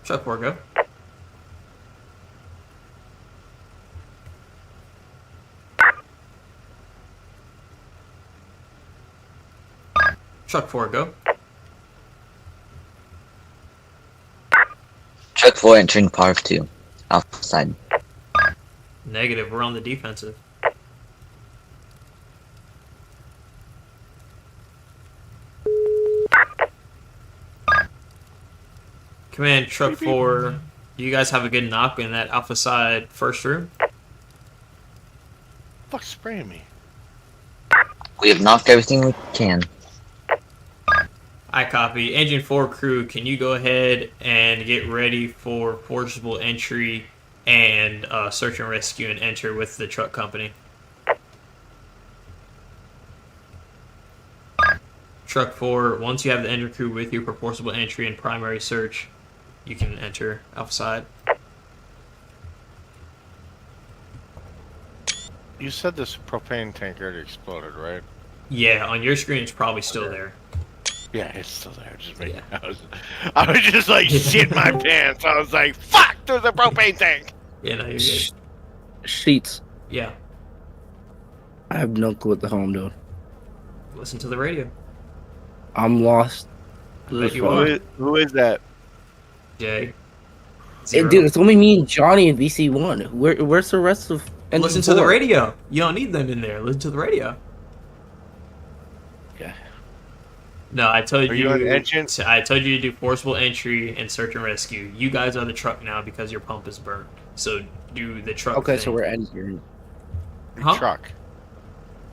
Truck 4, go. Truck 4, go. Truck 4 entering Parv 2. Alpha side. Negative, we're on the defensive. Command Truck 4, do you guys have a good knock in that alpha side first room? Fuck's spraying me. We have knocked everything we can. I copy. Engine 4 crew, can you go ahead and get ready for forcible entry and search and rescue and enter with the truck company? Truck 4, once you have the engine crew with you for forcible entry and primary search, you can enter alpha side. You said this propane tank already exploded, right? Yeah, on your screen it's probably still there. Yeah, it's still there. Just making. Yeah. I was just like shit my pants. I was like, fuck, there's a propane tank. Yeah, no, you're good. Sheets. Yeah, I have no clue what the hell I'm doing. listen to the radio. I'm lost. Bet you are. Who is that? Jay. Hey, Zero. dude, it's only me and Johnny in VC1. Where's the rest of engine Listen to the 4? radio. You don't need them in there. Listen to the radio. Okay. No, I told Are you on engine? I told you to do forcible entry and search and rescue. You guys are the truck now because your pump is burnt. So do the truck. Okay, thing. so we're entering. Huh? Truck.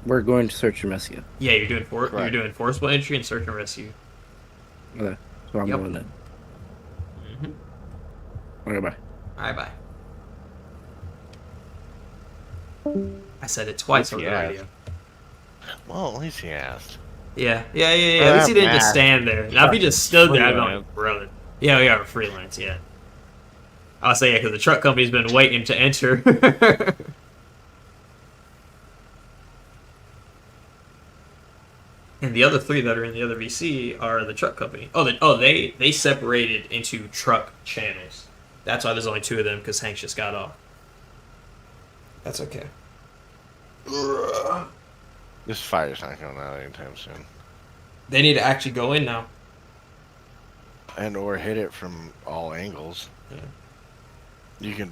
We're going to search and rescue. Yeah, you're doing Correct. you're doing forcible entry and search and rescue. Okay, so I'm Yep. doing that. Mm-hmm. Okay, bye. All right, bye. I said it twice on the Yeah. radio. Well, at least he asked. Yeah. At least he didn't just stand there. Now if he just stood there, I'd be Freelance. like, brother. Yeah, we are freelance. Yeah. I'll say yeah, because the truck company's been waiting to enter. And the other 3 that are in the other VC are the truck company. They separated into truck channels. That's why there's only 2 of them, because Hank just got off. That's okay. This fire's not going out anytime soon. They need to actually go in now. And or hit it from all angles. Yeah. You can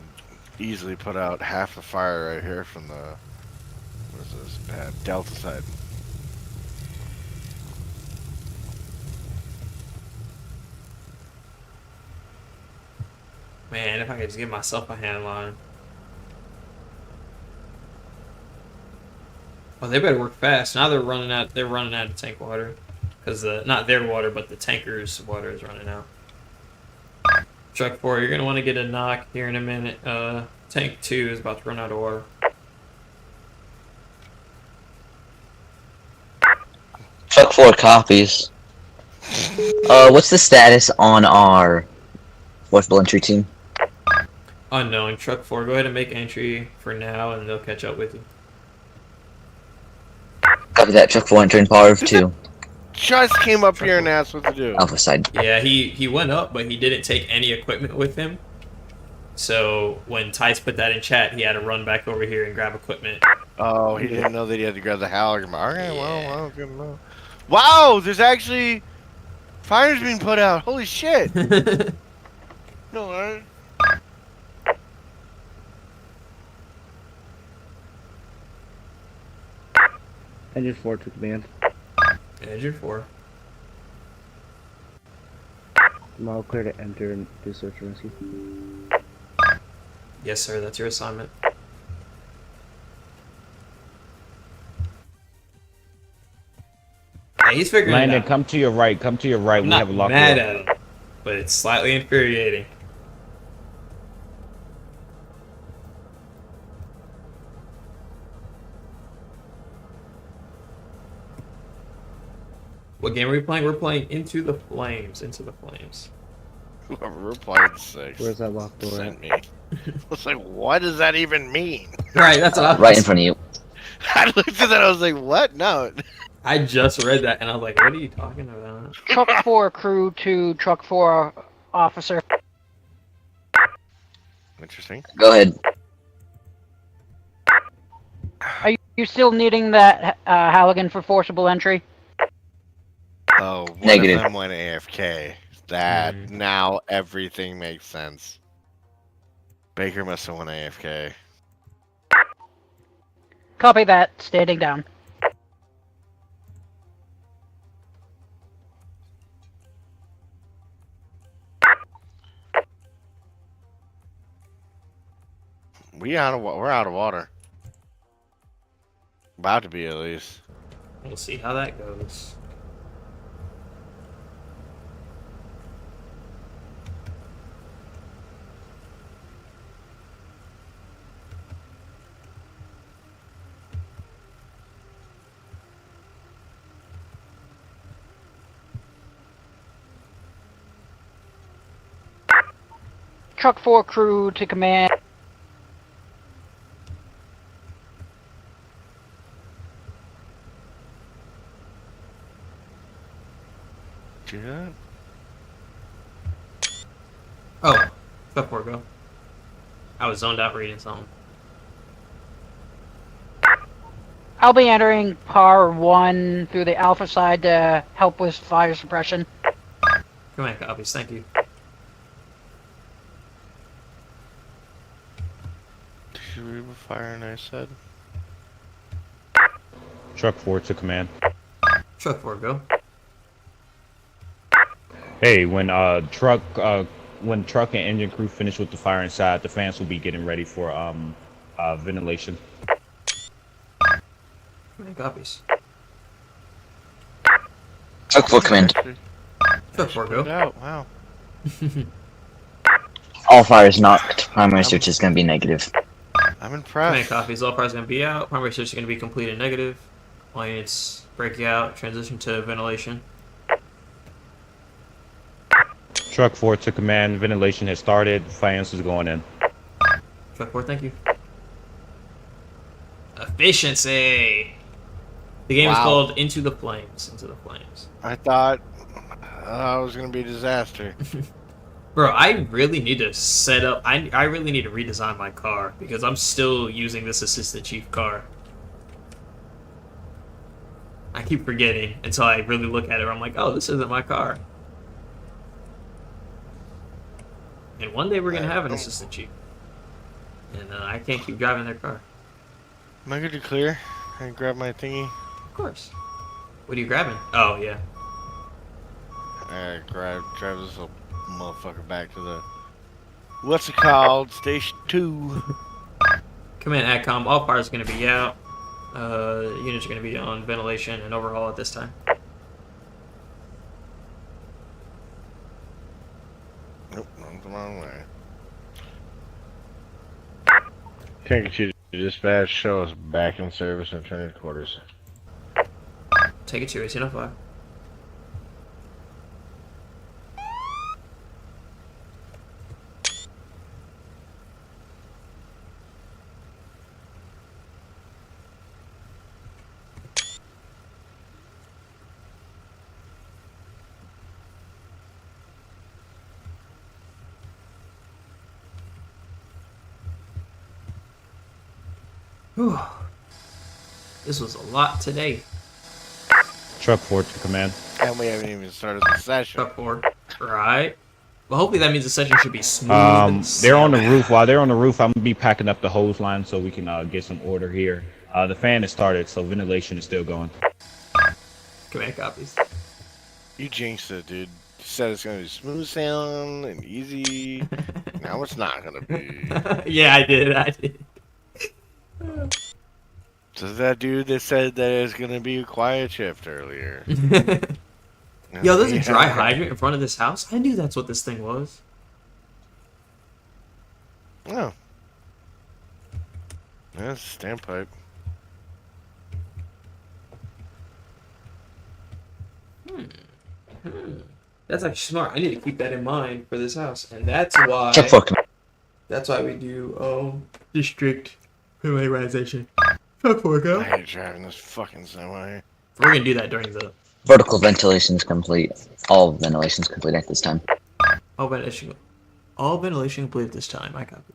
easily put out half the fire right here from the what is this? Delta side. Man, if I could just give myself a hand line. Well, they better work fast. Now they're running out of tank water. Because not their water, but the tanker's water is running out. Truck 4, you're gonna want to get a knock here in a minute. Tank 2 is about to run out of water. Truck 4 copies. What's the status on our forcible entry team? Unknown. Truck 4, go ahead and make entry for now, and they'll catch up with you. Copy that. Truck 4 entering power of 2. Just came up here and asked what to do. Alpha side. Yeah, he went up, but he didn't take any equipment with him. So when Tice put that in chat, he had to run back over here and grab equipment. Oh, he didn't know that he had to grab the halogen. Okay, well, good to know. Wow, there's actually fires being put out. Holy shit! No, alright. Engine 4 to command. Engine 4. I'm all clear to enter and do search and rescue. Yes, sir. That's your assignment. Hey, he's figuring Landon, it out. come to your right. Come to your right. I'm We not have a lock. mad at him, but it's slightly infuriating. What game are we playing? We're playing Into the Flames. Into the Flames. Whoever we're playing 6. Where's that locked door Sent at? me. I was like, what does that even mean? Right, that's what I was. Right in front of you. I looked at that. I was like, what? No. I just read that and I was like, what are you talking about? Truck 4 crew to Truck 4 officer. Interesting. Go ahead. Are you still needing that Halligan for forcible entry? Oh, what Negative. if I went AFK? That now everything makes sense. Baker must have went AFK. Copy that. Standing down. We're out of water. About to be at least. We'll see how that goes. Truck 4 crew to command. Do that? Oh, Truck 4, go. I was zoned out reading something. I'll be entering par 1 through the alpha side to help with fire suppression. Command copies, thank you. Should we be firing? I said. Truck 4 to command. Truck 4, go. Hey, when truck and engine crew finish with the fire inside, the fans will be getting ready for ventilation. Command copies. Truck 4 command. Truck 4, Good go. out. Wow. All fires knocked. Primary search is going to be negative. I'm Command impressed. copies. All parts going to be out. Primary search is going to be completed negative. All units break out. Transition to ventilation. Truck 4 to command. Ventilation has started. Fans is going in. Truck 4, thank you. Efficiency! The game is Wow. called Into the Flames. Into the Flames. I thought it was gonna be a disaster. Bro, I really need to set up. I really need to redesign my car because I'm still using this Assistant Chief car. I keep forgetting until I really look at it. I'm like, oh, this isn't my car. And one day we're gonna have an Assistant Chief, and I can't keep driving their car. Am I good to clear? I grab my thingy. Of course. What are you grabbing? Oh yeah. I drive this little motherfucker back to the what's it called? Station 2. Command ATCOM. All fire is gonna be out. Units are gonna be on ventilation and overhaul at this time. Nope, I'm the wrong way. Take you to dispatch, show us back in service and turn to quarters. Take it to 1805. Whew. This was a lot today. Truck 4 to command. And we haven't even started the session. Truck 4. Right. Well, hopefully that means the session should be smooth. And They're on the roof. While they're on the roof, I'm gonna be packing up the hose line so we can get some order here. The fan is started, so ventilation is still going. Command copies. You jinxed it, dude. You said it's gonna be smooth sailing and easy. Now it's not gonna be. Yeah, I did. So that dude that said that it's gonna be a quiet shift earlier. Yo, there's a dry hydrant in front of this house? I knew that's what this thing was. Oh. That's a standpipe. That's actually smart. I need to keep that in mind for this house. And that's why... Check for command. That's why we do, district familiarization. Fuck for go. I hate driving this fucking semi. We're gonna do that during the... Vertical ventilation is complete. All ventilation is complete at this time. All ventilation complete at this time. I copy.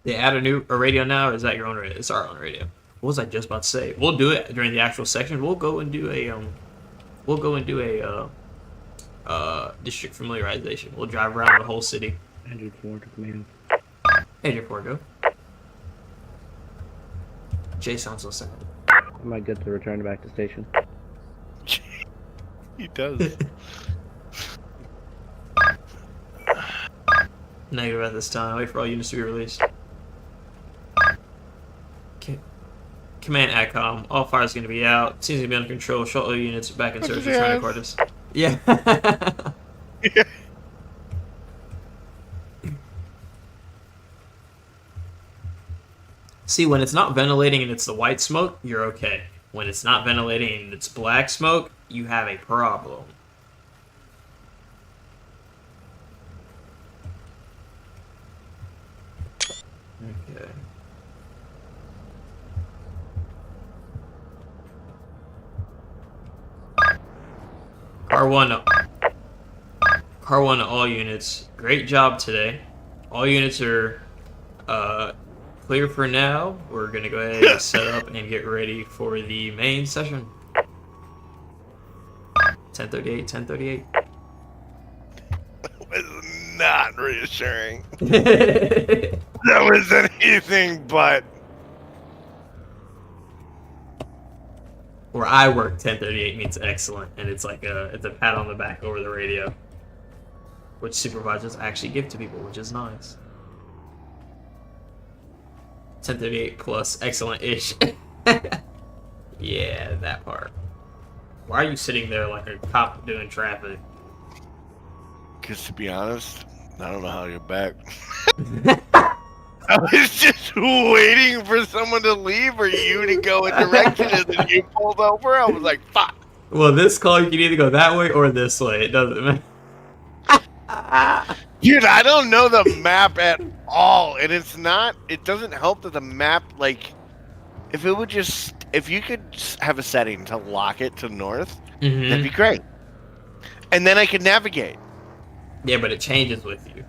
They add a radio now, or is that your own radio? It's our own radio. What was I just about to say? We'll do it during the actual section. We'll go and do a district familiarization. We'll drive around the whole city. Andrew 4 to command. Andrew 4, go. Jay sounds so sad. Am I good to return back to station? He does. Negative at this time. Wait for all units to be released. Okay. Command ATCOM. All fire is going to be out. Seems to be under control. Short all units back in service. Return to quarters. Yeah. See, when it's not ventilating and it's the white smoke, you're okay. When it's not ventilating and it's black smoke, you have a problem. Okay. Car 1 to all units. Great job today. All units are clear for now. We're gonna go ahead and set up and get ready for the main session. 10:38, 10:38. That was not reassuring. That was anything but. Where I work, 10:38 means excellent, and it's like it's a pat on the back over the radio, which supervisors actually give to people, which is nice. 10:38 plus excellent-ish. Yeah, that part. Why are you sitting there like a cop doing traffic? Because to be honest, I don't know how you're back. I was just waiting for someone to leave or you to go a direction and then you pulled over. I was like, fuck. Well, this call you can either go that way or this way. It doesn't matter. Dude, I don't know the map at all. And it doesn't help that the map, like, if it would just if you could have a setting to lock it to north, Mm-hmm. that'd be great. And then I could navigate. Yeah, but it changes with you.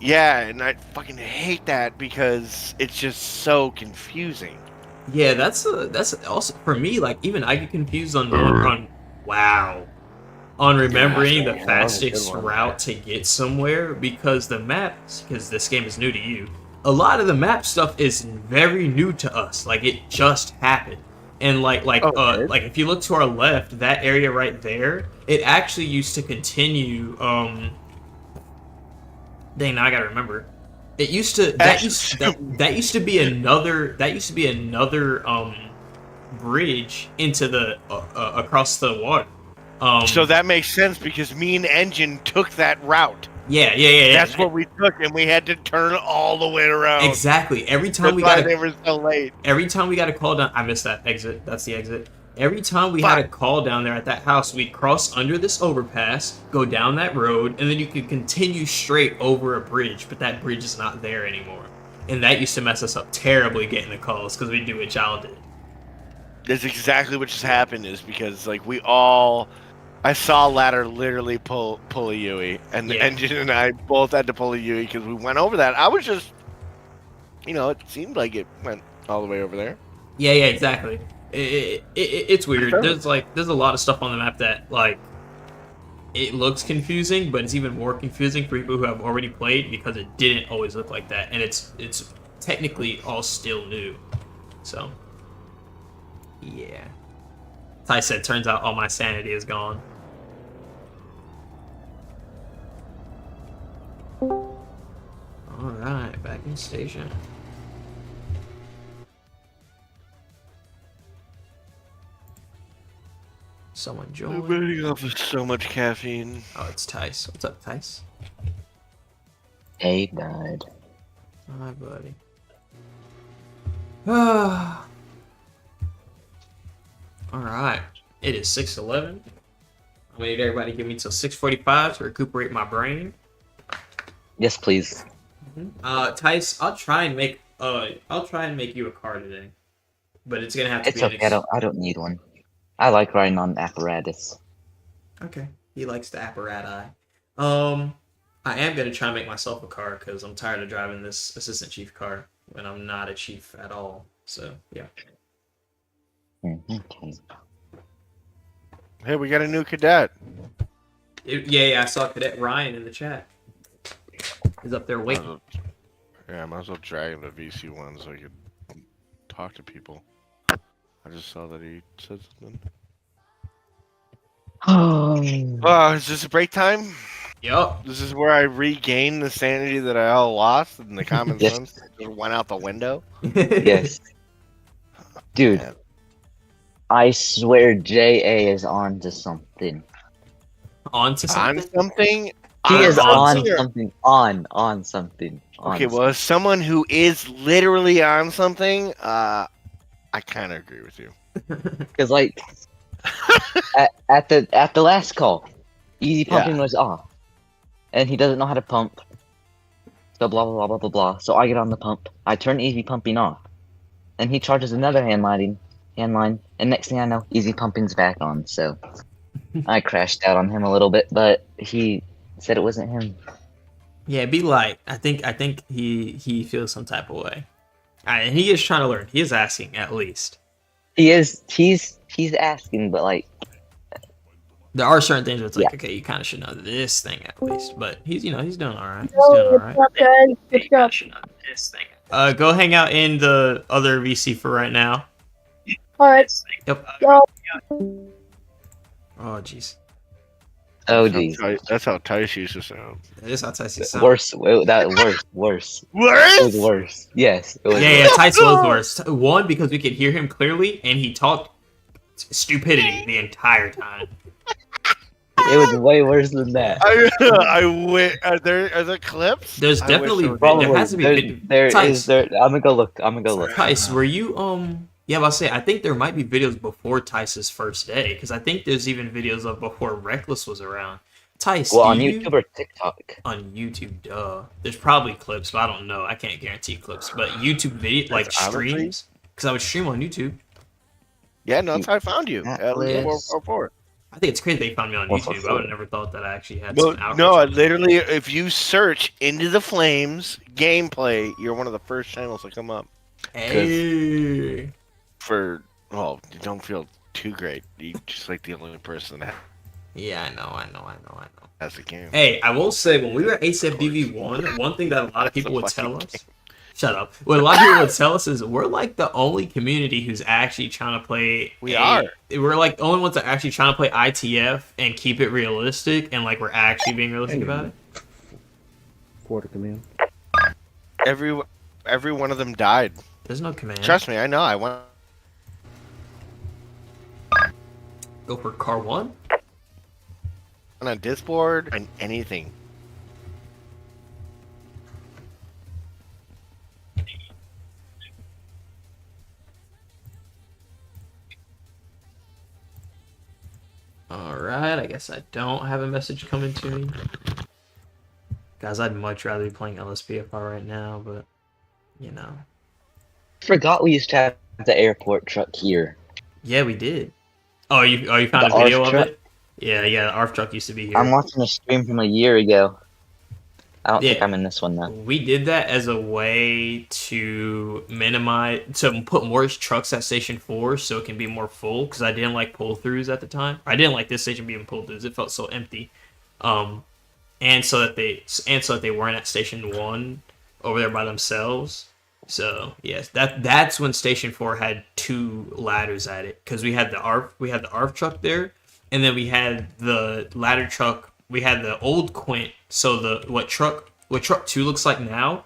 Yeah, and I fucking hate that because it's just so confusing. Yeah, that's also for me. Like even I get confused on on remembering the Yeah, fastest good one. route to get somewhere because the maps, because this game is new to you. A lot of the map stuff is very new to us. Like it just happened. And like if you look to our left, that area right there, it actually used to continue. Dang, now I gotta remember. It used to that used to be another bridge into the across the water. So that makes sense because me and Engine took that route. Yeah. That's what we took, and we had to turn all the way around. Exactly. Every time they were so late. Every time we got a call down, I missed that exit. That's the exit. Every time we had a call down there at that house, we'd cross under this overpass, go down that road, and then you could continue straight over a bridge, but that bridge is not there anymore. And that used to mess us up terribly getting the calls because we do what y'all did. That's exactly what just happened is because like I saw Ladder literally pull a Yui, and the Engine and I both had to pull a Yui because we went over that. I was just, it seemed like it went all the way over there. Yeah, exactly. It's weird. There's a lot of stuff on the map that like it looks confusing, but it's even more confusing for people who have already played because it didn't always look like that, and it's technically all still new. So yeah. Ty said, turns out all my sanity is gone. Alright, back in station. Someone joined. I'm burning off with so much caffeine. Oh, it's Tice. What's up, Tice? Hey, bud. Hi, buddy. Alright. It is 6:11. I'm gonna need everybody to give me till 6:45 to recuperate my brain. Yes, please. Tice, I'll try and make you a car today. But it's gonna have to It's be okay, I don't need one. I like riding on apparatus. Okay. He likes the apparati. I am gonna try and make myself a car because I'm tired of driving this assistant chief car when I'm not a chief at all. So yeah. Okay. Hey, we got a new cadet. Yeah, I saw Cadet Ryan in the chat. He's up there waiting. Yeah, I might as well drag him to VC1 so I could talk to people. I just saw that he said something. Oh, is this a break time? Yup. This is where I regain the sanity that I all lost and the common Yes. sense that just went out the window. Yes. Dude, Man. I swear JA is on to something. On to something? On something? He is on something? something. On something. Okay, well, as someone who is literally on something, I kind of agree with you. Because like at the last call, easy pumping was off, and he doesn't know how to pump. So blah blah blah blah blah blah. So I get on the pump. I turn easy pumping off, and he charges another hand line, and next thing I know, easy pumping's back on. So I crashed out on him a little bit, but he said it wasn't him. Yeah, be like, I think he feels some type of way. And he is trying to learn. He is asking at least. He is. He's asking, but like, there are certain things where it's like, okay, you kind of should know this thing at least. But he's doing all right. He's doing all right. Good job. Should know this thing. Go hang out in the other VC for right now. All right. Yep. Go. Oh jeez. oh geez, That's how Tice used to sound. That is how Tice sounds. worse. Worse. Worse? It was worse. Yes. It was Yeah, Tice was worse. One, because we could hear him clearly, and he talked stupidity the entire time. It was way worse than that. I went. Are there clips? There's I wish definitely there was. there has to be There Tice, is there. I'm gonna go look. Tice, were you yeah, I'll say I think there might be videos before Tice's first day because I think there's even videos of before Reckless was around. Tice, Well, on YouTube or TikTok. On YouTube, duh. There's probably clips, but I don't know. I can't guarantee clips. But YouTube video like Honestly? streams because I would stream on YouTube. Yeah, no, that's how I found you. Atlas. At444. I think it's crazy they found me on Or YouTube. for I would have four. never thought that I actually had No, some outreach. no, on it. literally, if you search Into the Flames gameplay, you're one of the first channels to come up. Hey. You don't feel too great. You just like the only person that Yeah, I know. has the game. Hey, I will say, when we were at ACFD 1 thing that a lot of That's a people would fucking tell us... Shut up. What a lot of people would tell us is we're like the only community who's actually trying to play... We're like the only ones that are actually trying to play ITF and keep it realistic, and like we're actually being realistic about it. Quarter command. Every one of them died. There's no command. Trust me, I know. I want Go for car 1? on a Discord and anything. Alright, I guess I don't have a message coming to me. Guys, I'd much rather be playing LSPFR right now, but, you know. Forgot we used to have the airport truck here. Yeah, we did. Oh, you found The a video ARF of truck? it? Yeah, the ARF truck used to be here. I'm watching a stream from a year ago. I don't think Yeah. I'm in this one though. We did that as a way to put more trucks at Station 4 so it can be more full, because I didn't like pull-throughs at the time. I didn't like this station being pull-throughs. It felt so empty. And so that they weren't at Station 1 over there by themselves. So, yes, that's when Station 4 had 2 ladders at it, because we had the ARF truck there, and then we had the ladder truck. We had the old Quint. So what truck 2 looks like now,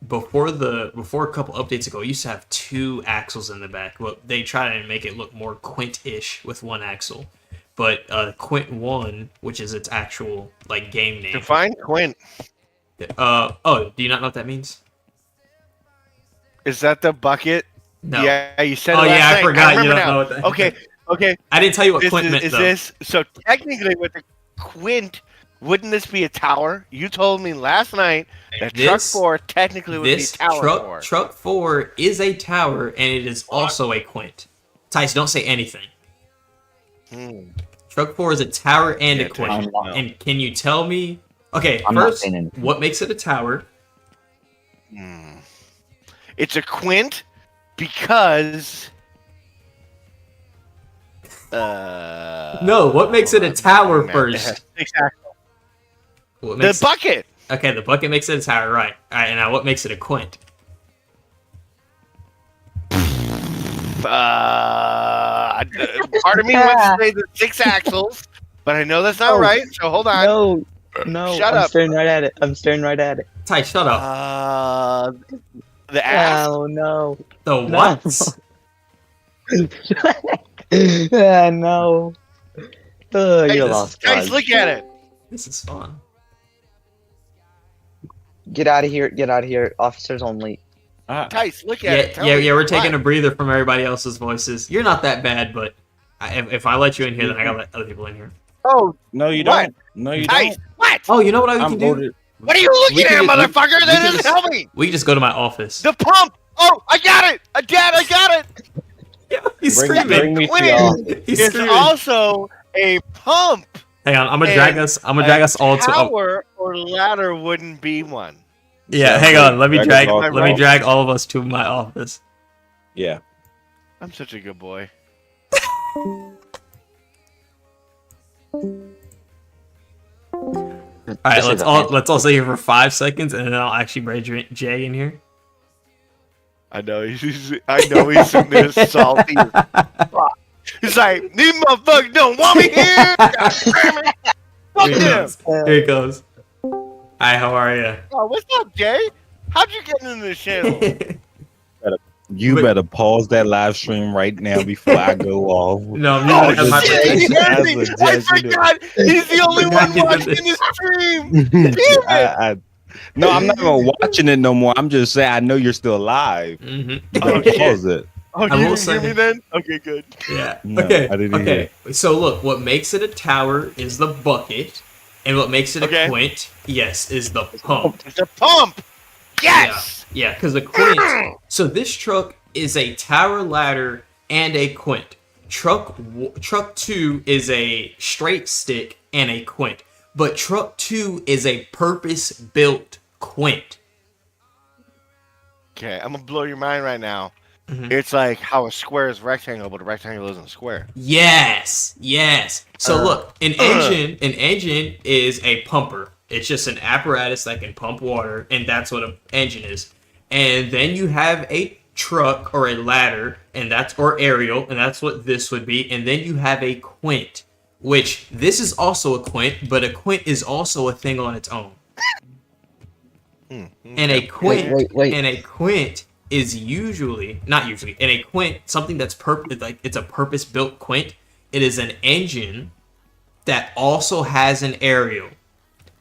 before a couple updates ago, it used to have 2 axles in the back. Well, they try to make it look more Quint-ish with 1 axle. But Quint 1, which is its actual like game name. Define Quint. Do you not know what that means? Is that the bucket? No. Yeah, you said. Oh, it last yeah, I night. forgot. You remember don't now. know what that- Okay. I didn't tell you what This Quint is, meant, is though. this so technically with the Quint? Wouldn't this be a tower? You told me last night that truck 4 technically would be tower 4. Truck 4 is a tower, and it is also a Quint. Tice, don't say anything. Truck 4 is a tower and a Quint. And can you tell me... Okay, I'm not first, saying anything. what makes it a tower? It's a Quint because... No, what makes it a tower first? Exactly. The bucket! Okay, the bucket makes it a tower, right. Alright, now what makes it a Quint? Part of me wants to say the 6 axles, but I know that's not right, so hold on. No. Shut I'm up. staring right at it. Ty, shut up. The ass? Oh no. The what? No. Oh, Hey, you lost. guys, look at it. This is fun. Get out of here. Officers only. Tice, look at it. Tell Yeah, me we're taking why. a breather from everybody else's voices. You're not that bad, but if I let you in here, then I gotta let other people in here. Oh, No, you What? don't. No, you Tice, don't. what? Oh, you know what we I'm can do? voted. What are you looking We at, can just- motherfucker? we That can doesn't just- help me. We can just go to my office. The pump. Oh, I got it. Dad, I got it. Yeah, he's Bring screaming. me to Quint y'all. He's It's screaming. also a pump. Hang on, I'm gonna drag us all to. Tower or ladder wouldn't be one. Yeah, hang on. Let me Drag us all let to me our drag all of us to my office. Yeah. I'm such a good boy. All right, let's all stay here for 5 seconds, and then I'll actually bring Jay in here. I know he's in there salty. He's like, these motherfuckers don't want me here. God damn it. Fuck Here he them. goes. Here he goes. Hi, how are you? Oh, what's up, Jay? How'd you get into the channel? You But- better pause that live stream right now before I go off. No, I'm Oh, not my shit, he As heard me. a I judge, you know. forgot. He's the only one Yeah, watching this stream. Damn it. No, I'm not even watching it no more. I'm just saying I know you're still alive. Mm-hmm. You better Oh, shit. pause it. Oh, I you will didn't hear say- me then? Okay, good. Yeah. No, okay. I didn't okay. So look, what makes it a tower is the bucket, and what makes it Okay. a Quint, yes, is the pump. It's a pump. Yes. Yeah, because the Quint. So this truck is a tower ladder and a Quint. Truck 2 is a straight stick and a quint, but truck 2 is a purpose-built quint. Okay, I'm gonna blow your mind right now. It's like how a square is rectangle, but a rectangle isn't a square. Yes. So look, an engine is a pumper. It's just an apparatus that can pump water, and that's what an engine is. And then you have a truck or a ladder, and that's or aerial, and that's what this would be. And then you have a quint, which this is also a quint, but a quint is also a thing on its own. And a quint and a quint is not usually, and a quint, something that's it's a purpose-built quint. It is an engine that also has an aerial,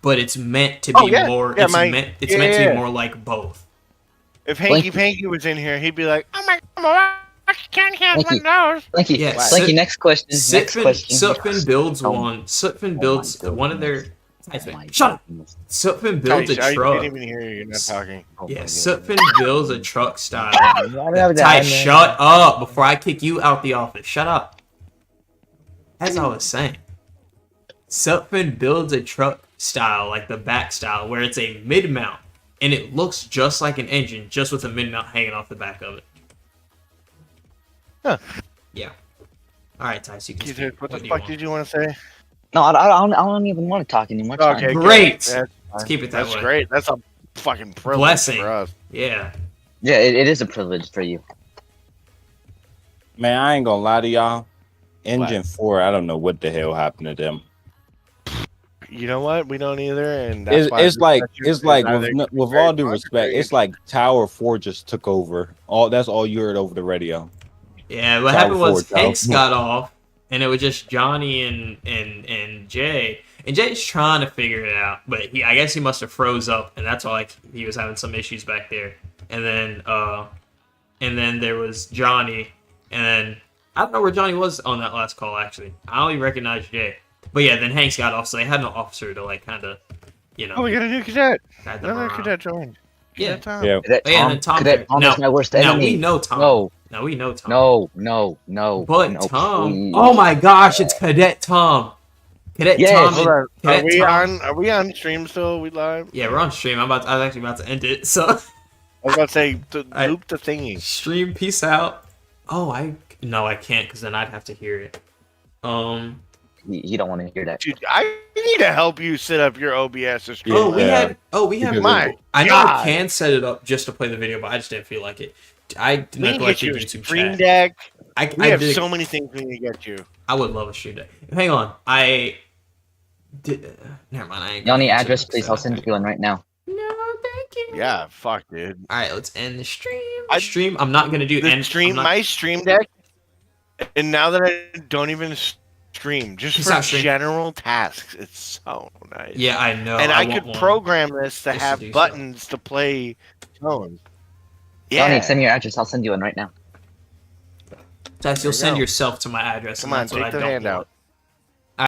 but it's meant to be more. It's meant to be more like both. If Hanky Panky was in here, he'd be like, "Oh my god, I can't have my nose." Slinky, next question. Sutphin builds one. Sutphin builds one of their. Shut up. Sutphin builds a truck. I didn't even hear you. You're not talking. Yeah, Sutphin builds a truck style. Ty, shut up before I kick you out the office. Shut up. As I was saying, Sutphin builds a truck style, like the back style, where it's a mid-mount, and it looks just like an engine, just with a mid-mount hanging off the back of it. Huh. Yeah. All right, Ty, so you can speak. What the fuck did you want to say? No, I don't even want to talk anymore. Okay, great. Let's keep it that way. That's great. That's a fucking privilege Blessing for us. Yeah. Yeah, it is a privilege for you. Man, I ain't gonna lie to y'all. Engine 4, I don't know what the hell happened to them. You know what? We don't either, and that's it's like with all due respect, it's like Tower 4 just took over. That's all you heard over the radio. Yeah, what happened was Hanks got off, and it was just Johnny and Jay. And Jay's trying to figure it out, but I guess he must have froze up, and that's why he was having some issues back there. And then there was Johnny, and then I don't know where Johnny was on that last call actually. I only recognized Jay. But yeah, then Hanks got off, so they had no officer to like kind of, Oh, we got a new cadet. Another cadet joined. Yeah. Tom. Yeah. Cadet Tom is my worst enemy. We know Tom. No, we know Tom. No. But Tom. Please. Oh my gosh, it's Cadet Tom. Cadet Tom. Hold on. Are we on stream still? We live? Yeah, we're on stream. I was actually about to end it. So I was about to say loop the thingy. Stream. Peace out. Oh, I can't because then I'd have to hear it. You don't want to hear that. Dude, I need to help you set up your OBS to stream. We have. I know I can set it up just to play the video, but I just didn't feel like it. I neglected YouTube Stream Deck. We have did so many things we need to get you. I would love a Stream Deck. Hang on, never mind. I ain't Y'all need address, please. I'll send you one right now. No, thank you. Yeah, fuck, dude. All right, let's end the stream. I'm not gonna do the stream. My Stream Deck, and now that I don't even stream, just for general tasks, it's so nice. Yeah, I know. And I could program this to have buttons to play tones. Yeah. Johnny, send me your address. I'll send you one right now. You'll send yourself to my address. Come on, take the handout.